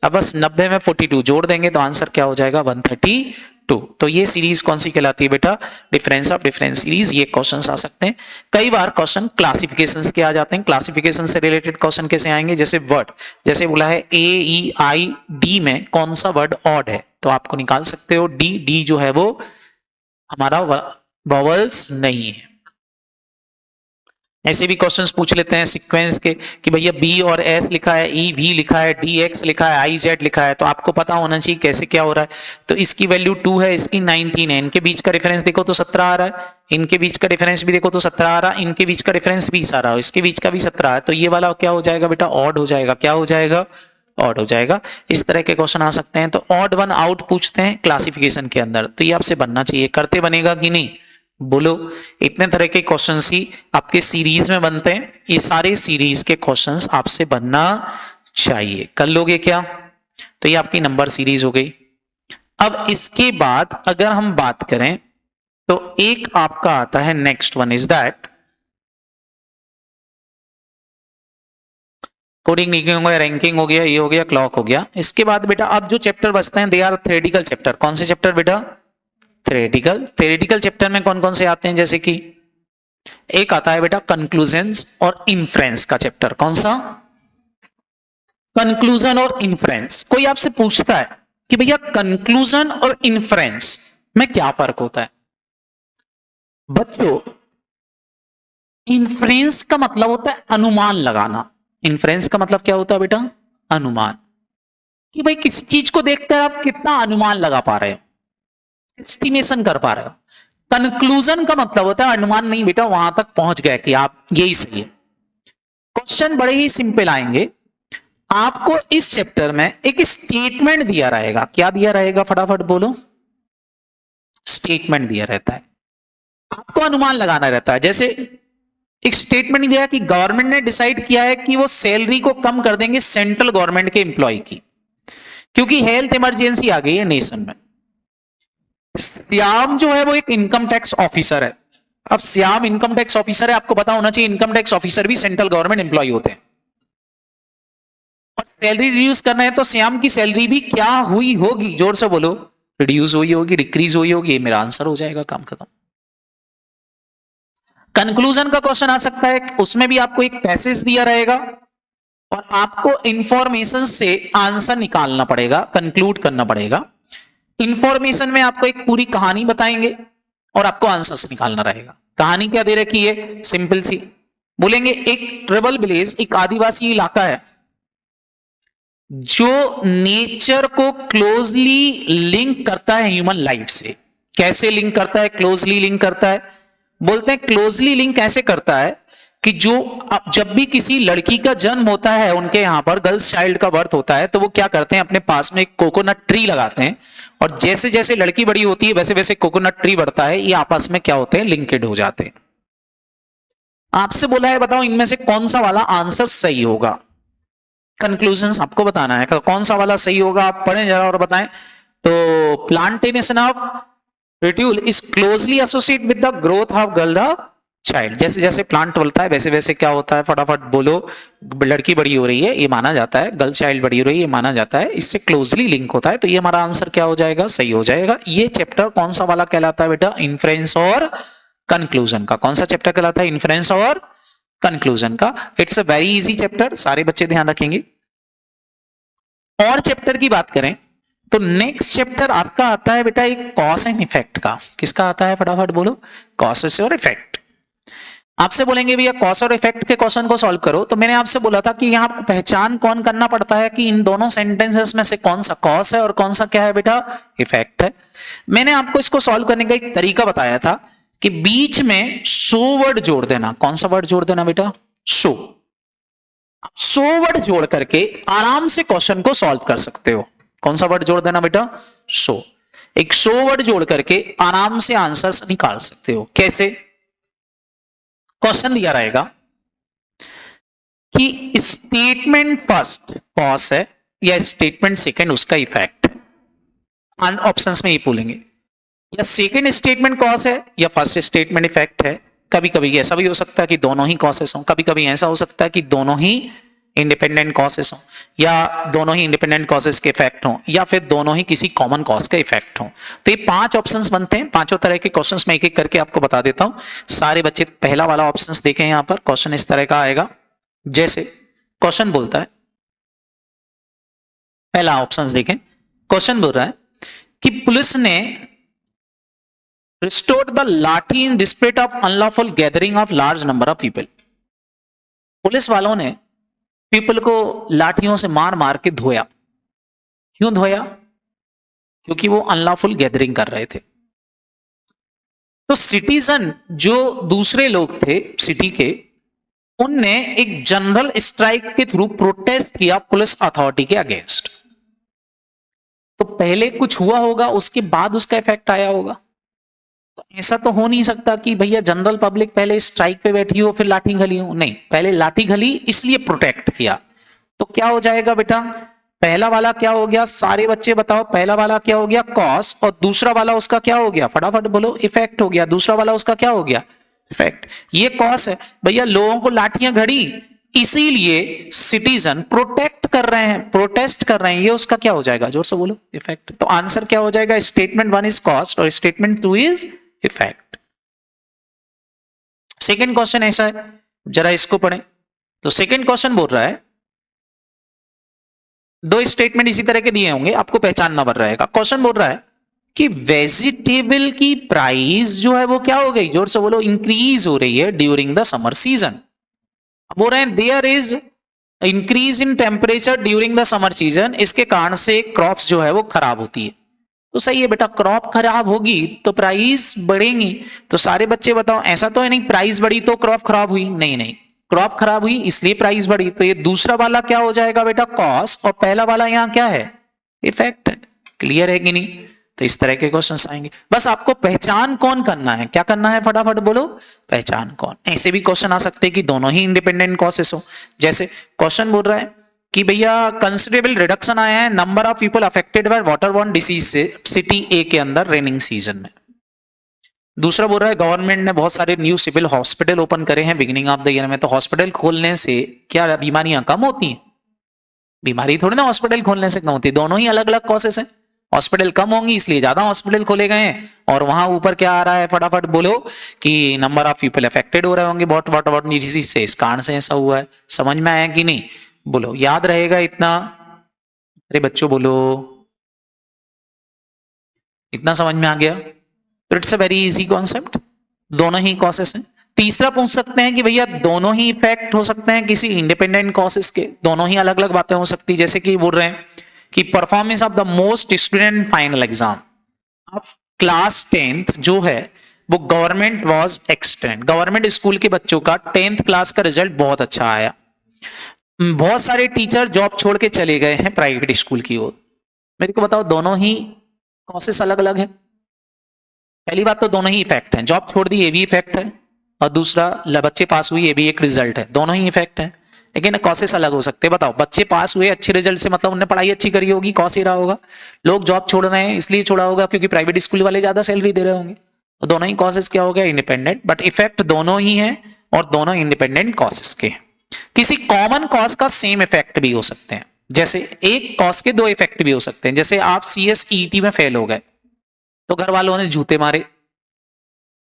अब बस 90 में 42 जोड़ देंगे तो आंसर क्या हो जाएगा? 132। तो ये सीरीज कौन सी कहलाती है बेटा? Difference of difference series. ये क्वेश्चंस आ सकते हैं। कई बार क्वेश्चन क्लासिफिकेशंस के आ जाते हैं। क्लासिफिकेशन से रिलेटेड क्वेश्चन कैसे आएंगे? जैसे वर्ड, जैसे बोला है AEID में कौन सा वर्ड ऑड है, तो आपको निकाल सकते हो डी जो है वो हमारा वॉवल्स नहीं है। ऐसे भी क्वेश्चंस पूछ लेते हैं सीक्वेंस के कि भैया B और S लिखा है, EV लिखा है, DX लिखा है, IZ लिखा है, तो आपको पता होना चाहिए कैसे क्या हो रहा है। तो इसकी वैल्यू 2 है, इसकी 19 है, इनके बीच का डिफरेंस देखो तो 17 आ रहा है, इनके बीच का डिफरेंस भी देखो तो 17 आ रहा है, इनके बीच का डिफरेंस 20 आ रहा है, इसके बीच का भी 17 है, तो ये वाला क्या हो जाएगा बेटा? ऑड हो जाएगा। क्या हो जाएगा? ऑड हो जाएगा। इस तरह के क्वेश्चन आ सकते हैं। तो ऑड वन आउट पूछते हैं क्लासिफिकेशन के अंदर, तो ये आपसे बनना चाहिए। करते बनेगा कि नहीं? बोलो। इतने तरह के क्वेश्चंस ही आपके सीरीज में बनते हैं। ये सारे सीरीज के क्वेश्चंस आपसे बनना चाहिए। कर लोगे क्या? तो ये आपकी नंबर सीरीज हो गई। अब इसके बाद अगर हम बात करें तो एक आपका आता है, next one is that coding लिखिंग हो गया, रैंकिंग हो गया, ये हो गया, क्लॉक हो गया। इसके बाद बेटा अब जो चैप्टर बचते हैं दे आर थ्योरेटिकल चैप्टर। कौन से चैप्टर बेटा? थ्योरेटिकल चैप्टर में कौन कौन से आते हैं? जैसे कि एक आता है बेटा कंक्लूजन्स और इन्फ्रेंस का चैप्टर। कौन सा? कंक्लूजन और इन्फ्रेंस। कोई आपसे पूछता है कि भैया कंक्लूजन और इन्फ्रेंस में क्या फर्क होता है? बच्चों, इन्फ्रेंस का मतलब होता है अनुमान लगाना। इन्फ्रेंस का मतलब क्या होता है बेटा? अनुमान। कि भाई किसी चीज को देखकर आप कितना अनुमान लगा पा रहे हो, एस्टिमेशन कर पा रहे हो। कंक्लूजन का मतलब होता है अनुमान नहीं बेटा, वहां तक पहुंच गए कि आप यही सही है। क्वेश्चन बड़े ही सिंपल आएंगे। आपको इस चैप्टर में एक स्टेटमेंट दिया रहेगा। क्या दिया रहेगा? फटाफट बोलो। स्टेटमेंट दिया रहता है। आपको अनुमान लगाना रहता है। जैसे एक स्टेटमेंट दिया कि गवर्नमेंट ने डिसाइड किया है कि वो सैलरी को कम कर देंगे सेंट्रल गवर्नमेंट के एम्प्लॉय की, क्योंकि हेल्थ इमरजेंसी आ गई है नेशन में। श्याम जो है वो एक इनकम टैक्स ऑफिसर है। अब श्याम इनकम टैक्स ऑफिसर है, आपको पता होना चाहिए इनकम टैक्स ऑफिसर भी सेंट्रल गवर्नमेंट एम्प्लॉय होते हैं। और सैलरी रिड्यूस करना है तो श्याम की सैलरी भी क्या हुई होगी, जोर से बोलो, रिड्यूस हुई होगी, डिक्रीज हुई होगी। ये मेरा आंसर हो जाएगा, काम खत्म। कंक्लूजन का क्वेश्चन आ सकता है, उसमें भी आपको एक पैसेज दिया रहेगा और आपको इंफॉर्मेशन से आंसर निकालना पड़ेगा, कंक्लूड करना पड़ेगा। इंफॉर्मेशन में आपको एक पूरी कहानी बताएंगे और आपको आंसर से निकालना रहेगा। कहानी क्या दे रखी है, सिंपल सी बोलेंगे, एक ट्राइबल विलेज, एक आदिवासी इलाका है जो नेचर को क्लोजली लिंक करता है ह्यूमन लाइफ से। कैसे लिंक करता है, क्लोजली लिंक करता है? बोलते हैं क्लोजली लिंक ऐसे करता है कि जो जब भी किसी लड़की का जन्म होता है, उनके यहां पर गर्ल्स चाइल्ड का बर्थ होता है, तो वो क्या करते हैं, अपने पास में एक कोकोनट ट्री लगाते हैं और जैसे जैसे लड़की बड़ी होती है वैसे वैसे कोकोनट ट्री बढ़ता है, ये आपस में क्या होते हैं, लिंकेड हो जाते हैं। आपसे बोला है बताओ इनमें से कौन सा वाला आंसर सही होगा। कंक्लूजन आपको बताना है कौन सा वाला सही होगा, आप पढ़ें जरा और बताएं। तो plantation of ritual is closely associate with the growth of girl child. जैसे जैसे प्लांट बढ़ता है वैसे वैसे क्या होता है, फटाफट बोलो, लड़की बड़ी हो रही है ये माना जाता है, गर्ल चाइल्ड बड़ी हो रही है ये माना जाता है, इससे क्लोजली लिंक होता है। तो ये हमारा आंसर क्या हो जाएगा, सही हो जाएगा। ये चैप्टर कौन सा वाला कहलाता है बेटा, इन्फ्रेंस और कंक्लूजन का। कौन सा चैप्टर कहलाता है, इन्फ्रेंस और कंक्लूजन का। It's a very easy chapter, सारे बच्चे ध्यान रखेंगे। और चैप्टर की बात करें तो नेक्स्ट चैप्टर आपका आता है बेटा एक कॉज एंड इफेक्ट का। किसका आता है, फटाफट बोलो, कॉज और इफेक्ट। आपसे बोलेंगे भैया कॉज और इफेक्ट के क्वेश्चन को सॉल्व करो, तो मैंने आपसे बोला था कि यहां आपको पहचान कौन करना पड़ता है कि इन दोनों सेंटेंसेस में से कौन सा कॉज है और कौन सा क्या है बेटा, इफेक्ट है। मैंने आपको इसको सॉल्व करने का एक तरीका बताया था कि बीच में सो वर्ड जोड़ देना। कौन सा वर्ड जोड़ देना बेटा, सो। सो वर्ड जोड़ करके आराम से क्वेश्चन को सॉल्व कर सकते हो। कौन सा वर्ड जोड़ देना बेटा, सो। एक सो वर्ड जोड़ करके आराम से आंसर्स निकाल सकते हो। कैसे, क्वेश्चन दिया रहेगा कि स्टेटमेंट फर्स्ट कॉज है या स्टेटमेंट सेकंड उसका इफेक्ट है। ऑप्शंस में ये बोलेंगे या सेकंड स्टेटमेंट कॉज है या फर्स्ट स्टेटमेंट इफेक्ट है। कभी कभी ऐसा भी हो सकता है कि दोनों ही कॉसेस हों, कभी कभी ऐसा हो सकता है कि दोनों ही इंडिपेंडेंट कॉसेस हों, या दोनों ही इंडिपेंडेंट कॉसेस के इफेक्ट हों, या फिर दोनों ही किसी कॉमन कॉज का इफेक्ट हों। तो ये 5 ऑप्शंस बनते हैं। पांचों तरह के क्वेश्चंस मैं एक एक करके आपको बता देता हूं। सारे बच्चे पहला वाला ऑप्शंस देखें, यहां पर क्वेश्चन इस तरह का आएगा। जैसे क्वेश्चन बोलता है, पहला ऑप्शंस देखें, क्वेश्चन बोल रहा है कि पुलिस ने restored the लाठी in dispute of unlawful gathering of large number of people। Police वालों ने पीपल को लाठियों से मार मार के धोया। क्यों धोया, क्योंकि वो अनलॉफुल गैदरिंग कर रहे थे। तो सिटीजन जो दूसरे लोग थे सिटी के, उनने एक जनरल स्ट्राइक के थ्रू प्रोटेस्ट किया पुलिस अथॉरिटी के अगेंस्ट। तो पहले कुछ हुआ होगा, उसके बाद उसका इफेक्ट आया होगा। तो ऐसा तो हो नहीं सकता कि भैया जनरल पब्लिक पहले स्ट्राइक पे बैठी हो फिर लाठी घली हो। नहीं, पहले लाठी घली इसलिए प्रोटेक्ट किया। तो क्या हो जाएगा बेटा, पहला वाला क्या हो गया, सारे बच्चे बताओ, पहला वाला क्या हो गया, कॉज, और दूसरा वाला उसका क्या हो गया, फटाफट बोलो, इफेक्ट हो गया। दूसरा वाला उसका क्या हो गया, इफेक्ट। ये कॉज है भैया, लोगों को लाठियां घड़ी इसीलिए सिटीजन प्रोटेक्ट कर रहे हैं, प्रोटेस्ट कर रहे हैं, ये उसका क्या हो जाएगा, जोर से बोलो, इफेक्ट। तो आंसर क्या हो जाएगा, स्टेटमेंट 1 इज कॉज और statement 2 is effect. Second question ऐसा है, जरा इसको पढ़ें। तो सेकंड क्वेश्चन बोल रहा है, 2 स्टेटमेंट इसी तरह के दिए होंगे, आपको पहचानना पड़ रहेगा। क्वेश्चन बोल रहा है कि वेजिटेबल की प्राइस जो है वो क्या हो गई, जोर से बोलो, इंक्रीज हो रही है ड्यूरिंग द समर सीजन। बोल रहे हैं there is increase in temperature during the summer season, इसके कारण से क्रॉप्स जो है वो खराब होती है। तो सही है बेटा, क्रॉप खराब होगी तो प्राइस बढ़ेंगी। तो सारे बच्चे बताओ, ऐसा तो है नहीं प्राइस बढ़ी तो क्रॉप खराब हुई, नहीं नहीं, क्रॉप खराब हुई इसलिए प्राइस बढ़ी। तो ये दूसरा वाला क्या हो जाएगा बेटा, कॉज, और पहला वाला यहां क्या है, इफेक्ट है। क्लियर है कि नहीं। तो इस तरह के क्वेश्चंस आएंगे। बस आपको पहचान कौन करना है, क्या करना है फटाफट बोलो, पहचान कौन। ऐसे भी क्वेश्चन आ सकते हैं कि दोनों ही इंडिपेंडेंट कॉसेस हो। जैसे क्वेश्चन बोल रहा है कि भैया कंसिडरेबल रिडक्शन आया है number of people affected by waterborne disease से सिटी ए के अंदर रेनिंग सीजन में। दूसरा बोल रहा है गवर्नमेंट ने बहुत सारे न्यू सिविल हॉस्पिटल ओपन करे हैं बिगिनिंग ऑफ द ईयर में, तो हॉस्पिटल खोलने से क्या बीमारियां कम होती हैं? बीमारी थोड़ी ना हॉस्पिटल खोलने से कम होती है, दोनों ही अलग अलग कॉसेस हैं। हॉस्पिटल कम होंगी इसलिए ज्यादा हॉस्पिटल खोले गए हैं, और वहां ऊपर क्या आ रहा है फटाफट बोलो कि नंबर ऑफ पीपल अफेक्टेड हो रहे होंगे बहुत डिजीज से, इस कारण से ऐसा हुआ है। समझ में आया कि नहीं बोलो, याद रहेगा इतना? अरे बच्चों बोलो, इतना समझ में आ गया? तो it's a very easy concept, दोनों ही कॉसेस हैं। तीसरा पूछ सकते हैं कि भैया दोनों ही इफेक्ट हो सकते हैं किसी इंडिपेंडेंट कॉसेस के, दोनों ही अलग अलग बातें हो सकती है। जैसे कि बोल रहे हैं कि performance of the most student final exam of class 10th जो है वो government was extend, government school के बच्चों का 10th क्लास का रिजल्ट बहुत अच्छा आया। बहुत सारे टीचर जॉब छोड़ के चले गए हैं प्राइवेट स्कूल की ओर। मेरे को बताओ दोनों ही कॉसेस अलग अलग है? पहली बात तो दोनों ही इफेक्ट हैं, जॉब छोड़ दी ये भी इफेक्ट है, और दूसरा बच्चे पास हुई ये भी एक रिजल्ट है, दोनों ही इफेक्ट है, लेकिन कॉसेस अलग हो सकते हैं। बताओ बच्चे पास हुए अच्छे रिजल्ट से मतलब उन्होंने पढ़ाई अच्छी करी होगी, कॉस ही रहा होगा। लोग जॉब छोड़ रहे हैं इसलिए छोड़ा होगा क्योंकि प्राइवेट स्कूल वाले ज्यादा सैलरी दे रहे होंगे। तो दोनों ही कॉसेस क्या हो गया, इंडिपेंडेंट, बट इफेक्ट दोनों ही है और दोनों इंडिपेंडेंट कॉसेस के। किसी कॉमन कॉज का सेम इफेक्ट भी हो सकते हैं, जैसे एक कॉज के दो इफेक्ट भी हो सकते हैं। जैसे आप CSET में फेल हो गए तो घर वालों ने जूते मारे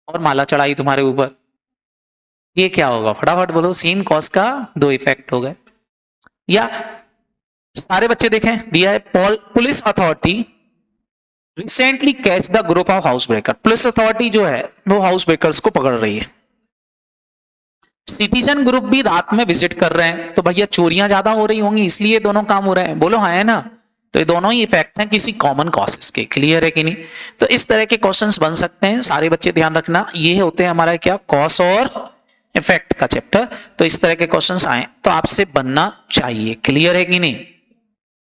और माला चढ़ाई तुम्हारे ऊपर, ये क्या होगा फटाफट बोलो, सेम कॉज का दो इफेक्ट हो गए। या सारे बच्चे देखें दिया है police authority recently catch the group of house breaker, police authority जो है वो हाउस ब्रेकर्स को पकड़ रही है। सिटीजन ग्रुप भी रात में विजिट कर रहे हैं, तो भैया चोरियां ज्यादा हो रही होंगी इसलिए दोनों काम हो रहे हैं, बोलो हाँ है ना? तो ये दोनों ही इफेक्ट हैं किसी कॉमन कॉसेस के, क्लियर है कि नहीं? तो इस तरह के क्वेश्चंस बन सकते हैं, सारे बच्चे ध्यान रखना, ये होते हैं हमारा क्या, कॉज और इफेक्ट का चैप्टर। तो इस तरह के क्वेश्चंस आए तो आपसे बनना चाहिए, क्लियर है कि नहीं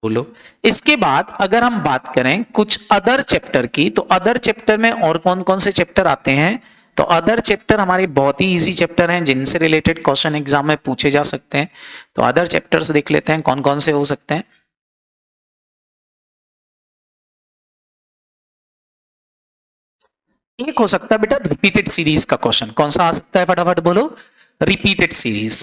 बोलो। इसके बाद अगर हम बात करें कुछ अदर चैप्टर की, तो अदर चैप्टर में और कौन कौन से चैप्टर आते हैं? तो अदर चैप्टर हमारे बहुत ही इजी चैप्टर हैं जिनसे रिलेटेड क्वेश्चन एग्जाम में पूछे जा सकते हैं। तो अदर चैप्टर्स देख लेते हैं कौन कौन से हो सकते हैं। एक हो सकता है बेटा रिपीटेड सीरीज का क्वेश्चन, कौन सा आ सकता है फटाफट बोलो, रिपीटेड सीरीज।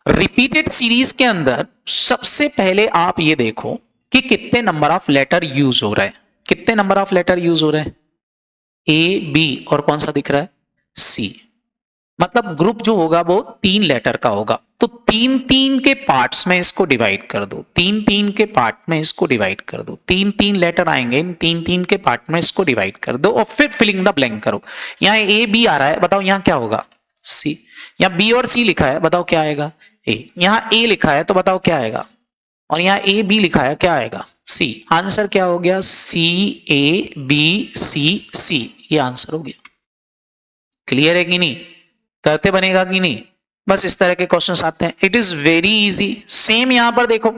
रिपीटेड सीरीज के अंदर सबसे पहले आप ये देखो कि कितने नंबर ऑफ लेटर यूज हो रहे हैं, कितने नंबर ऑफ लेटर यूज हो रहे हैं, A B और कौन सा दिख रहा है, C। मतलब ग्रुप जो होगा वो 3 लेटर का होगा, तो 3-3 के पार्ट्स में इसको डिवाइड कर दो, 3-3 के पार्ट में इसको डिवाइड कर दो, 3-3 लेटर आएंगे, इन 3-3 के पार्ट में इसको डिवाइड कर दो और फिर फिलिंग द ब्लैंक करो। यहाँ A B आ रहा है, बताओ यहाँ क्या होगा, C। यहाँ B और C लिखा है, बताओ क्या आएगा, A। यहाँ A लिखा है तो बताओ क्या आएगा, और यहाँ A B लिखा है क्या आएगा, C। आंसर क्या हो गया, C A B C C, ये आंसर हो गया। क्लियर है कि नहीं, करते बनेगा कि नहीं? बस इस तरह के क्वेश्चंस आते हैं, it is very easy. Same यहां पर देखो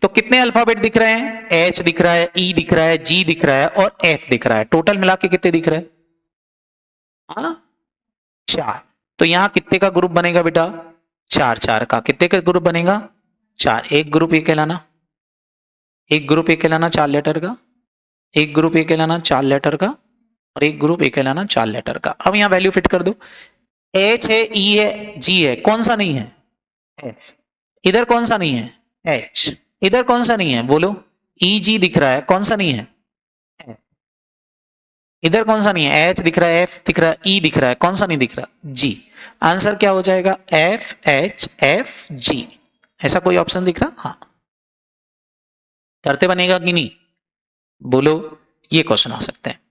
तो कितने अल्फाबेट दिख रहे हैं, H दिख रहा है, E दिख रहा है, G दिख रहा है और F दिख रहा है, टोटल मिला के कितने दिख रहे हैं, हाँ 4। तो यहां कितने का ग्रुप बनेगा बेटा, 4-4 का, कितने का ग्रुप बनेगा, 4। एक ग्रुप ये कहलाना, एक ग्रुप ये कहलाना 4 लेटर का, एक ग्रुप ये कहलाना 4 लेटर का, और एक ग्रुप ये कहलाना 4 लेटर का। अब यहां वैल्यू फिट कर दो, H है, E है, G है, कौन सा नहीं है, F। इधर कौन सा नहीं है, H। इधर कौन सा नहीं है बोलो, E G दिख रहा है, कौन सा नहीं है, F। इधर कौन सा नहीं है, H दिख रहा है, F दिख रहा है, E दिख रहा है, कौन सा नहीं दिख रहा, G। आंसर क्या हो जाएगा, F H F G। ऐसा कोई ऑप्शन दिख रहा, हाँ। करते बनेगा कि नहीं बोलो, ये क्वेश्चन आ सकते हैं।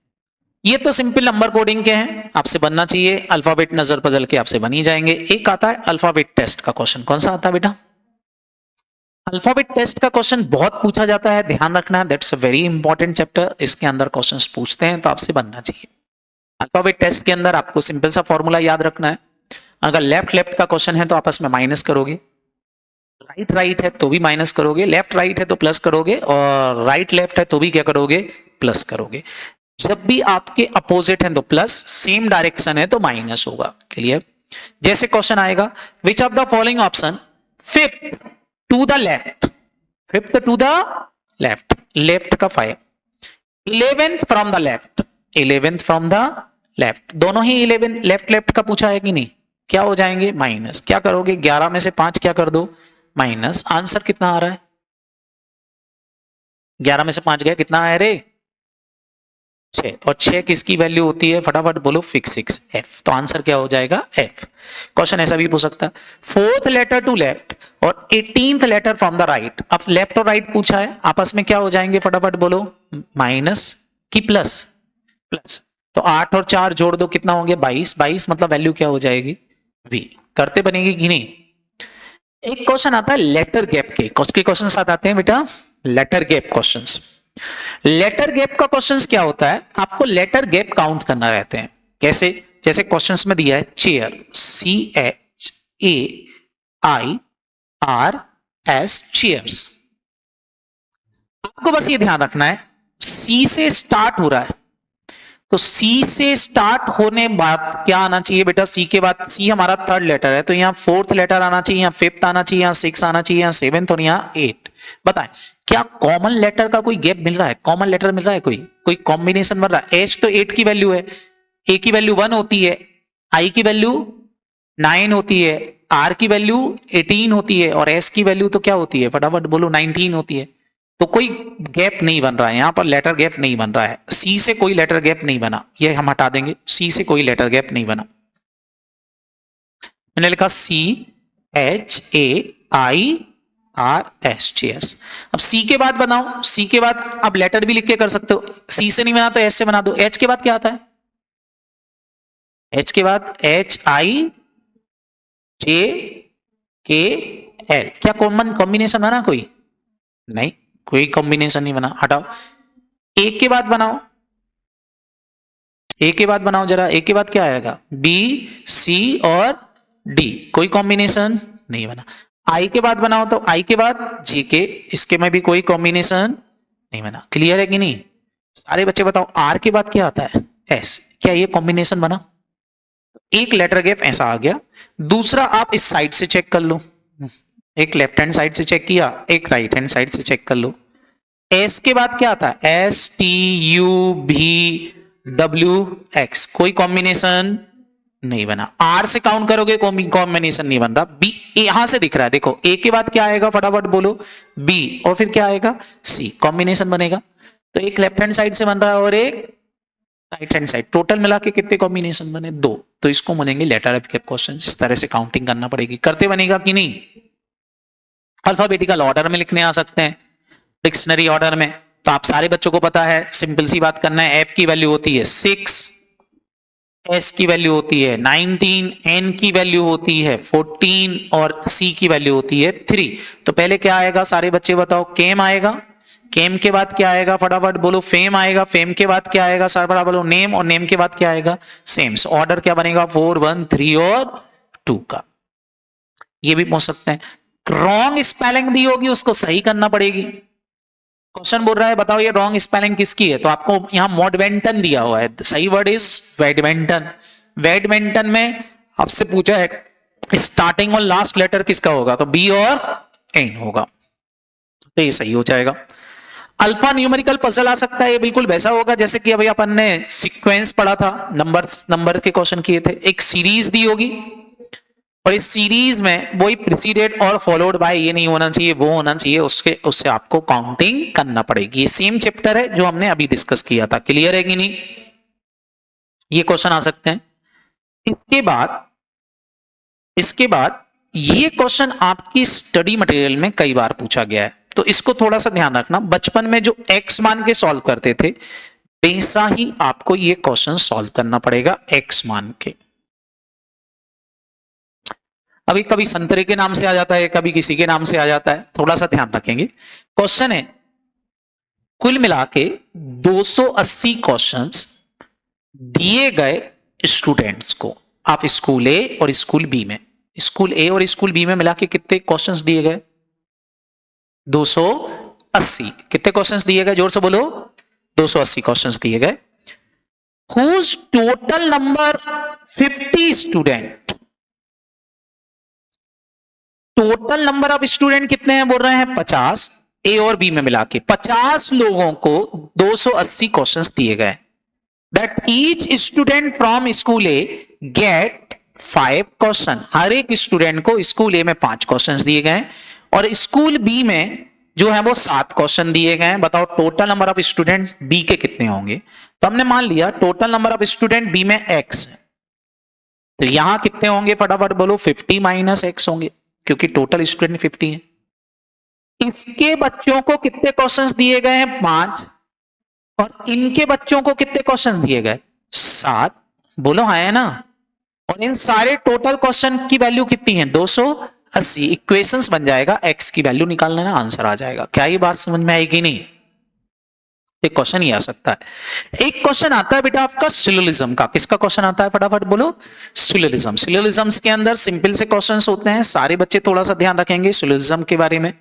ये तो सिंपल नंबर कोडिंग के हैं, आपसे बनना चाहिए, अल्फाबेट नजर बदल के आपसे बनी जाएंगे। एक आता है अल्फाबेट टेस्ट का क्वेश्चन, कौन सा आता है बेटा, अल्फाबेट टेस्ट का क्वेश्चन बहुत पूछा जाता है, ध्यान रखना है, that's a very important chapter. इसके अंदर क्वेश्चंस पूछते हैं तो आपसे बनना चाहिए। अल्फाबेट टेस्ट के अंदर आपको सिंपल सा फॉर्मूला याद रखना है, अगर लेफ्ट लेफ्ट का क्वेश्चन है तो आपस में माइनस करोगे, राइट राइट है तो भी माइनस करोगे, लेफ्ट राइट है तो प्लस करोगे, और राइट लेफ्ट है तो भी क्या करोगे, प्लस करोगे। जब भी आपके अपोजिट हैं तो प्लस, सेम डायरेक्शन है तो माइनस होगा। क्लियर? जैसे क्वेश्चन आएगा, which of the following option fifth to the left, fifth to the left, left का 5, 11th from the left, 11th from the left, दोनों ही 11 लेफ्ट लेफ्ट का पूछा है कि नहीं, क्या हो जाएंगे माइनस। क्या करोगे, 11 में से 5 क्या कर दो माइनस। आंसर कितना आ रहा है, 11 में से 5 गया, कितना आया रे 6, और 6 किसकी वैल्यू होती है, फटाफट बोलो, फिक्स 6 एफ। तो आंसर क्या हो जाएगा एफ। क्वेश्चन ऐसा भी पूछ सकता है, 4th लेटर टू लेफ्ट और 18th letter from the right. अब लेफ्ट और राइट पूछा है, आपस में क्या हो जाएंगे, फटाफट बोलो, माइनस की प्लस, प्लस। तो 8 और 4 जोड़ दो, कितना हो गया 22, 22 मतलब वैल्यू क्या हो जाएगी वी। करते बनेगी कि नहीं। एक क्वेश्चन आता है लेटर गैप के, उसके क्वेश्चन साथ आते हैं बेटा letter gap questions. Letter gap का क्वेश्चंस क्या होता है, आपको लेटर गैप काउंट करना रहते हैं। कैसे, जैसे क्वेश्चंस में दिया है चेयर, CHAIRS, चेयर्स। आपको बस ये ध्यान रखना है, सी से स्टार्ट हो रहा है, तो सी से स्टार्ट होने बाद क्या आना चाहिए बेटा, सी के बाद, सी हमारा 3rd लेटर है, तो यहाँ 4th लेटर आना चाहिए, यहाँ 5th आना चाहिए, यहाँ 6 आना चाहिए, यहाँ 7th और यहाँ 8। बताएं क्या कॉमन लेटर का कोई गैप मिल रहा है, कॉमन लेटर मिल रहा है, कोई कॉम्बिनेशन बन रहा है। एच तो 8 की वैल्यू है, ए की वैल्यू 1 होती है, आई की वैल्यू 9 होती है, आर की वैल्यू 18 होती है, और एस की वैल्यू तो क्या होती है, फटाफट बोलो 19 होती है। तो कोई गैप नहीं बन रहा है यहां पर, लेटर गैप नहीं बन रहा है, सी से कोई लेटर गैप नहीं बना, ये हम हटा देंगे, सी से कोई लेटर गैप नहीं बना। मैंने लिखा CHAIRS, चेयर्स। अब सी के बाद बनाओ, सी के बाद अब लेटर भी लिख के कर सकते हो, सी से नहीं बना तो एच से बना दो। एच के बाद क्या आता है, एच के बाद HIJKL, क्या कॉमन कॉम्बिनेशन बना, कोई नहीं, कोई कॉम्बिनेशन नहीं बना, हटाओ। ए के बाद बनाओ, ए के बाद बनाओ जरा, ए के बाद क्या आएगा, बी सी और डी, कोई कॉम्बिनेशन नहीं बना। आई के बाद बनाओ, तो आई के बाद जे के, इसके में भी कोई कॉम्बिनेशन नहीं बना। क्लियर है कि नहीं सारे बच्चे, बताओ आर के बाद क्या आता है, एस, क्या ये कॉम्बिनेशन बना। एक लेटर गैप ऐसा आ गया। दूसरा आप इस साइड से चेक कर लो, एक लेफ्ट हैंड साइड से चेक किया, एक राइट हैंड साइड से चेक कर लो। एस के बाद क्या आता है, STUVWX, कोई कॉम्बिनेशन नहीं बना। आर से काउंट करोगे कॉम्बिनेशन नहीं बन रहा। बी यहां से दिख रहा है, देखो ए के बाद क्या आएगा, फटाफट बोलो, बी, और फिर क्या आएगा सी, कॉम्बिनेशन बनेगा। तो एक लेफ्ट हैंड साइड से बन रहा है और एक राइट हैंड साइड, टोटल मिला के कितने कॉम्बिनेशन बने, 2। तो इसको बनेंगे लेटर गैप क्वेश्चन। इस तरह से काउंटिंग करना पड़ेगी, करते बनेगा कि नहीं। अल्फाबेटिकल ऑर्डर में लिखने आ सकते हैं, डिक्शनरी ऑर्डर में, तो आप सारे बच्चों को पता है, सिंपल सी बात करना है। एफ की वैल्यू होती है 6, एस की वैल्यू होती है 19, एन की वैल्यू होती है 14 और सी की वैल्यू होती है 3। तो पहले क्या आएगा, सारे बच्चे बताओ, केम आएगा, केम के बाद क्या आएगा, फटाफट बोलो, फेम आएगा, फेम के बाद क्या आएगा, फटाफट बोलो, नेम, और नेम के बाद क्या आएगा, सेम। ऑर्डर क्या बनेगा, 4, 1, 3 और 2 का। ये भी पूछ सकते हैं। रॉन्ग स्पेलिंग दी होगी, उसको सही करना पड़ेगी। क्वेश्चन बोल रहा है बताओ ये रॉन्ग स्पेलिंग किसकी है, तो आपको यहां मॉडवेंटन दिया हुआ है, सही वर्ड इज वेडमेंटन। वेडमेंटन में आपसे पूछा है स्टार्टिंग और लास्ट लेटर किसका होगा, तो बी और एन होगा, तो ये सही हो जाएगा। अल्फा न्यूमेरिकल पजल आ सकता है, ये बिल्कुल वैसा होगा जैसे कि अभी अपन ने सीक्वेंस पढ़ा था, नंबर के क्वेश्चन किए थे। एक सीरीज दी होगी और इस सीरीज में वही प्रीसीडेड और फॉलोड बाय, ये नहीं होना चाहिए, वो होना चाहिए, उससे आपको काउंटिंग करना पड़ेगी। ये सेम चैप्टर है जो हमने अभी डिस्कस किया था। क्लियर है कि नहीं, ये क्वेश्चन आ सकते हैं। इसके बाद ये क्वेश्चन आपकी स्टडी मटेरियल में कई बार पूछा गया है, तो इसको थोड़ा सा ध्यान रखना। बचपन में जो एक्स मान के सॉल्व करते थे वैसा ही आपको ये क्वेश्चन सॉल्व करना पड़ेगा एक्स मान के। अभी कभी संतरे के नाम से आ जाता है, कभी किसी के नाम से आ जाता है, थोड़ा सा ध्यान रखेंगे। क्वेश्चन है कुल मिला के 280 क्वेश्चंस दिए गए स्टूडेंट्स को। आप स्कूल ए और स्कूल बी में, स्कूल ए और स्कूल बी में मिला के कितने क्वेश्चंस दिए गए, 280। कितने क्वेश्चंस दिए गए, जोर से बोलो, 280 क्वेश्चंस दिए गए। Whose total number 50 student, total number of student कितने हैं बोल रहे हैं 50, ए और बी में मिला के 50 लोगों को 280 क्वेश्चंस दिए गए। That each student from school A get 5 question, हर एक स्टूडेंट को स्कूल ए में 5 क्वेश्चंस दिए गए और स्कूल बी में जो है वो 7 क्वेश्चन दिए गए हैं। बताओ total number of student B के कितने होंगे। तो हमने मान लिया total number of student B में x है, तो यहां कितने होंगे फटाफट बोलो, 50 माइनस x होंगे क्योंकि टोटल स्टूडेंट 50 है। इसके बच्चों को कितने क्वेश्चंस दिए गए हैं 5 और इनके बच्चों को कितने क्वेश्चंस दिए गए 7, बोलो हाँ है ना। और इन सारे टोटल क्वेश्चन की वैल्यू कितनी है 280। इक्वेशंस बन जाएगा, x की वैल्यू निकाल लेना आंसर आ जाएगा। क्या ये बात समझ में आएगी नहीं? एक क्वेश्चन ही आ सकता है। एक क्वेश्चन आता है बेटा आपका सिलोजिज्म का। किसका क्वेश्चन आता है फटाफट बोलो, सिलोजिज्म। सिलोजिज्म्स के अंदर सिंपल से क्वेश्चंस होते हैं, सारे बच्चे थोड़ा सा ध्यान रखेंगे सिलोजिज्म के बारे में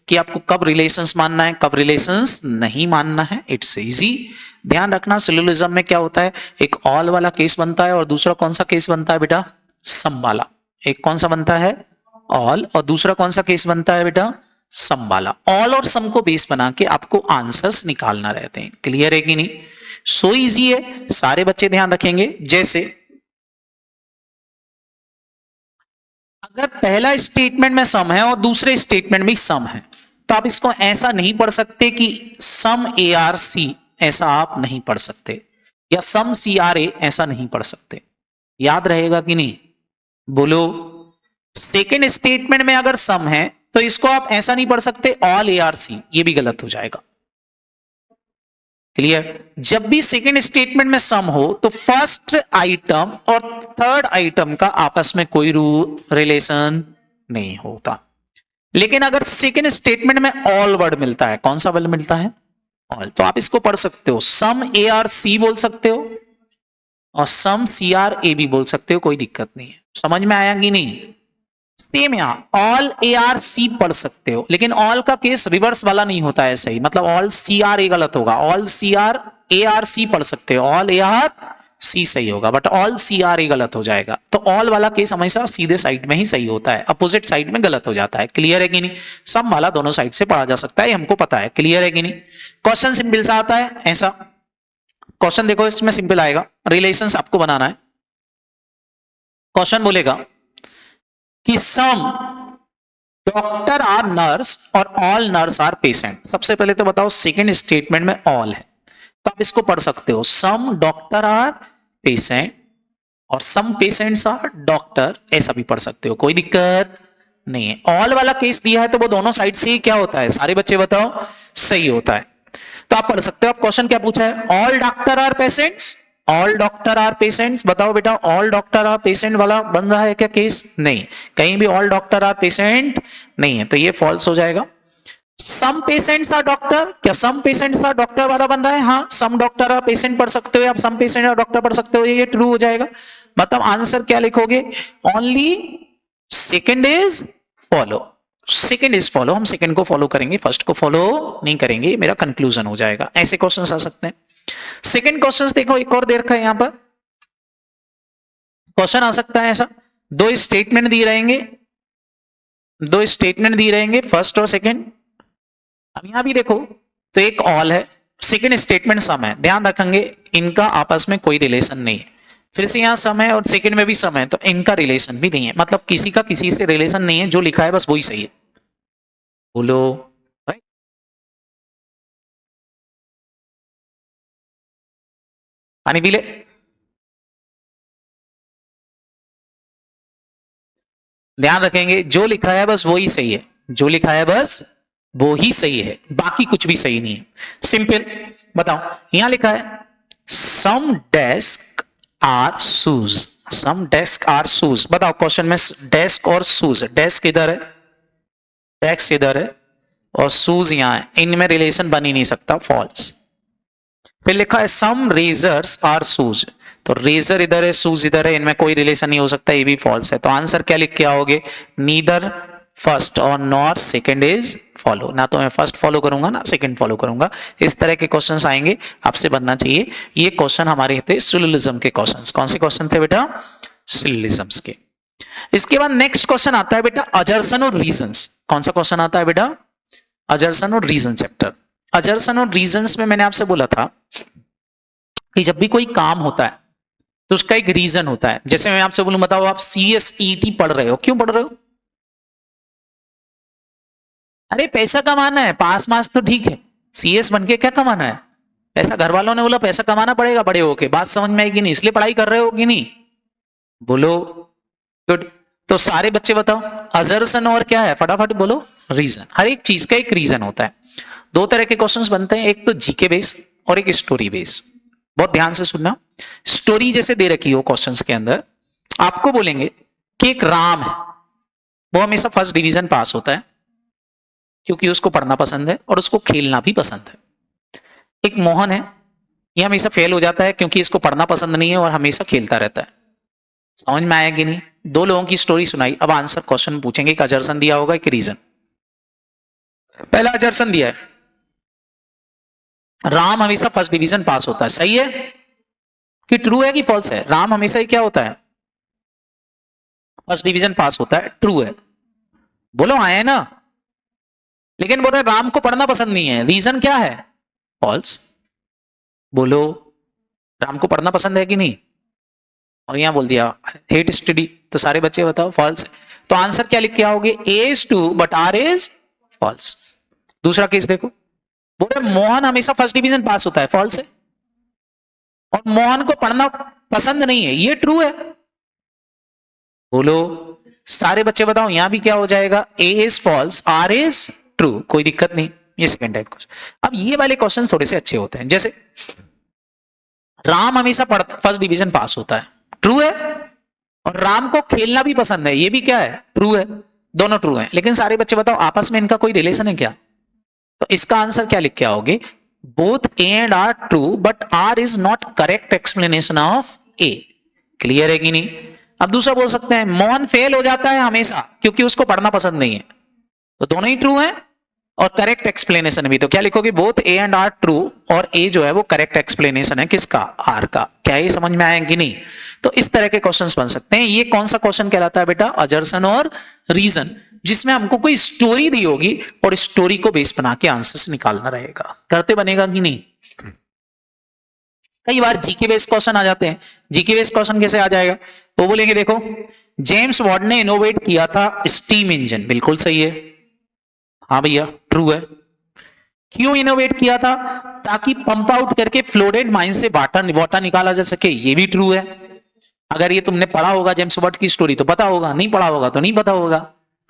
कि आपको कब रिलेशंस मानना है कब रिलेशंस नहीं मानना है। इट्स इजी, ध्यान रखना। सिलोजिज्म में क्या होता है, एक ऑल वाला केस बनता है और दूसरा कौन सा केस बनता है बेटा, सम वाला। एक कौन सा बनता है ऑल और दूसरा कौन सा केस बनता है बेटा, सम वाला। ऑल और सम को बेस बना के आपको आंसर्स निकालना रहते हैं। क्लियर है कि नहीं? सो इजी है, सारे बच्चे ध्यान रखेंगे। जैसे अगर पहला स्टेटमेंट में सम है और दूसरे स्टेटमेंट में सम है तो आप इसको ऐसा नहीं पढ़ सकते कि सम ए आर सी, ऐसा आप नहीं पढ़ सकते, या सम सी आर ए ऐसा नहीं पढ़ सकते। याद रहेगा कि नहीं बोलो। सेकेंड स्टेटमेंट में अगर सम है तो इसको आप ऐसा नहीं पढ़ सकते ऑल ए आर सी, ये भी गलत हो जाएगा। क्लियर? जब भी सेकेंड स्टेटमेंट में सम हो तो फर्स्ट आइटम और थर्ड आइटम का आपस में कोई रिलेशन नहीं होता। लेकिन अगर सेकेंड स्टेटमेंट में ऑल वर्ड मिलता है, कौन सा वर्ड मिलता है ऑल, तो आप इसको पढ़ सकते हो सम ए आर सी बोल सकते हो और सम सी आर ए भी बोल सकते हो, कोई दिक्कत नहीं है। समझ में आया कि नहीं? सेम यहां ऑल ए आर सी पढ़ सकते हो, लेकिन ऑल का केस रिवर्स वाला नहीं होता है सही, मतलब ऑल सी आर ए गलत होगा। All C are A are C पढ़ सकते हो, ऑल ए आर सी सही होगा, but all C are A गलत हो जाएगा। तो ऑल वाला केस हमेशा सीधे साइड में ही सही होता है, अपोजिट साइड में गलत हो जाता है। क्लियर है कि नहीं? सम वाला दोनों साइड से पढ़ा जा सकता है, हमको पता है। क्लियर है कि नहीं? क्वेश्चन सिंपल सा आता है ऐसा। क्वेश्चन देखो इसमें सिंपल आएगा, रिलेशंस आपको बनाना है। क्वेश्चन बोलेगा कि सम डॉक्टर आर नर्स और ऑल नर्स आर पेशेंट। सबसे पहले तो बताओ सेकेंड स्टेटमेंट में ऑल है तो आप इसको पढ़ सकते हो सम डॉक्टर आर पेशेंट और सम पेशेंट्स आर डॉक्टर, ऐसा भी पढ़ सकते हो, कोई दिक्कत नहीं है। ऑल वाला केस दिया है तो वो दोनों साइड से ही क्या होता है, सारे बच्चे बताओ सही होता है, तो आप पढ़ सकते हो। आप क्वेश्चन क्या पूछा है, all doctor R patients, all doctor R patients. बताओ बेटा ऑल डॉक्टर आर पेशेंट वाला बन रहा है क्या केस? नहीं, कहीं भी ऑल डॉक्टर आर पेशेंट नहीं है, तो ये फॉल्स हो जाएगा। सम पेशेंट्स आर डॉक्टर, क्या सम पेशेंट्स आर डॉक्टर वाला बन रहा है? हाँ, सम डॉक्टर आर पेशेंट पढ़ सकते हो, आप सम पेशेंट और डॉक्टर पढ़ सकते हो, ये ट्रू हो जाएगा। मतलब आंसर क्या लिखोगे, only second is follow. Second is follow, हम सेकेंड को फॉलो करेंगे, फर्स्ट को फॉलो नहीं करेंगे, मेरा कंक्लूजन हो जाएगा। ऐसे क्वेश्चन आ सकते हैं। सेकेंड क्वेश्चन देखो, एक और दे रखा है यहां पर। क्वेश्चन आ सकता है ऐसा, दो स्टेटमेंट दिए रहेंगे, दो स्टेटमेंट दिए रहेंगे फर्स्ट और सेकेंड। अब यहां भी देखो तो एक ऑल है, सेकेंड स्टेटमेंट सम है। ध्यान रखेंगे इनका आपस में कोई रिलेशन नहीं है। फिर से यहां सम है और सेकेंड में भी सम है, तो इनका रिलेशन भी नहीं है, मतलब किसी का किसी से रिलेशन नहीं है, जो लिखा है बस वही सही है। बोलो भाई, पानी पी ले। ध्यान रखेंगे जो लिखा है बस वही सही है, जो लिखा है बस वो ही सही है, बाकी कुछ भी सही नहीं है। सिंपल बताओ, यहां लिखा है some desk are shoes, some desk are shoes. बताओ क्वेश्चन में डेस्क और शूज, डेस्क इधर है, डेस्क इधर है और शूज यहां है, इनमें रिलेशन बन ही नहीं सकता, फॉल्स। फिर लिखा है सम रेजर्स आर शूज, तो रेजर इधर है शूज इधर है, इनमें कोई रिलेशन नहीं हो सकता, ये भी फॉल्स है। तो आंसर क्या लिख के आओगे, नीदर फर्स्ट और नॉर सेकेंड इज फॉलो, ना तो मैं फर्स्ट फॉलो करूंगा ना सेकंड फॉलो करूंगा। इस तरह के क्वेश्चंस आएंगे, आपसे बनना चाहिए। ये क्वेश्चन हमारे थे सिलोजिज्म के क्वेश्चंस। कौन से क्वेश्चन थे बेटा? सिलोजिज्म्स के। इसके बाद नेक्स्ट क्वेश्चन आता है बेटा अजर्सन और रीजंस। कौन सा क्वेश्चन आता है बेटा? अजर्सन और रीजन चैप्टर। अजर्सन और रीजंस में मैंने आपसे बोला था कि जब भी कोई काम होता है तो उसका एक रीजन होता है। जैसे मैं आपसे बोलूं, बताओ आप CSET पढ़ रहे हो, क्यों पढ़ रहे हो? अरे पैसा कमाना है, पास मास तो ठीक है, CS बन के क्या कमाना है? पैसा घर वालों ने बोला पैसा कमाना पड़ेगा बड़े होके, बात समझ में आएगी नहीं, इसलिए पढ़ाई कर रहे हो कि नहीं? बोलो। गुड। तो सारे बच्चे बताओ अजर्सन और क्या है, फटाफट बोलो। रीजन। हर एक चीज का एक रीजन होता है। दो तरह के क्वेश्चंस बनते हैं, एक तो जीके बेस और एक स्टोरी बेस। बहुत ध्यान से सुनना। स्टोरी जैसे दे रखी हो क्वेश्चंस के अंदर, आपको बोलेंगे कि एक राम है, वो हमेशा फर्स्ट डिवीजन पास होता है क्योंकि उसको पढ़ना पसंद है और उसको खेलना भी पसंद है। एक मोहन है, ये हमेशा फेल हो जाता है क्योंकि इसको पढ़ना पसंद नहीं है और हमेशा खेलता रहता है। समझ में आया कि नहीं? दो लोगों की स्टोरी सुनाई, अब आंसर क्वेश्चन पूछेंगे, एक अजर्सन दिया होगा, एक रीजन। पहला अजर्सन दिया है, राम हमेशा फर्स्ट डिवीजन पास होता है। सही है कि ट्रू है कि फॉल्स है? राम हमेशा ही क्या होता है? फर्स्ट डिवीजन पास होता है। ट्रू है? बोलो आए ना। लेकिन बोल रहे राम को पढ़ना पसंद नहीं है, रीजन क्या है? फॉल्स। बोलो राम को पढ़ना पसंद है कि नहीं? और यहां बोल दिया हेट स्टडी, तो सारे बच्चे बताओ फॉल्स है। तो आंसर क्या लिख के आओगे? A is true but R is false। दूसरा केस देखो, बोले मोहन हमेशा फर्स्ट डिवीजन पास होता है, फॉल्स है। और मोहन को पढ़ना पसंद नहीं है, ये ट्रू है। बोलो सारे बच्चे बताओ, यहां भी क्या हो जाएगा? A is false, R is true। कोई दिक्कत नहीं, ये सेकंड टाइप क्वेश्चन। अब ये वाले क्वेश्चन थोड़े से अच्छे होते हैं, जैसे राम हमेशा फर्स्ट डिवीजन पास होता है, ट्रू है। और राम को खेलना भी पसंद है, ये भी क्या है? ट्रू है। दोनों ट्रू हैं। लेकिन सारे बच्चे बताओ आपस में इनका कोई रिलेशन है क्या? तो इसका आंसर क्या लिख के आओगे? Both A and R true but R is not correct explanation of A। Clear है कि नहीं? अब दूसरा बोल सकते हैं मोहन फेल हो जाता है हमेशा क्योंकि उसको पढ़ना पसंद नहीं है, तो दोनों ही ट्रू है और करेक्ट एक्सप्लेनेशन भी। तो क्या लिखोगे? Both A and R true, और A जो है वो करेक्ट एक्सप्लेनेशन है किसका? R का। क्या ये समझ में आया कि नहीं? तो इस तरह के क्वेश्चंस बन सकते हैं। ये कौन सा क्वेश्चन कहलाता है बेटा? अजर्सन और रीजन, जिसमें हमको कोई स्टोरी दी होगी और स्टोरी को बेस बना के आंसर्स निकालना रहेगा। करते बनेगा कि नहीं? कई बार जीके बेस क्वेश्चन आ जाते हैं। जीके बेस क्वेश्चन कैसे आ जाएगा? वो बोलेंगे देखो जेम्स वाट ने इनोवेट किया था स्टीम इंजन। बिल्कुल सही है, हाँ भैया ट्रू है। क्यों इनोवेट किया था? ताकि पंप आउट करके फ्लोरेड माइन से वाटर निकाला जा सके, ये भी ट्रू है। अगर ये तुमने पढ़ा होगा जेम्स वाट की स्टोरी तो पता होगा, नहीं पढ़ा होगा तो नहीं पता होगा।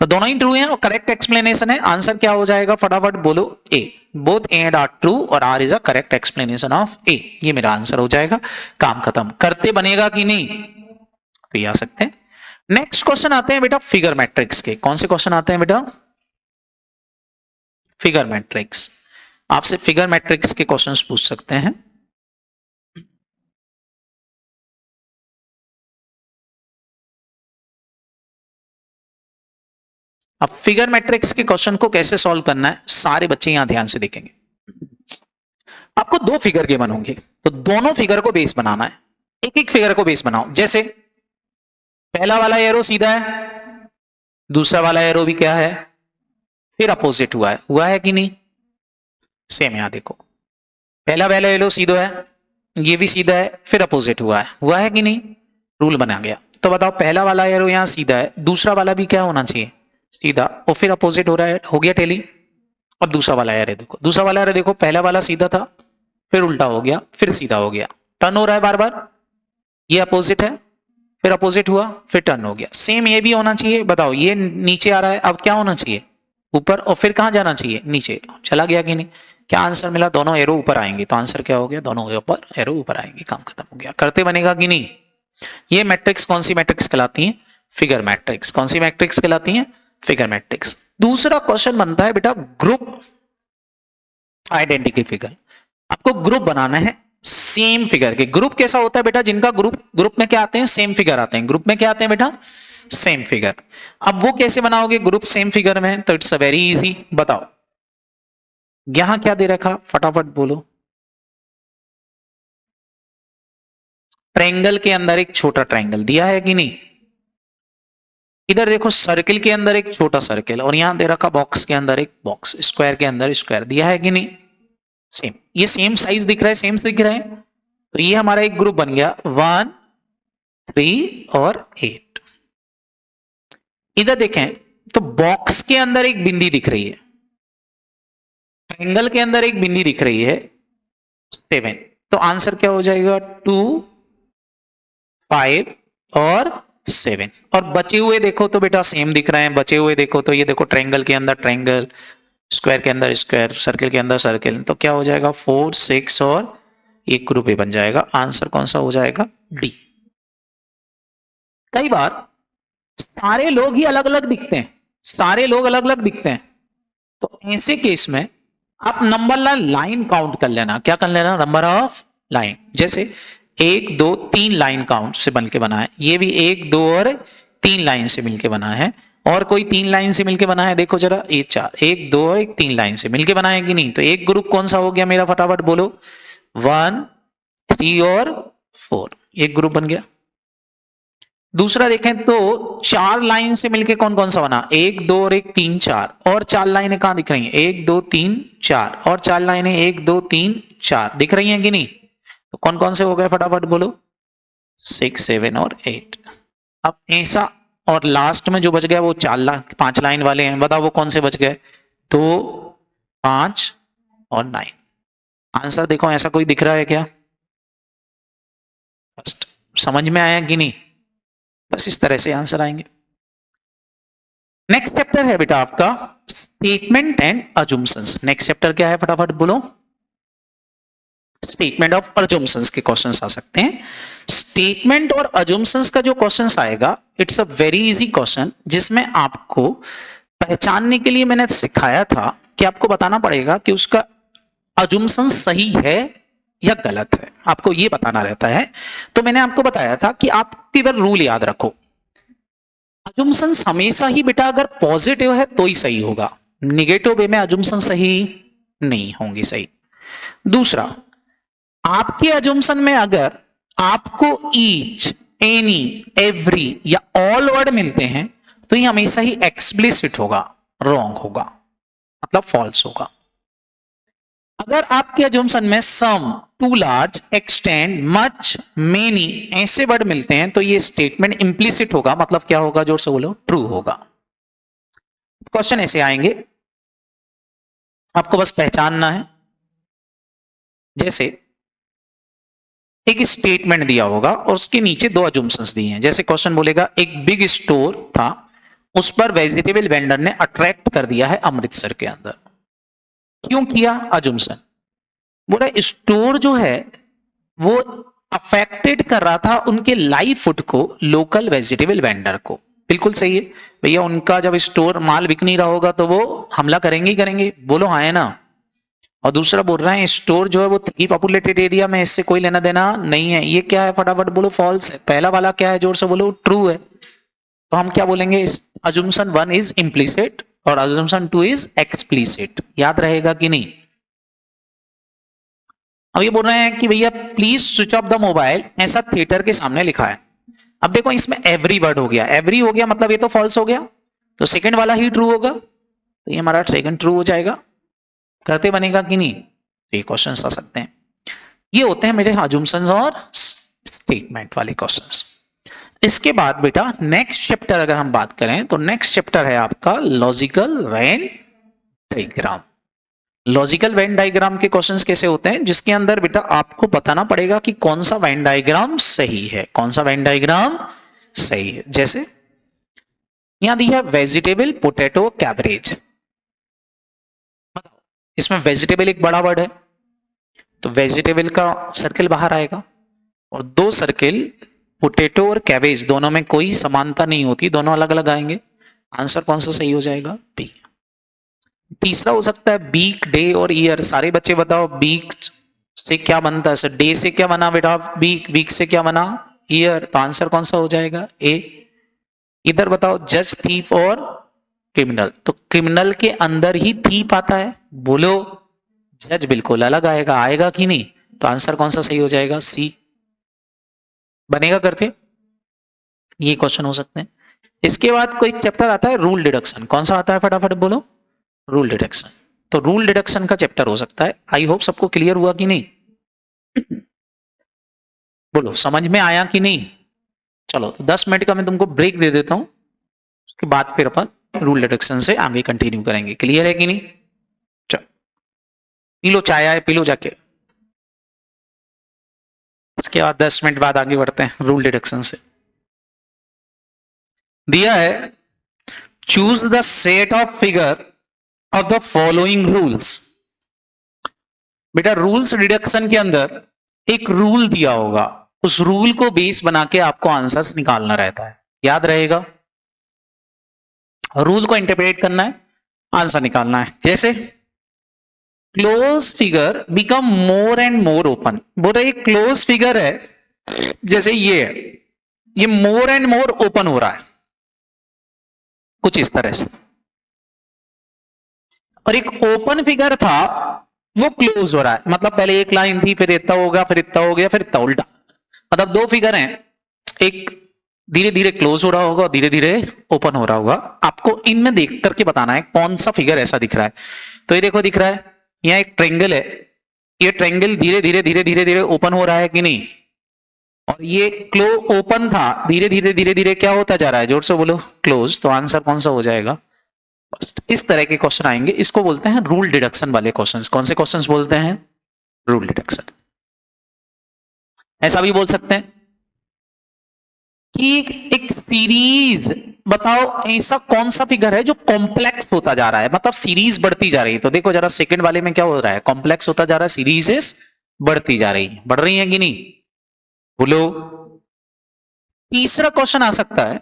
तो दोनों ही ट्रू हैं और करेक्ट एक्सप्लेनेशन है। आंसर क्या हो जाएगा? फटाफट बोलो A। Both A and R true और R is a correct explanation of A। ये मेरा आंसर हो जाएगा। काम खत्म। करते बनेगा कि नहीं? तो ये आ सकते हैं। नेक्स्ट क्वेश्चन आते हैं बेटा फिगर मैट्रिक्स के। कौन से क्वेश्चन आते हैं बेटा? Figure matrix. आपसे फिगर मैट्रिक्स के क्वेश्चंस पूछ सकते हैं। अब फिगर मैट्रिक्स के क्वेश्चन को कैसे सॉल्व करना है सारे बच्चे यहां ध्यान से देखेंगे। आपको दो फिगर गिवन होंगे, तो दोनों फिगर को बेस बनाना है। एक एक फिगर को बेस बनाओ। जैसे पहला वाला एरो सीधा है, दूसरा वाला एरो भी क्या है? फिर अपोजिट हुआ है कि नहीं? सेम यहां देखो, पहला वाला एरो सीधा है, ये भी सीधा है, फिर अपोजिट हुआ है कि नहीं? रूल बना गया। तो बताओ पहला वाला एरो यहां सीधा है, दूसरा वाला भी क्या होना चाहिए? सीधा, और फिर अपोजिट हो रहा है, हो गया टेली। और दूसरा वाला एरो देखो, दूसरा वाला एरो देखो, पहला वाला सीधा था, फिर उल्टा हो गया, फिर सीधा हो गया, टर्न हो रहा है बार बार। ये अपोजिट है, फिर अपोजिट हुआ, फिर टर्न हो गया। सेम ये भी होना चाहिए। बताओ ये नीचे आ रहा है, अब क्या होना चाहिए? ऊपर, और फिर कहां जाना चाहिए? नीचे। चला गया कि नहीं? क्या आंसर मिला? दोनों एरो ऊपर आएंगे। तो आंसर क्या हो गया? दोनों ऊपर एरो ऊपर आएंगे। काम खत्म हो गया। करते बनेगा कि नहीं? ये मैट्रिक्स कौन सी मैट्रिक्स कहलाती है? Figure matrix. कौन सी मैट्रिक्स कहलाती है? Figure matrix. दूसरा क्वेश्चन बनता है बेटा ग्रुप आइडेंटिटी फिगर। आपको ग्रुप बनाना है सेम फिगर के। ग्रुप कैसा होता है बेटा? जिनका ग्रुप में क्या आते हैं? सेम फिगर आते हैं। ग्रुप में क्या आते हैं बेटा? Same figure. अब वो कैसे बनाओगे ग्रुप सेम फिगर में? तो इट्स अ वेरी इजी। बताओ यहां क्या दे रखा, फटाफट बोलो। ट्रायंगल के अंदर एक छोटा ट्रायंगल दिया है कि नहीं? इधर देखो सर्किल के अंदर एक छोटा सर्किल, और यहां दे रखा बॉक्स के अंदर एक बॉक्स, स्क्वायर के अंदर स्क्वायर दिया है कि नहीं? सेम, ये सेम साइज दिख रहा है, सेम दिख रहा है। तो ये हमारा एक ग्रुप बन गया 1, 3 और 8। इधर देखें तो बॉक्स के अंदर एक बिंदी दिख रही है, ट्रायंगल के अंदर एक बिंदी दिख रही है 7। तो आंसर क्या हो जाएगा 2, 5 और 7। और बचे हुए देखो तो बेटा सेम दिख रहे हैं, बचे हुए देखो तो ये देखो ट्रायंगल के अंदर ट्रायंगल, स्क्वायर के अंदर स्क्वायर, सर्किल के अंदर सर्किल। तो क्या हो जाएगा 4, 6 और एक ग्रुप ए बन जाएगा। आंसर कौन सा हो जाएगा? डी। कई बार सारे लोग ही अलग अलग दिखते हैं, सारे लोग अलग अलग दिखते हैं, तो ऐसे केस में आप नंबर लाइन काउंट कर लेना। क्या कर लेना? Number of line. जैसे 1, 2, 3 लाइन काउंट से बन के बना है, ये भी 1, 2 और 3 लाइन से मिलके बना है। और कोई 3 लाइन से मिलके बना है, देखो जरा, ये 4, 1, 2 और 3 लाइन से मिलके बना है कि नहीं? तो एक ग्रुप कौन सा हो गया मेरा, फटाफट बोलो। 1, 3 और 4, एक ग्रुप बन गया। दूसरा देखें तो 4 लाइन से मिलके कौन कौन सा बना, 1, 2 और 1, 3, 4। और 4 लाइनें कहां दिख रही हैं? 1, 2, 3, 4। और 4 लाइनें 1, 2, 3, 4 दिख रही हैं कि नहीं? तो कौन कौन से हो गए, फटाफट बोलो। 6, 7 और 8। अब ऐसा, और लास्ट में जो बच गया वो 5 लाइन वाले हैं, बताओ वो कौन से बच गए? 2, 5 और 9। आंसर देखो, ऐसा कोई दिख रहा है क्या? फर्स्ट समझ में आया कि नहीं? बस इस तरह से आंसर आएंगे। नेक्स्ट चैप्टर है बेटा आपका statement and assumptions. Next chapter क्या है, फटाफट बोलो। स्टेटमेंट ऑफ अजम्पशंस के क्वेश्चंस आ सकते हैं। स्टेटमेंट और अजम्पशंस का जो क्वेश्चंस आएगा, it's a very easy question, जिसमें आपको पहचानने के लिए मैंने सिखाया था कि आपको बताना पड़ेगा कि उसका अजम्पशन सही है या गलत है, आपको ये बताना रहता है। तो मैंने आपको बताया था कि आप केवल रूल याद रखो, अजम्पशंस हमेशा ही बेटा अगर पॉजिटिव है तो ही सही होगा, निगेटिव वे में अजम्पशन सही नहीं होंगी सही। दूसरा, आपके अजम्पशन में अगर आपको ईच, एनी, एवरी या ऑल वर्ड मिलते हैं तो ये हमेशा ही एक्सप्लिसिट होगा, रॉन्ग होगा, मतलब फॉल्स होगा। अगर आपके अजम्पशन में some, too large, extend, much, many ऐसे वर्ड मिलते हैं तो ये स्टेटमेंट इंप्लिसिट होगा, मतलब क्या होगा, जोर से बोलो, ट्रू होगा। क्वेश्चन ऐसे आएंगे, आपको बस पहचानना है। जैसे एक स्टेटमेंट दिया होगा और उसके नीचे 2 अजम्पशंस दिए हैं। जैसे क्वेश्चन बोलेगा एक बिग स्टोर था, उस पर वेजिटेबल वेंडर ने अट्रैक्ट कर दिया है अमृतसर के अंदर। क्यों किया? अजम्पशन। बोला स्टोर जो है वो अफेक्टेड कर रहा था उनके लाइव फूड को, लोकल वेजिटेबल वेंडर को। बिल्कुल सही है भैया, उनका जब स्टोर माल बिक नहीं रहा होगा तो वो हमला करेंगे ही करेंगे, बोलो हाँ है ना। और दूसरा बोल रहे हैं स्टोर जो है वो थिकली पॉपुलेटेड एरिया में, इससे कोई लेना देना नहीं है। ये क्या है, फटाफट बोलो, फॉल्स है। पहला वाला क्या है, जोर से बोलो, ट्रू है। तो हम क्या बोलेंगे, अजम्पशन 1 इज इम्प्लिसिट और अजम्पशन 2 इज एक्सप्लिसिट। याद रहेगा कि नहीं? अब ये बोल रहे हैं कि भैया please switch off the mobile, ऐसा थिएटर के सामने लिखा है। अब देखो इसमें एवरी वर्ड हो गया, एवरी हो गया मतलब ये तो फॉल्स हो गया, तो सेकंड वाला ही ट्रू होगा, तो ये हमारा सेकंड ट्रू हो जाएगा। करते बनेगा कि नहीं? तो ये क्वेश्चन आ सकते हैं। ये होते हैं मेरे अजम्पशंस और स्टेटमेंट वाले क्वेश्चंस। इसके बाद बेटा नेक्स्ट चैप्टर अगर हम बात करें तो नेक्स्ट चैप्टर है आपका logical Venn diagram. Logical Venn diagram के क्वेश्चंस कैसे होते हैं, जिसके अंदर बेटा आपको बताना पड़ेगा कि कौन सा वेन डायग्राम सही है, कौन सा वेन डायग्राम सही है। जैसे यहां दी है वेजिटेबल, पोटैटो, कैबरेज। इसमें वेजिटेबल एक बड़ा वर्ड है, तो वेजिटेबल का सर्किल बाहर आएगा, और 2 सर्किल पोटैटो और कैबेज दोनों में कोई समानता नहीं होती, दोनों अलग अलग आएंगे। आंसर कौन सा सही हो जाएगा? बी। तीसरा हो सकता है बीक, डे और ईयर। सारे बच्चे बताओ बीक से क्या बनता है सर? डे से क्या बना बेटा? बीक। वीक से क्या बना? ईयर। तो आंसर कौन सा हो जाएगा? ए। इधर बताओ जज, थीफ और क्रिमिनल। तो क्रिमिनल के अंदर ही थीफ आता है, बोलो जज बिल्कुल अलग आएगा, आएगा कि नहीं? तो आंसर कौन सा सही हो जाएगा? सी बनेगा करते। ये क्वेश्चन हो सकते हैं। इसके बाद कोई चैप्टर आता है रूल डिडक्शन, कौन सा आता है फटाफट बोलो? Rule deduction. तो रूल डिडक्शन का चैप्टर हो सकता है। आई होप सबको क्लियर हुआ कि नहीं? बोलो समझ में आया कि नहीं? चलो तो 10 मिनट का मैं तुमको ब्रेक दे देता हूं, उसके बाद फिर अपन रूल डिडक्शन से आगे कंटिन्यू करेंगे। क्लियर है कि नहीं? चलो पी लो, चाय आए पी लो जाके। इसके बाद 10 मिनट बाद आगे बढ़ते हैं रूल डिडक्शन से। दिया है choose the set of figure of the following rules. बेटा रूल्स डिडक्शन के अंदर एक रूल दिया होगा, उस रूल को बेस बना के आपको आंसर्स निकालना रहता है, याद रहेगा? रूल को इंटरप्रेट करना है, आंसर निकालना है। जैसे close figure become more and more open. बोले एक क्लोज फिगर है, जैसे ये है, ये मोर एंड मोर ओपन हो रहा है कुछ इस तरह से, और एक ओपन फिगर था वो क्लोज हो रहा है, मतलब पहले एक लाइन थी फिर इतना हो गया फिर इतना हो गया फिर इतना उल्टा। मतलब दो फिगर हैं, एक धीरे धीरे क्लोज हो रहा होगा और धीरे धीरे ओपन हो रहा होगा। आपको इनमें देख करके बताना है कौन सा फिगर ऐसा दिख रहा है। तो ये देखो दिख रहा है, यहाँ एक ट्रेंगल है, ये ट्रेंगल धीरे धीरे धीरे धीरे धीरे ओपन हो रहा है कि नहीं? और ये ओपन था, धीरे धीरे धीरे धीरे क्या होता जा रहा है? जोर से बोलो, क्लोज। तो आंसर कौन सा हो जाएगा? इस तरह के क्वेश्चन आएंगे, इसको बोलते हैं रूल डिडक्शन वाले क्वेश्चंस। कौन से क्वेश्चंस बोलते हैं? Rule deduction. ऐसा भी बोल सकते हैं कि एक सीरीज बताओ, ऐसा कौन सा फिगर है जो कॉम्प्लेक्स होता जा रहा है, मतलब सीरीज बढ़ती जा रही है। तो देखो जरा सेकंड वाले में क्या हो रहा है, कॉम्प्लेक्स होता जा रहा है, सीरीज बढ़ती जा रही है, बढ़ रही है कि नहीं? बोलो। तीसरा क्वेश्चन आ सकता है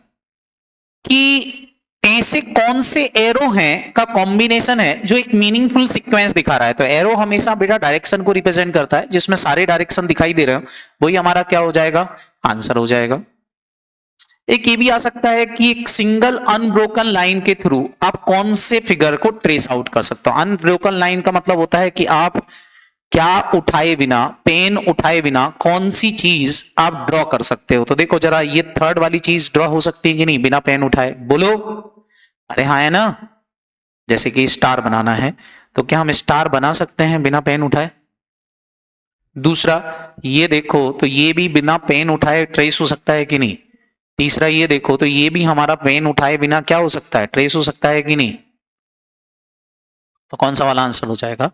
कि ऐसे कौन से एरो हैं का कॉम्बिनेशन है जो एक मीनिंगफुल सीक्वेंस दिखा रहा है। तो एरो हमेशा बेटा डायरेक्शन को रिप्रेजेंट करता है, जिसमें सारे डायरेक्शन दिखाई दे रहे हो वही हमारा क्या हो जाएगा? आंसर हो जाएगा। एक ये भी आ सकता है कि एक सिंगल अनब्रोकन लाइन के थ्रू आप कौन से फिगर को ट्रेस आउट कर सकते हो। अनब्रोकन लाइन का मतलब होता है कि आप क्या उठाए बिना, पेन उठाए बिना कौन सी चीज आप ड्रॉ कर सकते हो। तो देखो जरा ये थर्ड वाली चीज ड्रॉ हो सकती है कि नहीं बिना पेन उठाए? बोलो। अरे हाँ है ना, जैसे कि स्टार बनाना है तो क्या हम स्टार बना सकते हैं बिना पेन उठाए? दूसरा ये देखो, तो ये भी बिना पेन उठाए ट्रेस हो सकता है कि नहीं? तीसरा ये देखो, तो ये भी हमारा पेन उठाए बिना क्या हो सकता है? ट्रेस हो सकता है कि नहीं? तो कौन सा वाला आंसर हो जाएगा?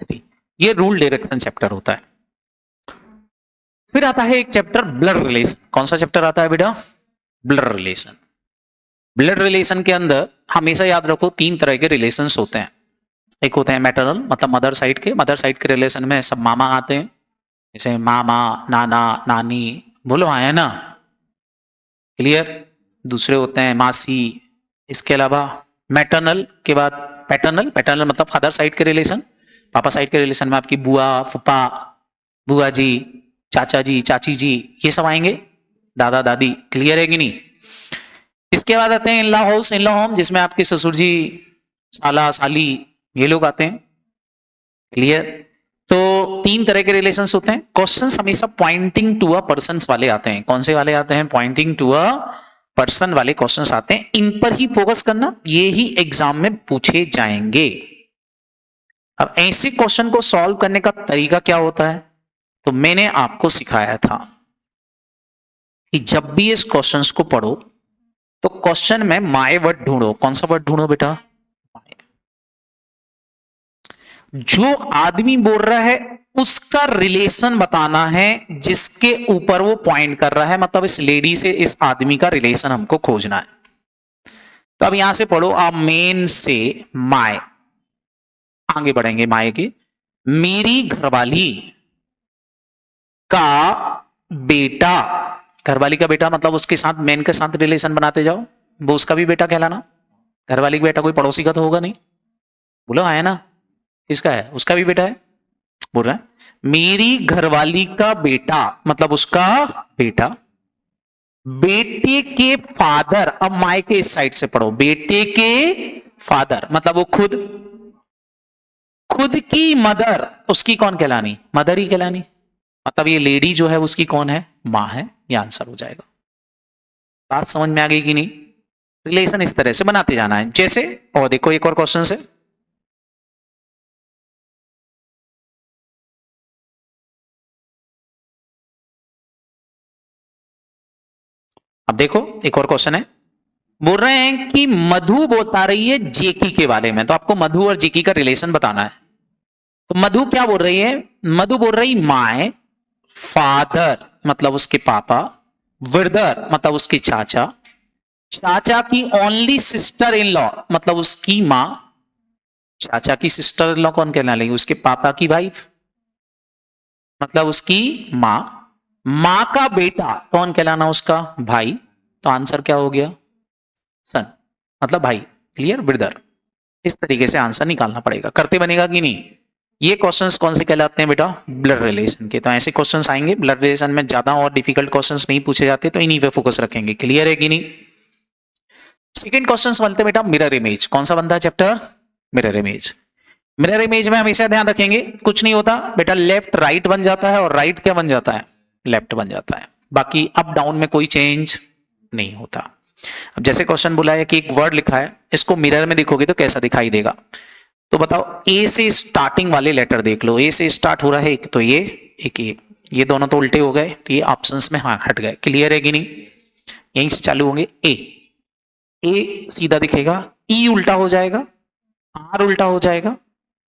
3। ये रूल डायरेक्शन चैप्टर होता है। फिर आता है एक चैप्टर ब्लड रिलेशन। कौन सा चैप्टर आता है बेटा? Blood relation. ब्लड रिलेशन के अंदर हमेशा याद रखो 3 तरह के रिलेशंस होते हैं। एक होते हैं मैटरनल, मतलब मदर साइड के। मदर साइड के रिलेशन में सब मामा आते हैं, जैसे मामा, नाना, नानी। बोलो आया ना? क्लियर? दूसरे होते हैं मासी। इसके अलावा मैटरनल के बाद पैटर्नल। पैटर्नल मतलब फादर साइड के रिलेशन। पापा साइड के रिलेशन में आपकी बुआ, फूफा, बुआ जी, चाचा जी, चाची जी, ये सब आएंगे, दादा दादी। क्लियर है कि नहीं? इसके बाद आते हैं in law house, in law home, जिसमें आपके ससुर जी, साला, साली, ये लोग आते हैं। क्लियर? तो 3 तरह के रिलेशंस होते हैं। क्वेश्चंस हमेशा पॉइंटिंग टू अ पर्सन वाले आते हैं। कौन से वाले आते हैं? पॉइंटिंग टू अ पर्सन वाले क्वेश्चंस आते हैं। इन पर ही फोकस करना, ये ही एग्जाम में पूछे जाएंगे। अब ऐसे क्वेश्चन को सॉल्व करने का तरीका क्या होता है? तो मैंने आपको सिखाया था कि जब भी इस क्वेश्चंस को पढ़ो तो क्वेश्चन में माय वर्ड ढूंढो। कौन सा वर्ड ढूंढो बेटा? जो आदमी बोल रहा है उसका रिलेशन बताना है जिसके ऊपर वो पॉइंट कर रहा है, मतलब इस लेडी से इस आदमी का रिलेशन हमको खोजना है। तो अब यहां से पढ़ो, आप मेन से माय, आगे बढ़ेंगे माय के। मेरी घरवाली का बेटा, घरवाली का बेटा मतलब उसके साथ मेन के साथ रिलेशन बनाते जाओ, वो उसका भी बेटा कहलाना। घरवाली का बेटा कोई पड़ोसी का तो होगा नहीं। बोलो आया ना? किसका है? उसका भी बेटा है। बोल रहा है मेरी घरवाली का बेटा मतलब उसका बेटा, बेटे के फादर। अब माय के इस साइड से पढ़ो, बेटे के फादर मतलब वो खुद खुद की मदर उसकी कौन कहलानी, मदर ही कहलानी, मतलब ये लेडी जो है उसकी कौन है, मां है, ये आंसर हो जाएगा। बात समझ में आ गई कि नहीं? रिलेशन इस तरह से बनाते जाना है जैसे, और देखो एक और क्वेश्चन से, अब देखो एक और क्वेश्चन है, बोल रहे हैं कि मधु बता रही है जेकी के बारे में, तो आपको मधु और जेकी का रिलेशन बताना है। तो मधु क्या बोल रही है, मधु बोल रही माय फादर मतलब उसके पापा, ब्रदर मतलब उसके चाचा, चाचा की ओनली सिस्टर इन लॉ मतलब उसकी मां, चाचा की सिस्टर इन लॉ कौन कहना लेगी, उसके पापा की वाइफ मतलब उसकी मां, मां का बेटा कौन कहलाना, उसका भाई, तो आंसर क्या हो गया, सन मतलब भाई, क्लियर, ब्रदर। इस तरीके से आंसर निकालना पड़ेगा, करते बनेगा कि नहीं। ये क्वेश्चंस कौन से कहलाते हैं बेटा, ब्लड रिलेशन के। तो ऐसे क्वेश्चंस आएंगे ब्लड रिलेशन में, ज्यादा और डिफिकल्ट क्वेश्चंस नहीं पूछे जाते, तो इन्हीं पे फोकस रखेंगे, क्लियर है कि नहीं। सेकंड क्वेश्चंस बोलते हैं बेटा मिरर इमेज, कौन सा बनता है chapter, mirror image. Mirror image में हमेशा ध्यान रखेंगे कुछ नहीं होता बेटा, लेफ्ट राइट बन जाता है और राइट क्या बन जाता है, लेफ्ट बन जाता है, बाकी अप डाउन में कोई चेंज नहीं होता। अब जैसे क्वेश्चन बोला है कि एक वर्ड लिखा है, इसको मिरर में देखोगे तो कैसा दिखाई देगा, तो बताओ ए से स्टार्टिंग वाले लेटर देख लो, ए से स्टार्ट हो रहा है एक, तो ये एक ये दोनों तो उल्टे हो गए, तो ये ऑप्शंस में हाँ हट गए, क्लियर है कि नहीं। यहीं से चालू होंगे, ए सीधा दिखेगा, ई उल्टा हो जाएगा, आर उल्टा हो जाएगा,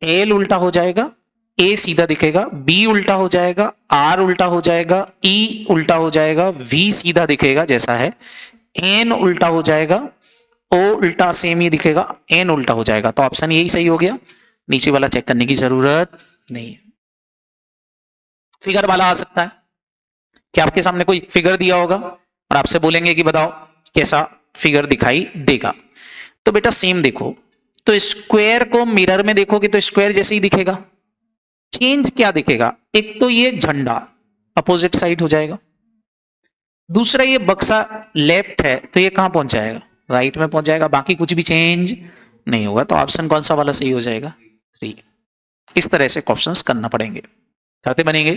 एल उल्टा हो जाएगा, ए सीधा दिखेगा, बी उल्टा हो जाएगा, आर उल्टा हो जाएगा, ई उल्टा हो जाएगा, वी सीधा दिखेगा जैसा है, एन उल्टा हो जाएगा, ओ उल्टा सेम ही दिखेगा, एन उल्टा हो जाएगा, तो ऑप्शन यही सही हो गया, नीचे वाला चेक करने की जरूरत नहीं है। फिगर वाला आ सकता है कि आपके सामने कोई फिगर दिया होगा और आपसे बोलेंगे कि बताओ कैसा फिगर दिखाई देगा, तो बेटा सेम देखो, तो स्क्वायर को मिरर में देखोगे तो स्क्वायर जैसे ही दिखेगा, चेंज क्या दिखेगा, एक तो ये झंडा अपोजिट साइड हो जाएगा, दूसरा ये बक्सा लेफ्ट है तो ये कहां पहुंच जाएगा, राइट में पहुंच जाएगा, बाकी कुछ भी चेंज नहीं होगा, तो ऑप्शन कौन सा वाला सही हो जाएगा, 3। इस तरह से क्वेश्चंस करना पड़ेंगे, करते बनेंगे।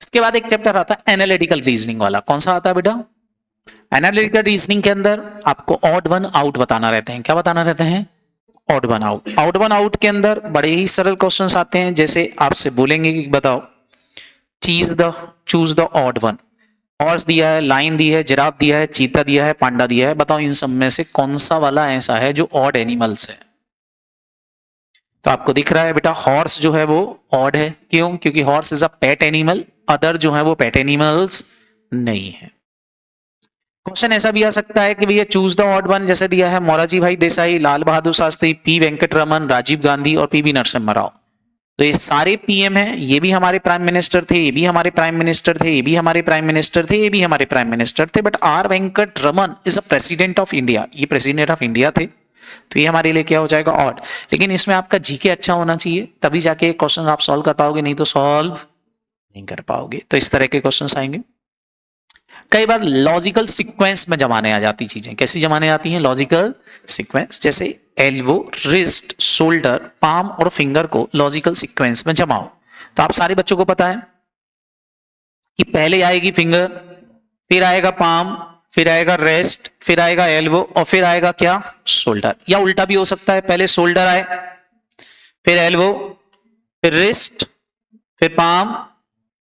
इसके बाद एक चैप्टर आता है एनालिटिकल रीजनिंग वाला, कौन सा आता है बेटा, एनालिटिकल रीजनिंग के अंदर आपको ऑड वन आउट बताना रहते हैं, क्या बताना रहते हैं, odd one out. Odd one out के अंदर बड़े ही सरल क्वेश्चंस आते हैं, जैसे आपसे बोलेंगे कि बताओ choose the odd one, horse दिया है, लाइन दी है, जिराफ दिया है, चीता दिया है, पांडा दिया है, बताओ इन सब में से कौन सा वाला ऐसा है जो ऑड एनिमल्स है। तो आपको दिख रहा है बेटा हॉर्स जो है वो ऑड है, क्यों, क्योंकि horse is a pet animal, other जो है वो पेट एनिमल्स नहीं है। क्वेश्चन ऐसा भी आ सकता है कि भैया चूज द ऑड वन, जैसे दिया है मोरारजी भाई देसाई, लाल बहादुर शास्त्री, पी वेंकटरमन, राजीव गांधी और पीवी नरसिम्हा राव, तो ये सारे पीएम हैं, ये भी हमारे प्राइम मिनिस्टर थे, ये भी हमारे प्राइम मिनिस्टर थे, ये भी हमारे प्राइम मिनिस्टर थे, ये भी हमारे प्राइम मिनिस्टर थे, but R Venkataraman is a president of India, ये प्रेसिडेंट ऑफ इंडिया थे, तो ये हमारे लिए क्या हो जाएगा, ऑड। लेकिन इसमें आपका जीके अच्छा होना चाहिए, तभी जाके क्वेश्चन आप सॉल्व कर पाओगे, नहीं तो सॉल्व नहीं कर पाओगे। तो इस तरह के क्वेश्चन आएंगे। कई बार लॉजिकल सीक्वेंस में जमाने आ जाती चीजें, कैसी जमाने आती हैं, लॉजिकल सीक्वेंस, जैसे एल्बो, रिस्ट, शोल्डर, पाम और फिंगर को लॉजिकल सीक्वेंस में जमाओ, तो आप सारे बच्चों को पता है कि पहले आएगी फिंगर, फिर आएगा पाम, फिर आएगा रेस्ट, फिर आएगा एल्बो और फिर आएगा क्या, शोल्डर, या उल्टा भी हो सकता है, पहले शोल्डर आए, फिर एल्बो, फिर रिस्ट, फिर पाम,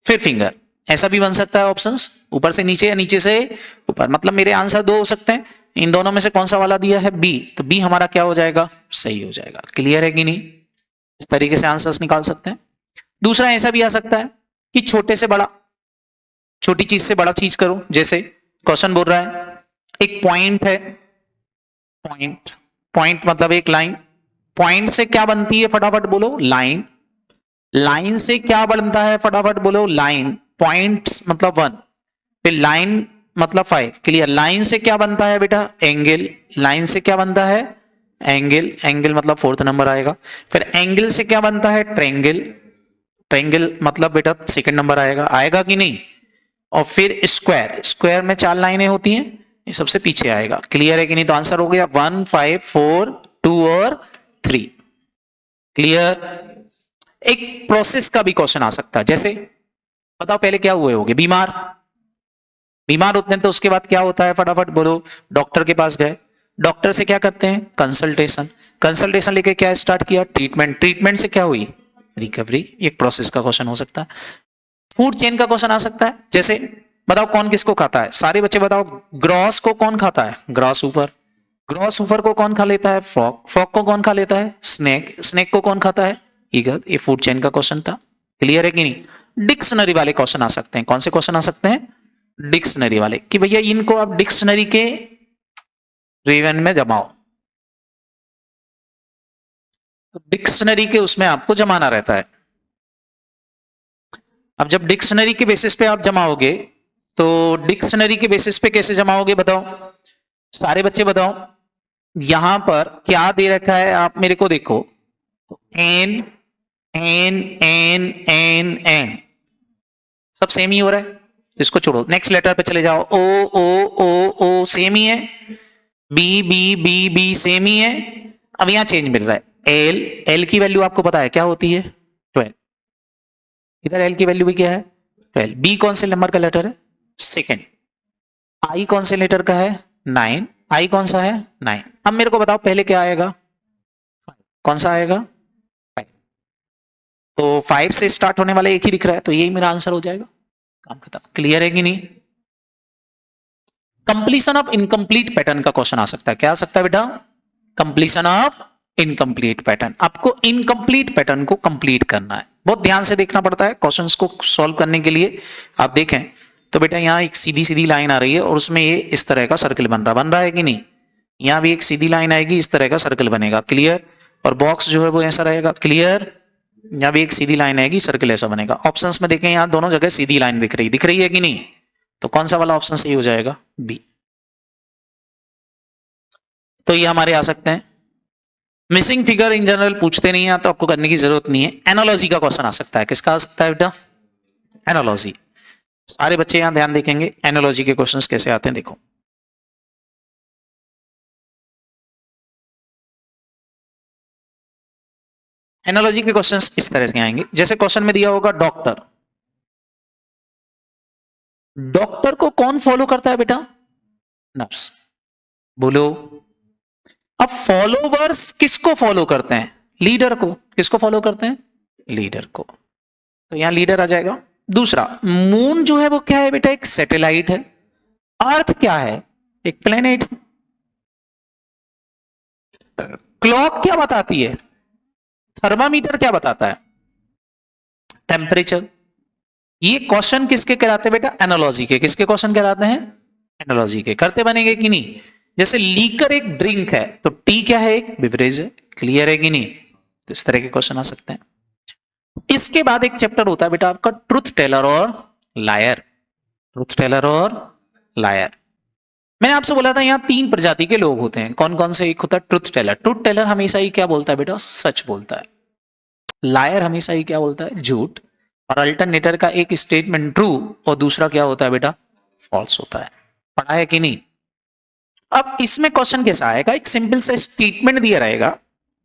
फिर फिंगर, ऐसा भी बन सकता है ऑप्शंस, ऊपर से नीचे या नीचे से ऊपर, मतलब मेरे आंसर दो हो सकते हैं, इन दोनों में से कौन सा वाला दिया है, बी, तो बी हमारा क्या हो जाएगा, सही हो जाएगा, क्लियर है कि नहीं। इस तरीके से आंसर्स निकाल सकते हैं। दूसरा ऐसा भी आ सकता है कि छोटे से बड़ा, छोटी चीज से बड़ा चीज करो, जैसे क्वेश्चन बोल रहा है एक पॉइंट है, पॉइंट, पॉइंट मतलब एक लाइन, पॉइंट से क्या बनती है फटाफट बोलो, लाइन, लाइन से क्या बनता है फटाफट बोलो, लाइन, पॉइंट्स मतलब 1, फिर लाइन मतलब 5, क्लियर। लाइन से क्या बनता है बेटा, एंगल, लाइन से क्या बनता है, एंगल, एंगल मतलब 4th नंबर आएगा। फिर एंगल से क्या बनता है, ट्रेंगल, ट्रेंगल मतलब बेटा 2nd नंबर आएगा, आएगा कि नहीं। और फिर स्क्वायर, स्क्वायर में 4 लाइनें होती हैं, ये सबसे पीछे आएगा, क्लियर है कि नहीं। तो आंसर हो गया 1, 5, 4, 2 और 3, क्लियर। एक प्रोसेस का भी क्वेश्चन आ सकता है, जैसे बताओ पहले क्या हुए होगे, बीमार, बीमार होते हैं तो उसके बाद क्या होता है, फटाफट बोलो, डॉक्टर के पास गए, डॉक्टर से क्या करते हैं, कंसल्टेशन, कंसल्टेशन लेके क्या स्टार्ट किया, ट्रीटमेंट, ट्रीटमेंट से क्या हुई, रिकवरी। एक प्रोसेस का क्वेश्चन हो सकता है। फूड चेन का क्वेश्चन आ सकता है, जैसे बताओ कौन किसको खाता है, सारे बच्चे बताओ, ग्रॉस को कौन खाता है, ग्रॉस ऊपर, ग्रॉस ऊपर को कौन खा लेता है, फ्रॉग, फ्रॉग को कौन खा लेता है, स्नेक, स्नेक को कौन खाता है, ईगल। ये फूड चेन का क्वेश्चन था, क्लियर है कि नहीं। डिक्शनरी वाले क्वेश्चन आ सकते हैं, कौन से क्वेश्चन आ सकते हैं, डिक्शनरी वाले, कि भैया इनको आप डिक्शनरी के रेवन में जमाओ, तो डिक्शनरी के उसमें आपको जमाना रहता है। अब जब डिक्शनरी के बेसिस पे आप जमाओगे, तो डिक्शनरी के बेसिस पे कैसे जमाओगे बताओ, सारे बच्चे बताओ, यहां पर क्या दे रखा है, आप मेरे को देखो, N N N N N, सब सेम ही हो रहा है, इसको छोड़ो, नेक्स्ट लेटर पे चले जाओ, ओ ओ ओ ओ सेम ही है, B B B B same ही है। अब यहां चेंज मिल रहा है, एल, एल की वैल्यू आपको पता है क्या होती है, 12, इधर एल की वैल्यू भी क्या है, 12, बी कौन से नंबर का लेटर है, सेकेंड, आई कौन से लेटर का है, 9, आई कौन सा है, 9। अब मेरे को बताओ पहले क्या आएगा, कौन सा आएगा, 5, तो 5 से स्टार्ट होने वाला एक ही दिख रहा है, तो यही मेरा आंसर हो जाएगा, काम खत्म। क्लियर है कि नहीं। कंप्लीशन ऑफ इनकम्प्लीट पैटर्न का क्वेश्चन आ सकता है, क्या आ सकता है बेटा, कंप्लीशन ऑफ इनकम्प्लीट पैटर्न, आपको इनकम्प्लीट पैटर्न को कंप्लीट करना है, बहुत ध्यान से देखना पड़ता है क्वेश्चंस को सॉल्व करने के लिए। आप देखें तो बेटा यहाँ एक सीधी सीधी लाइन आ रही है और उसमें ये इस तरह का सर्कल बन रहा है कि नहीं, यहाँ भी एक सीधी लाइन आएगी, इस तरह का सर्कल बनेगा, क्लियर, और बॉक्स जो है वो ऐसा रहेगा, क्लियर, यहाँ भी एक सीधी लाइन आएगी, सर्कल ऐसा बनेगा। ऑप्शंस में देखें यहाँ दोनों जगह सीधी लाइन दिख रही है कि नहीं, तो कौन सा वाला ऑप्शन सही हो जाएगा, बी। तो ये हमारे आ सकते हैं। मिसिंग फिगर इन जनरल पूछते नहीं है तो आपको करने की जरूरत नहीं है। एनालॉजी का क्वेश्चन आ सकता है, किसका आ सकता है बेटा, एनालॉजी। सारे बच्चे यहां ध्यान देखेंगे, एनालॉजी के क्वेश्चंस कैसे आते हैं देखो। एनालॉजी के क्वेश्चंस इस तरह से आएंगे, जैसे क्वेश्चन में दिया होगा डॉक्टर, डॉक्टर को कौन फॉलो करता है बेटा, नर्स, बोलो। अब फॉलोवर्स किसको फॉलो करते हैं, लीडर को, किसको फॉलो करते हैं, लीडर को, तो यहां लीडर आ जाएगा। दूसरा, मून जो है वो क्या है बेटा, एक सैटेलाइट है, अर्थ क्या है, एक प्लेनेट। क्लॉक क्या बताती है, थर्मामीटर क्या बताता है, टेम्परेचर। ये क्वेश्चन किसके कहलाते हैं बेटा, एनालॉजी के। किसके क्वेश्चन कहलाते हैं, एनालॉजी के। करते बनेंगे कि नहीं, जैसे लीकर एक ड्रिंक है, तो टी क्या है, एक बिवरेज है, क्लियर है कि नहीं, तो इस तरह के क्वेश्चन आ सकते हैं। इसके बाद एक चैप्टर होता है बेटा आपका ट्रुथ टेलर और लायर, ट्रुथ टेलर और लायर। मैंने आपसे बोला था यहां 3 प्रजाति के लोग होते हैं, कौन कौन से, एक होता है ट्रुथ टेलर, ट्रुथ टेलर हमेशा ही क्या बोलता है बेटा, सच बोलता है। लायर हमेशा ही क्या बोलता है, झूठ। और अल्टरनेटर का एक स्टेटमेंट ट्रू और दूसरा क्या होता है बेटा, फॉल्स होता है। पढ़ा है कि नहीं। अब इसमें क्वेश्चन कैसा आएगा, एक सिंपल सा स्टेटमेंट दिया रहेगा,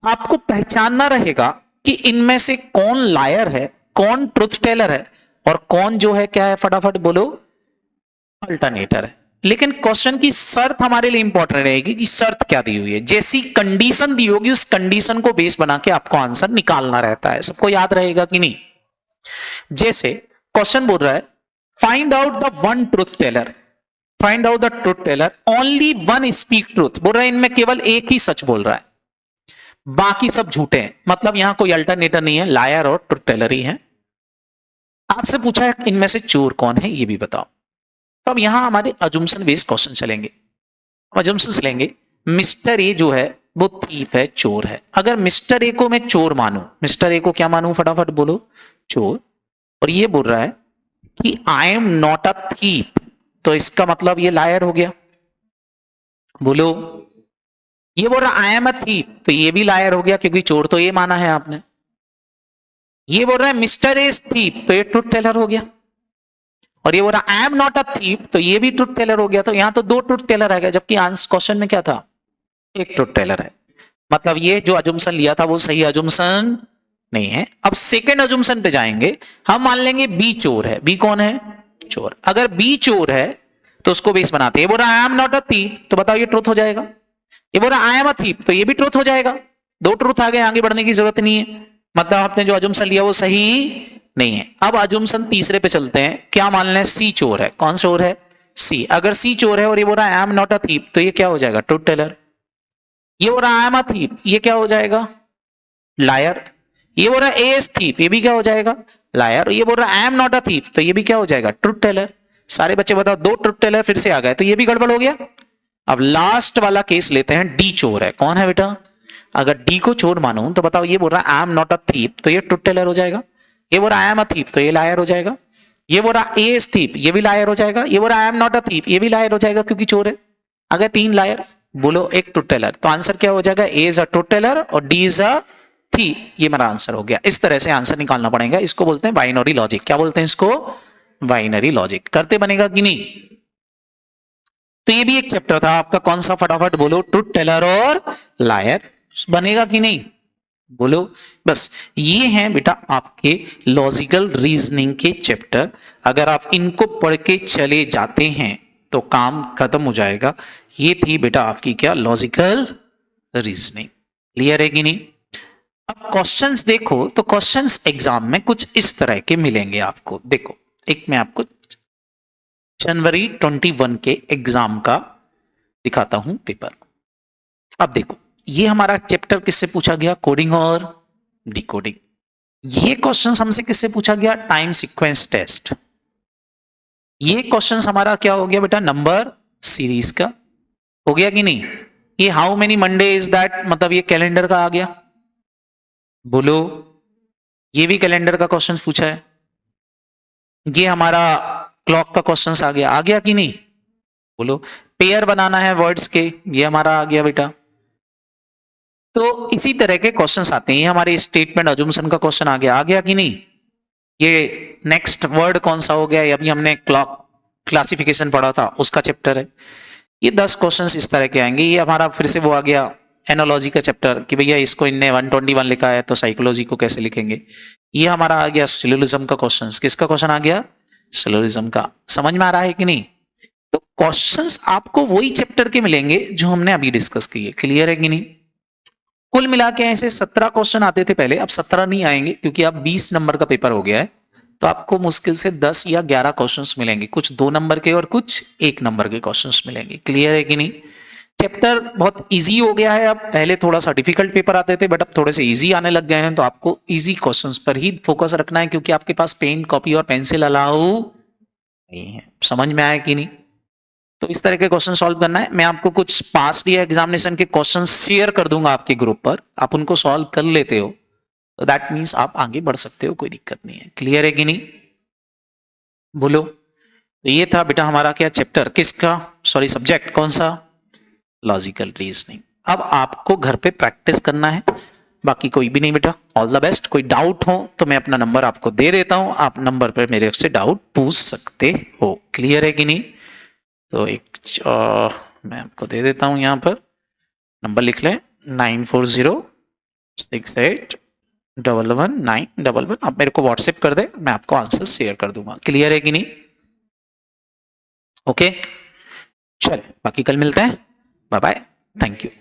आपको पहचानना रहेगा कि इनमें से कौन लायर है, कौन ट्रुथ टेलर है और कौन जो है क्या है, फटाफट बोलो, अल्टरनेटर है। लेकिन क्वेश्चन की शर्त हमारे लिए इंपॉर्टेंट रहेगी कि शर्त क्या दी हुई है, जैसी कंडीशन दी होगी उस कंडीशन को बेस बना के आपको आंसर निकालना रहता है। सबको याद रहेगा कि नहीं। जैसे क्वेश्चन बोल रहा है find out the one truth teller, find out the truth teller, only one speak truth, बोल रहा है इनमें केवल एक ही सच बोल रहा है, बाकी सब झूठे हैं। मतलब यहां कोई अल्टरनेटर नहीं है, लायर और ट्रुथ टेलर ही है। आपसे पूछा है इनमें से चोर कौन है, ये भी बताओ। तो अब यहां हमारे अजम्पशन बेस्ड क्वेश्चन चलेंगे। अजम्पशन लेंगे, मिस्टर ए जो है वो थीफ है, चोर है। अगर मिस्टर ए को मैं चोर मानूं, मिस्टर ए को क्या मानूं, फटाफट बोलो, चोर। और ये बोल रहा है कि आई एम नॉट अ थीफ, तो इसका मतलब ये लायर हो गया, बोलो। ये बोल रहा आई एम अ थीफ, तो ये भी लायर हो गया क्योंकि चोर तो ये माना है आपने। ये बोल रहा है मिस्टर इज थीफ, तो ये ट्रुथ टेलर हो गया। और ये बोल रहा आई एम नॉट अ थीफ, तो ये भी ट्रुथ टेलर हो गया। तो यहां तो 2 ट्रुथ टेलर आ गया, जबकि आंसर क्वेश्चन में क्या था, एक ट्रुथ टेलर है। मतलब ये जो अजम्पशन लिया था वो सही अजम्पशन नहीं है। अब सेकेंड अजम्पशन पे जाएंगे, हम मान लेंगे बी चोर है। बी कौन है? चोर। अगर बी चोर है तो उसको बेस बनाते हैं। ये बोल रहा आई एम नॉट अ थीफ, तो बताओ ये ट्रूथ हो जाएगा। ये बोल रहा आई एम अ थीफ, तो ये भी ट्रूथ हो जाएगा। दो ट्रूथ आ गए, आगे बढ़ने की जरूरत नहीं है। मतलब आपने जो अजम्पशन लिया वो सही नहीं है। अब अजम्पशन तीसरे पे चलते हैं। क्या मान लें? सी चोर है। कौन चोर है? सी। अगर सी चोर है और ये बोल रहा है I am not a thief, तो ये क्या हो जाएगा? Truth teller. ये बोल रहा है आई एम अ थीफ, ये क्या हो जाएगा? लायर। ये बोल रहा है ए इज थीफ, ये भी क्या हो जाएगा? लायर। ये बोल रहा है I am not a thief, तो ये भी क्या हो जाएगा? Truth teller. सारे बच्चे बताओ, दो ट्रूथ टेलर फिर से आ गए, तो ये भी गड़बड़ हो गया। अब लास्ट वाला केस लेते हैं, डी चोर है। कौन है बेटा? अगर डी को चोर मानूं तो बताओ, ये बोल रहा है I am not a thief, तो ये ट्रूथ टेलर हो जाएगा। ये बोल रहा है आई एम अ थीफ, तो ये लायर हो जाएगा। ये बोल रहा है ए इज थीफ, ये भी लायर हो जाएगा। ये बोल रहा है I am not a thief, ये भी लायर हो जाएगा क्योंकि चोर है। अगर तीन लायर, बोलो एक ट्रूथ टेलर, तो आंसर क्या हो जाएगा? ए इज अ ट्रूथ टेलर और डी इज अ थी। ये मेरा आंसर हो गया। इस तरह से आंसर निकालना पड़ेगा। इसको बोलते हैं बाइनरी लॉजिक। क्या बोलते हैं इसको? Binary logic. करते बनेगा कि नहीं? तो ये भी एक चैप्टर था आपका। कौन सा? फटाफट बोलो। ट्रूथ टेलर और लायर। बनेगा कि नहीं? बोलो। बस ये हैं बेटा आपके लॉजिकल रीजनिंग के चैप्टर। अगर आप इनको पढ़ के चले जाते हैं तो काम खत्म हो जाएगा। ये थी बेटा आपकी क्या? Logical reasoning. क्लियर है कि नहीं? अब क्वेश्चंस देखो तो क्वेश्चंस एग्जाम में कुछ इस तरह के मिलेंगे आपको। देखो, एक मैं आपको जनवरी 21 के एग्जाम का दिखाता हूं पेपर। अब देखो, ये हमारा चैप्टर किससे पूछा गया? कोडिंग और डिकोडिंग। ये क्वेश्चंस हमसे किससे पूछा गया? Time sequence test. ये क्वेश्चंस हमारा क्या हो गया बेटा? नंबर सीरीज का हो गया कि नहीं? ये how many Monday is that, मतलब ये कैलेंडर का आ गया। बोलो। ये भी कैलेंडर का क्वेश्चन पूछा है। ये हमारा क्लॉक का क्वेश्चन आ गया कि नहीं? बोलो। पेयर बनाना है वर्ड्स के, ये हमारा आ गया बेटा। तो इसी तरह के क्वेश्चंस आते हैं। ये हमारे स्टेटमेंट अजम्पशन का क्वेश्चन आ गया कि नहीं? ये नेक्स्ट वर्ड कौन सा हो गया? अभी हमने क्लॉक क्लासिफिकेशन पढ़ा था, उसका चैप्टर है। ये 10 क्वेश्चंस इस तरह के आएंगे। ये हमारा फिर से वो आ गया एनोलॉजी का चैप्टर कि भैया इसको इनने 121 लिखा है तो साइकोलॉजी को कैसे लिखेंगे। ये हमारा आ गया सिलोजिज्म का क्वेश्चन। किसका क्वेश्चन आ गया? सिलोजिज्म का। समझ में आ रहा है कि नहीं? तो क्वेश्चंस आपको वही चैप्टर के मिलेंगे जो हमने अभी डिस्कस किए। क्लियर है कि नहीं? कुल मिला के ऐसे 17 क्वेश्चन आते थे पहले, अब 17 नहीं आएंगे क्योंकि अब 20 नंबर का पेपर हो गया है। तो आपको मुश्किल से 10 या 11 क्वेश्चंस मिलेंगे। कुछ 2 नंबर के और कुछ 1 नंबर के क्वेश्चंस मिलेंगे। क्लियर है कि नहीं? चैप्टर बहुत इजी हो गया है। अब पहले थोड़ा सा डिफिकल्ट पेपर आते थे, बट अब थोड़े से इजी आने लग गए हैं। तो आपको इजी क्वेश्चंस पर ही फोकस रखना है क्योंकि आपके पास पेन, कॉपी और पेंसिल अलाउ नहीं है। समझ में आया कि नहीं? तो इस तरह के क्वेश्चन सॉल्व करना है। मैं आपको कुछ पास्ट ईयर एग्जामिनेशन के क्वेश्चन शेयर कर दूंगा आपके ग्रुप पर, आप उनको सॉल्व कर लेते हो तो दैट मीन्स आप आगे बढ़ सकते हो, कोई दिक्कत नहीं है। क्लियर है कि नहीं? बोलो। तो ये था बेटा हमारा क्या चैप्टर, किसका? सॉरी, सब्जेक्ट कौन सा? Logical reasoning. अब आपको घर पे प्रैक्टिस करना है, बाकी कोई भी नहीं बेटा। All the best. कोई डाउट हो तो मैं अपना नंबर आपको दे देता हूं, आप नंबर पर मेरे से डाउट पूछ सकते हो। क्लियर है कि नहीं? तो एक मैं आपको दे देता हूं, यहां पर नंबर लिख लें 9406811911। आप मेरे को व्हाट्सएप कर दे, मैं आपको आंसर शेयर कर दूंगा। क्लियर है कि नहीं? ओके, चल बाकी कल मिलते हैं। Bye bye, thank you.